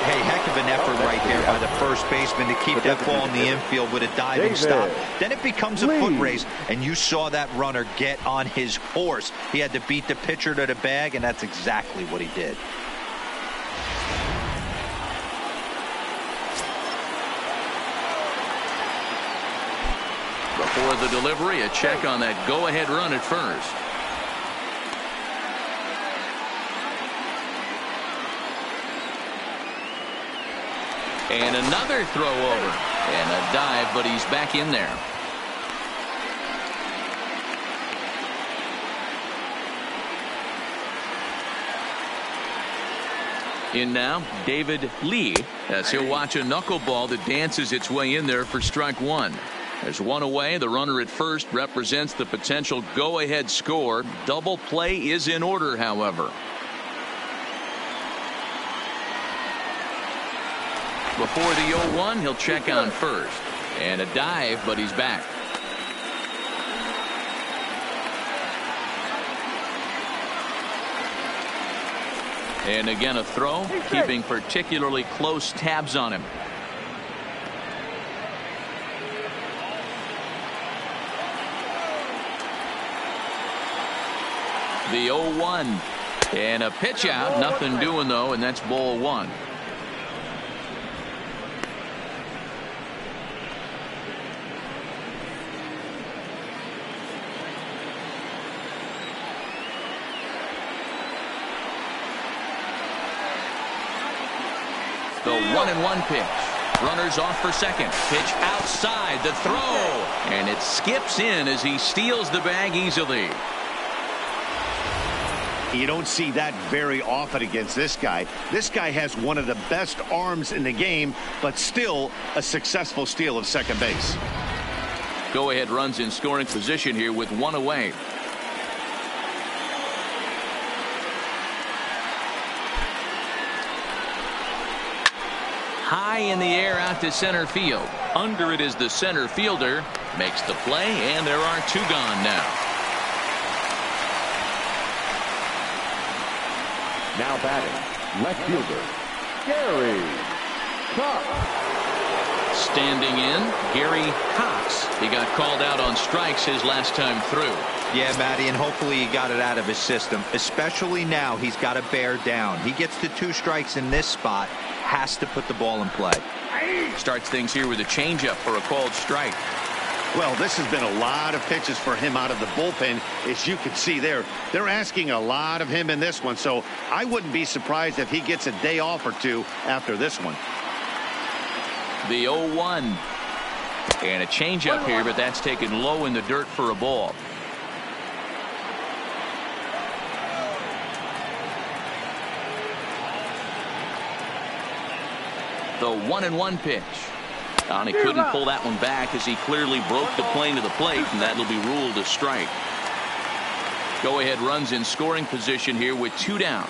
Speaker 3: Hey, heck of an effort right there by the first baseman to keep that ball in the infield with a diving stop. Then it becomes a foot race, and you saw that runner get on his horse. He had to beat the pitcher to the bag, and that's exactly what he did.
Speaker 1: Before the delivery, a check on that go-ahead run at first. And another throw over, and a dive, but he's back in there. In now, David Lee, as he'll watch a knuckleball that dances its way in there for strike 1. There's 1 away. The runner at first represents the potential go-ahead score. Double play is in order, however. Before the 0-1, he'll check on first. And a dive, but he's back. And again a throw, keeping particularly close tabs on him. The 0-1. And a pitch out. Nothing doing, though, and that's ball 1. The 1-1 pitch. Runners off for second. Pitch outside. The throw. And it skips in as he steals the bag easily.
Speaker 2: You don't see that very often against this guy. This guy has one of the best arms in the game, but still a successful steal of second base.
Speaker 1: Go-ahead runs in scoring position here with 1 away. High in the air out to center field. Under it is the center fielder. Makes the play, and there are 2 gone now.
Speaker 5: Now batting, left fielder, Gary Cox.
Speaker 1: Standing in, Gary Cox. He got called out on strikes his last time through.
Speaker 3: Yeah, Matty, and hopefully he got it out of his system. Especially now, he's got to bear down. He gets to 2 strikes in this spot, has to put the ball in play.
Speaker 1: Starts things here with a changeup for a called strike.
Speaker 2: Well, this has been a lot of pitches for him out of the bullpen. As you can see there, they're asking a lot of him in this one, so I wouldn't be surprised if he gets a day off or two after this one.
Speaker 1: The 0-1. And a changeup here, but that's taken low in the dirt for a ball. The 1-1 pitch. And he couldn't pull that one back as he clearly broke the plane to the plate, and that'll be ruled a strike. Go ahead runs in scoring position here with 2 down.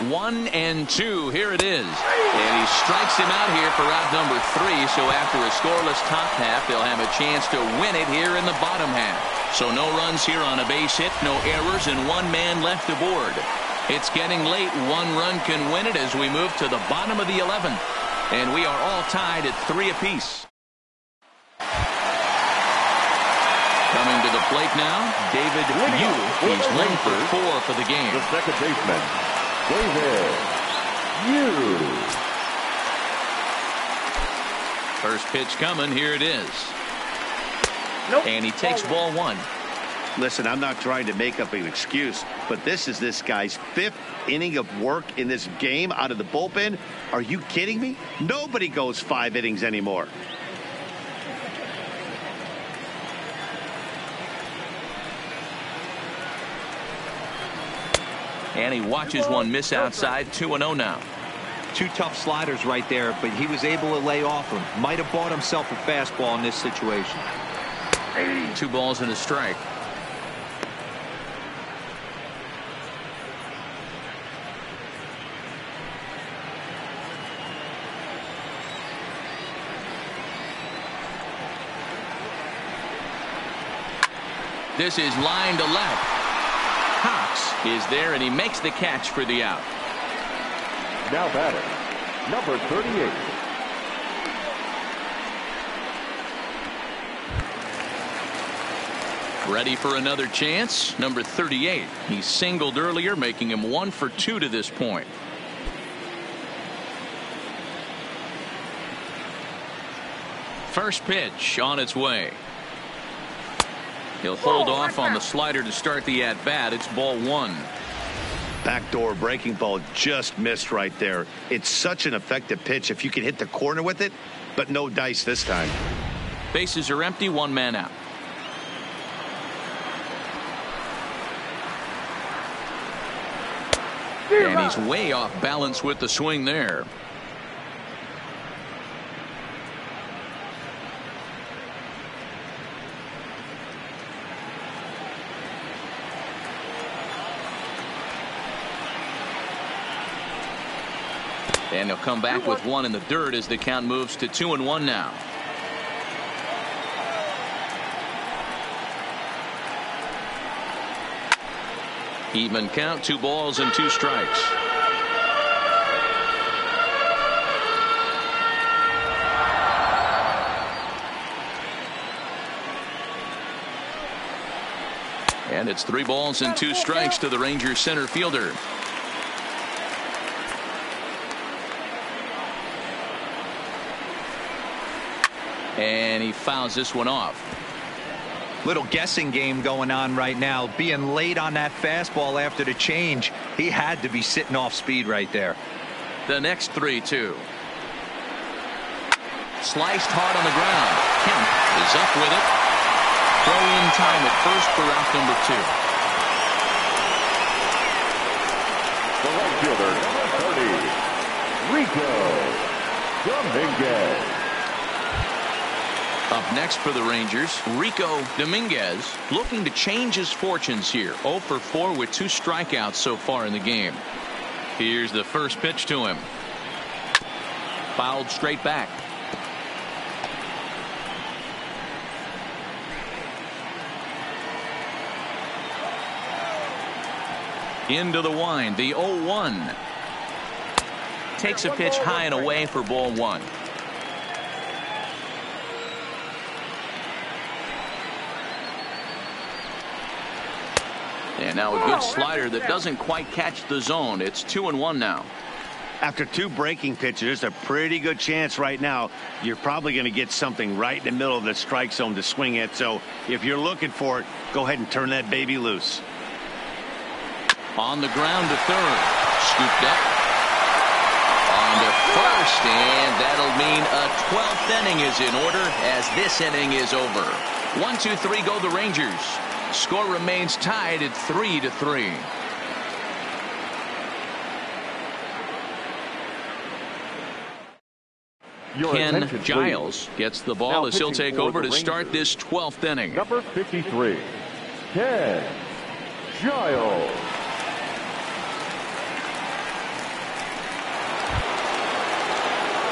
Speaker 1: One and two. Here it is. And he strikes him out here for out number 3. So after a scoreless top half, they'll have a chance to win it here in the bottom half. So no runs here on a base hit, no errors, and 1 man left aboard. It's getting late. 1 run can win it as we move to the bottom of the 11th. And we are all tied at 3 apiece. Coming to the plate now, David Yu. He's 1 for 4 for the game.
Speaker 5: The second baseman, David Yu.
Speaker 1: First pitch coming. Here it is.
Speaker 4: Nope.
Speaker 1: And he takes ball 1.
Speaker 2: Listen, I'm not trying to make up an excuse, but this is this guy's 5th inning of work in this game out of the bullpen. Are you kidding me? Nobody goes 5 innings anymore.
Speaker 1: And he watches one miss outside. 2-0 now.
Speaker 3: 2 tough sliders right there, but he was able to lay off them. Might have bought himself a fastball in this situation.
Speaker 1: 2 balls and a strike. This is line to left. Cox is there, and he makes the catch for the out.
Speaker 5: Now batter, number 38.
Speaker 1: Ready for another chance. Number 38. He singled earlier, making him 1 for 2 to this point. First pitch on its way. He'll hold off on the slider to start the at-bat. It's ball 1.
Speaker 2: Backdoor breaking ball just missed right there. It's such an effective pitch if you can hit the corner with it, but no dice this time.
Speaker 1: Bases are empty. 1 man out. And he's way off balance with the swing there. And he'll come back with 1 in the dirt as the count moves to 2-1 now. Even count. 2 balls and 2 strikes. And it's 3 balls and 2 strikes to the Rangers center fielder. And he fouls this one off.
Speaker 3: Little guessing game going on right now. Being late on that fastball after the change, he had to be sitting off speed right there.
Speaker 1: The next 3-2. Sliced hard on the ground. Kemp is up with it. Throw in time at first for out number
Speaker 5: The right fielder, number 30, Rico Dominguez.
Speaker 1: Up next for the Rangers, Rico Dominguez, looking to change his fortunes here. 0 for 4 with 2 strikeouts so far in the game. Here's the first pitch to him. Fouled straight back. Into the wind, the 0-1. Takes a pitch high and away for ball one. And now a good slider that doesn't quite catch the zone. It's 2-1 now.
Speaker 2: After two breaking pitches, there's a pretty good chance right now you're probably going to get something right in the middle of the strike zone to swing at. So if you're looking for it, go ahead and turn that baby loose.
Speaker 1: On the ground to third. Scooped up. On to first, and that'll mean a 12th inning is in order as this inning is over. 1-2-3 go the Rangers. Score remains tied at 3-3. Ken Giles gets the ball as he'll take over to start this 12th inning.
Speaker 5: Number 53, Ken Giles.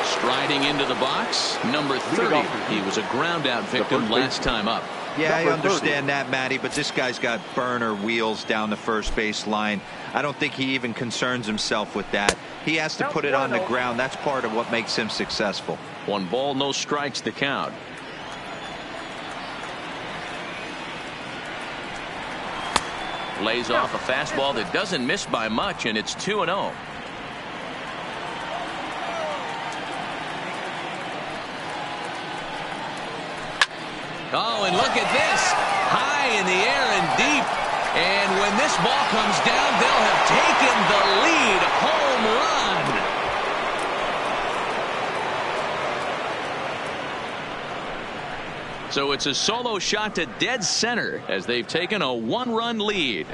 Speaker 1: Striding into the box, number 30. He was a ground out victim last time up.
Speaker 3: Yeah, I understand that, Matty, but this guy's got burner wheels down the first base line. I don't think he even concerns himself with that. He has to put it on the ground. That's part of what makes him successful.
Speaker 1: 1 ball, no strikes, the count. Lays off a fastball that doesn't miss by much, and it's 2-0. Oh, and look at this. High in the air and deep. And when this ball comes down, they'll have taken the lead. Home run. So it's a solo shot to dead center as they've taken a 1-run lead.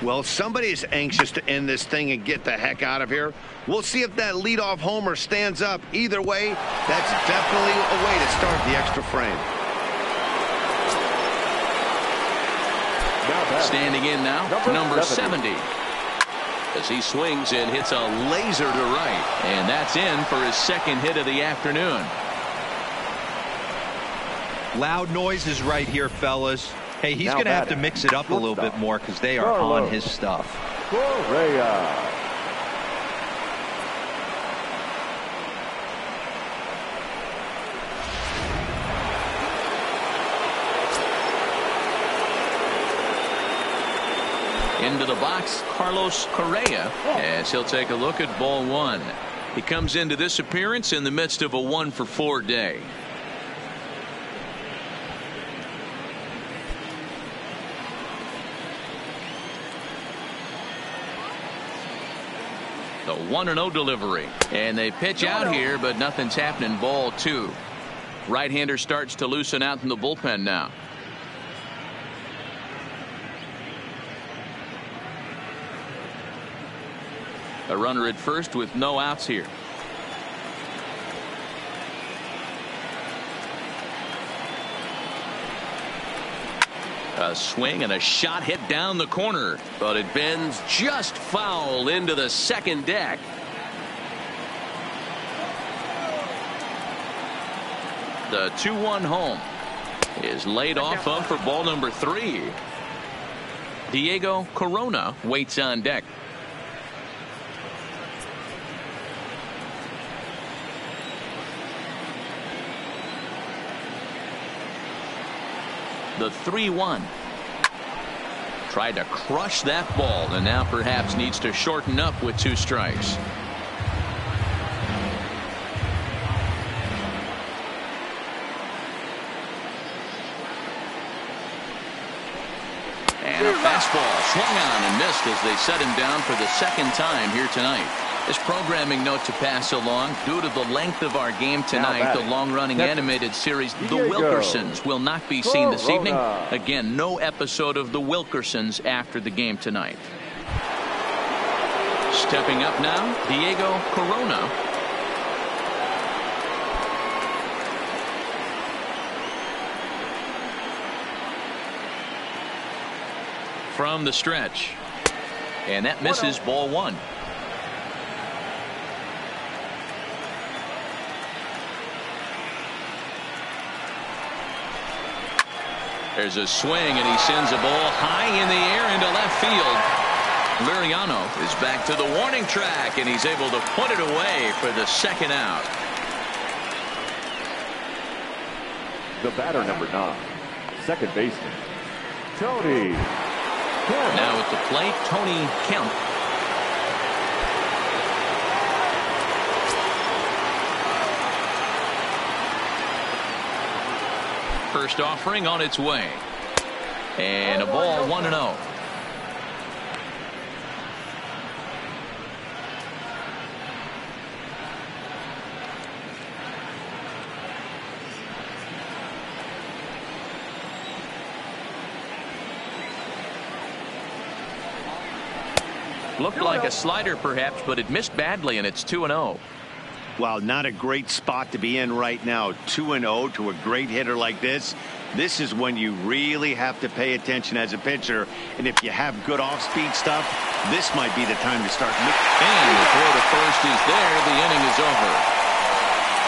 Speaker 2: Well, somebody's anxious to end this thing and get the heck out of here. We'll see if that leadoff homer stands up. Either way, that's definitely a way to start the extra frame.
Speaker 1: Standing in now, number 70. As he swings and hits a laser to right. And that's in for his second hit of the afternoon.
Speaker 3: Loud noises right here, fellas. Hey, he's going to have to mix it up a little bit more because they are on his stuff.
Speaker 5: Correa.
Speaker 1: Into the box, Carlos Correa, as he'll take a look at ball one. He comes into this appearance in the midst of a 1-for-4 day. The 1-0 delivery. And they pitch out here, but nothing's happening. Ball two. Right-hander starts to loosen out in the bullpen now. A runner at first with no outs here. A swing and a shot hit down the corner, but it bends just foul into the second deck. The 2-1 home is laid off of for ball number 3. Diego Corona waits on deck. The 3-1. Tried to crush that ball and now perhaps needs to shorten up with 2 strikes. And a fastball swung on and missed as they set him down for the second time here tonight. This programming note to pass along: due to the length of our game tonight, the long-running animated series The Wilkersons will not be seen this evening. Again, no episode of The Wilkersons after the game tonight. Stepping up now, Diego Corona. From the stretch. And that misses, ball one. There's a swing, and he sends a ball high in the air into left field. Liriano is back to the warning track, and he's able to put it away for the second out.
Speaker 5: The batter, number 9, second baseman, Tony Kemp.
Speaker 1: Now at the plate, Tony Kemp. First offering on its way. And a ball 1-0. Looked like a slider perhaps, but it missed badly, and it's 2-0.
Speaker 2: Well, not a great spot to be in right now. 2-0 to a great hitter like this. This is when you really have to pay attention as a pitcher. And if you have good off-speed stuff, this might be the time to start.
Speaker 1: And the throw to first is there. The inning is over.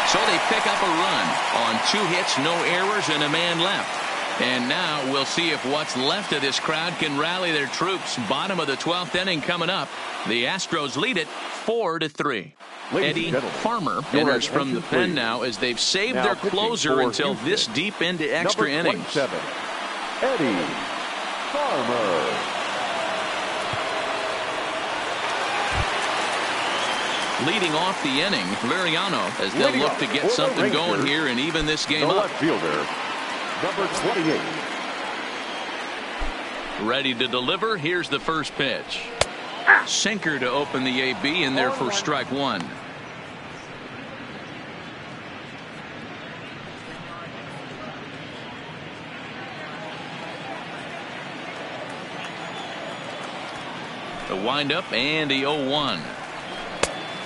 Speaker 1: So they pick up a run on 2 hits, no errors, and a man left. And now we'll see if what's left of this crowd can rally their troops. Bottom of the 12th inning coming up. The Astros lead it 4-3. Eddie Farmer enters from the pen now as they've saved their closer until this deep into extra innings.
Speaker 5: Eddie Farmer.
Speaker 1: Leading off the inning, Liriano, as they'll look to get something going here and even this game up.
Speaker 5: Left fielder, number 28.
Speaker 1: Ready to deliver. Here's the first pitch. Sinker to open the AB in there for strike one. The windup and the 0-1.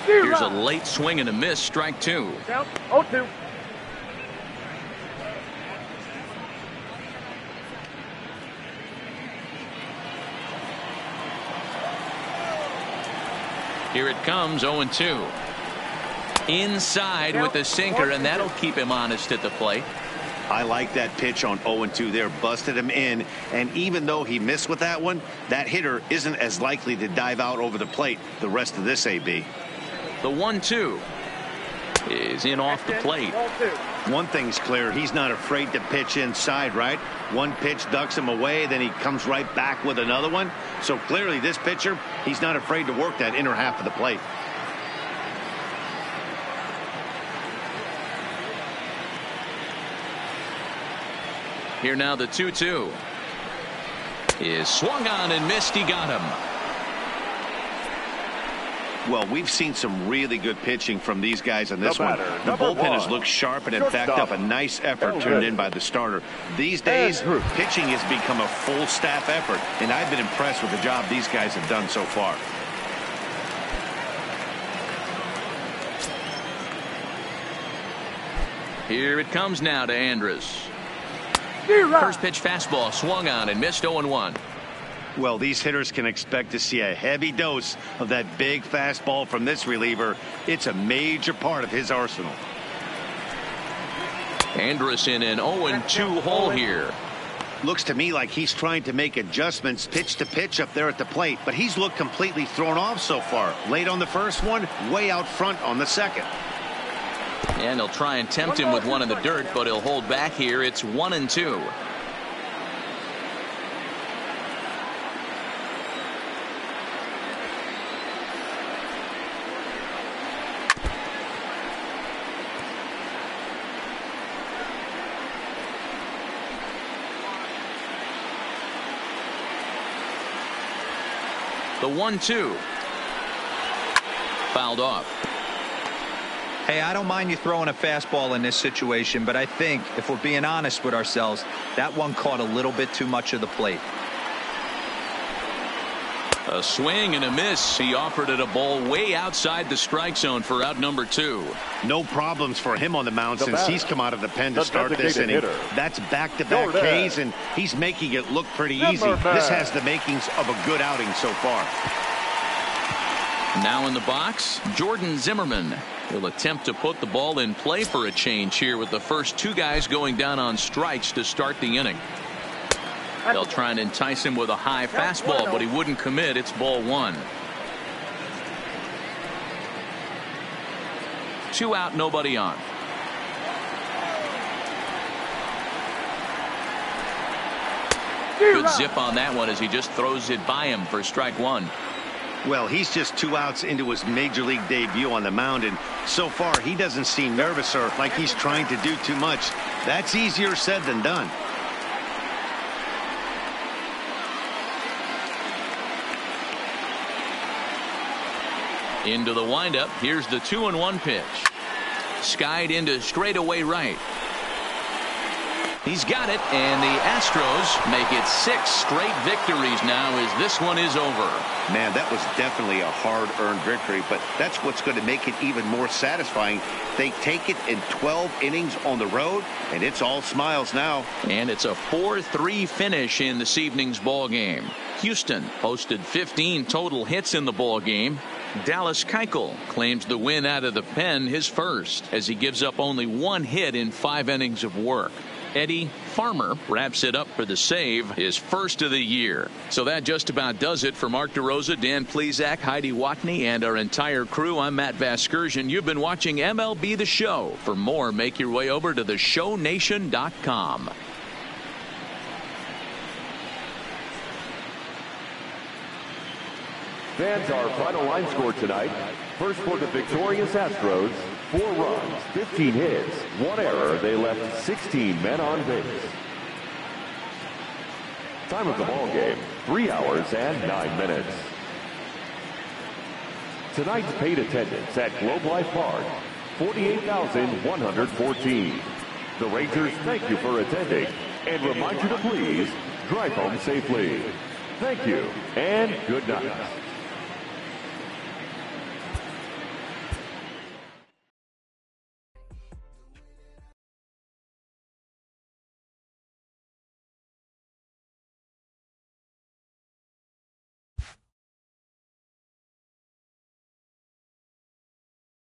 Speaker 1: Here's a late swing and a miss, strike two.
Speaker 4: 0-2.
Speaker 1: Here it comes, 0-2. Inside with the sinker, and that'll keep him honest at the plate.
Speaker 2: I like that pitch on 0-2 there. Busted him in, and even though he missed with that one, that hitter isn't as likely to dive out over the plate the rest of this AB.
Speaker 1: The 1-2 is in off the plate.
Speaker 2: One thing's clear, he's not afraid to pitch inside, right? One pitch ducks him away, then he comes right back with another one. So clearly this pitcher, he's not afraid to work that inner half of the plate.
Speaker 1: Here now the 2-2 is swung on and missed. He got him.
Speaker 2: Well, we've seen some really good pitching from these guys on this one. The
Speaker 5: number
Speaker 2: bullpen has
Speaker 5: 1,
Speaker 2: looked sharp and, in fact, up a nice effort turned in by the starter. These days, pitching has become a full staff effort, and I've been impressed with the job these guys have done so far.
Speaker 1: Here it comes now to Andrus. First pitch fastball swung on and missed. 0-1.
Speaker 2: Well, these hitters can expect to see a heavy dose of that big fastball from this reliever. It's a major part of his arsenal.
Speaker 1: Andrus in an 0-2 hole here.
Speaker 2: Looks to me like he's trying to make adjustments pitch to pitch up there at the plate, but he's looked completely thrown off so far. Late on the first one, way out front on the second.
Speaker 1: And they'll try and tempt him with one in the dirt, but he'll hold back here. It's 1-2. The 1-2 fouled off.
Speaker 3: Hey, I don't mind you throwing a fastball in this situation, but I think if we're being honest with ourselves, that one caught a little bit too much of the plate.
Speaker 1: A swing and a miss. He offered it a ball way outside the strike zone for out number 2.
Speaker 2: No problems for him on the mound since he's come out of the pen to start this inning.
Speaker 5: Hitter.
Speaker 2: That's back-to-back Ks, and he's making it look pretty easy. This has the makings of a good outing so far.
Speaker 1: Now in the box, Jordan Zimmerman. He'll attempt to put the ball in play for a change here with the first 2 guys going down on strikes to start the inning. They'll try and entice him with a high fastball, but he wouldn't commit. It's ball 1. 2 out, nobody on. Good zip on that one as he just throws it by him for strike 1.
Speaker 2: Well, he's just 2 outs into his major league debut on the mound, and so far he doesn't seem nervous or like he's trying to do too much. That's easier said than done.
Speaker 1: Into the windup. Here's the 2-1 pitch. Skied into straightaway right. He's got it, and the Astros make it 6 straight victories now as this one is over.
Speaker 2: Man, that was definitely a hard-earned victory, but that's what's going to make it even more satisfying. They take it in 12 innings on the road, and it's all smiles now.
Speaker 1: And it's a 4-3 finish in this evening's ball game. Houston posted 15 total hits in the ball game. Dallas Keuchel claims the win out of the pen, his first, as he gives up only 1 hit in 5 innings of work. Eddie Farmer wraps it up for the save, his first of the year. So that just about does it for Mark DeRosa, Dan Plesac, Heidi Watney, and our entire crew. I'm Matt Vasgersian. You've been watching MLB The Show. For more, make your way over to theshownation.com.
Speaker 5: Fans, our final line score tonight. First for the victorious Astros, 4 runs, 15 hits, 1 error. They left 16 men on base. Time of the ball game, 3 hours and 9 minutes. Tonight's paid attendance at Globe Life Park, 48,114. The Rangers thank you for attending and remind you to please drive home safely. Thank you and good night.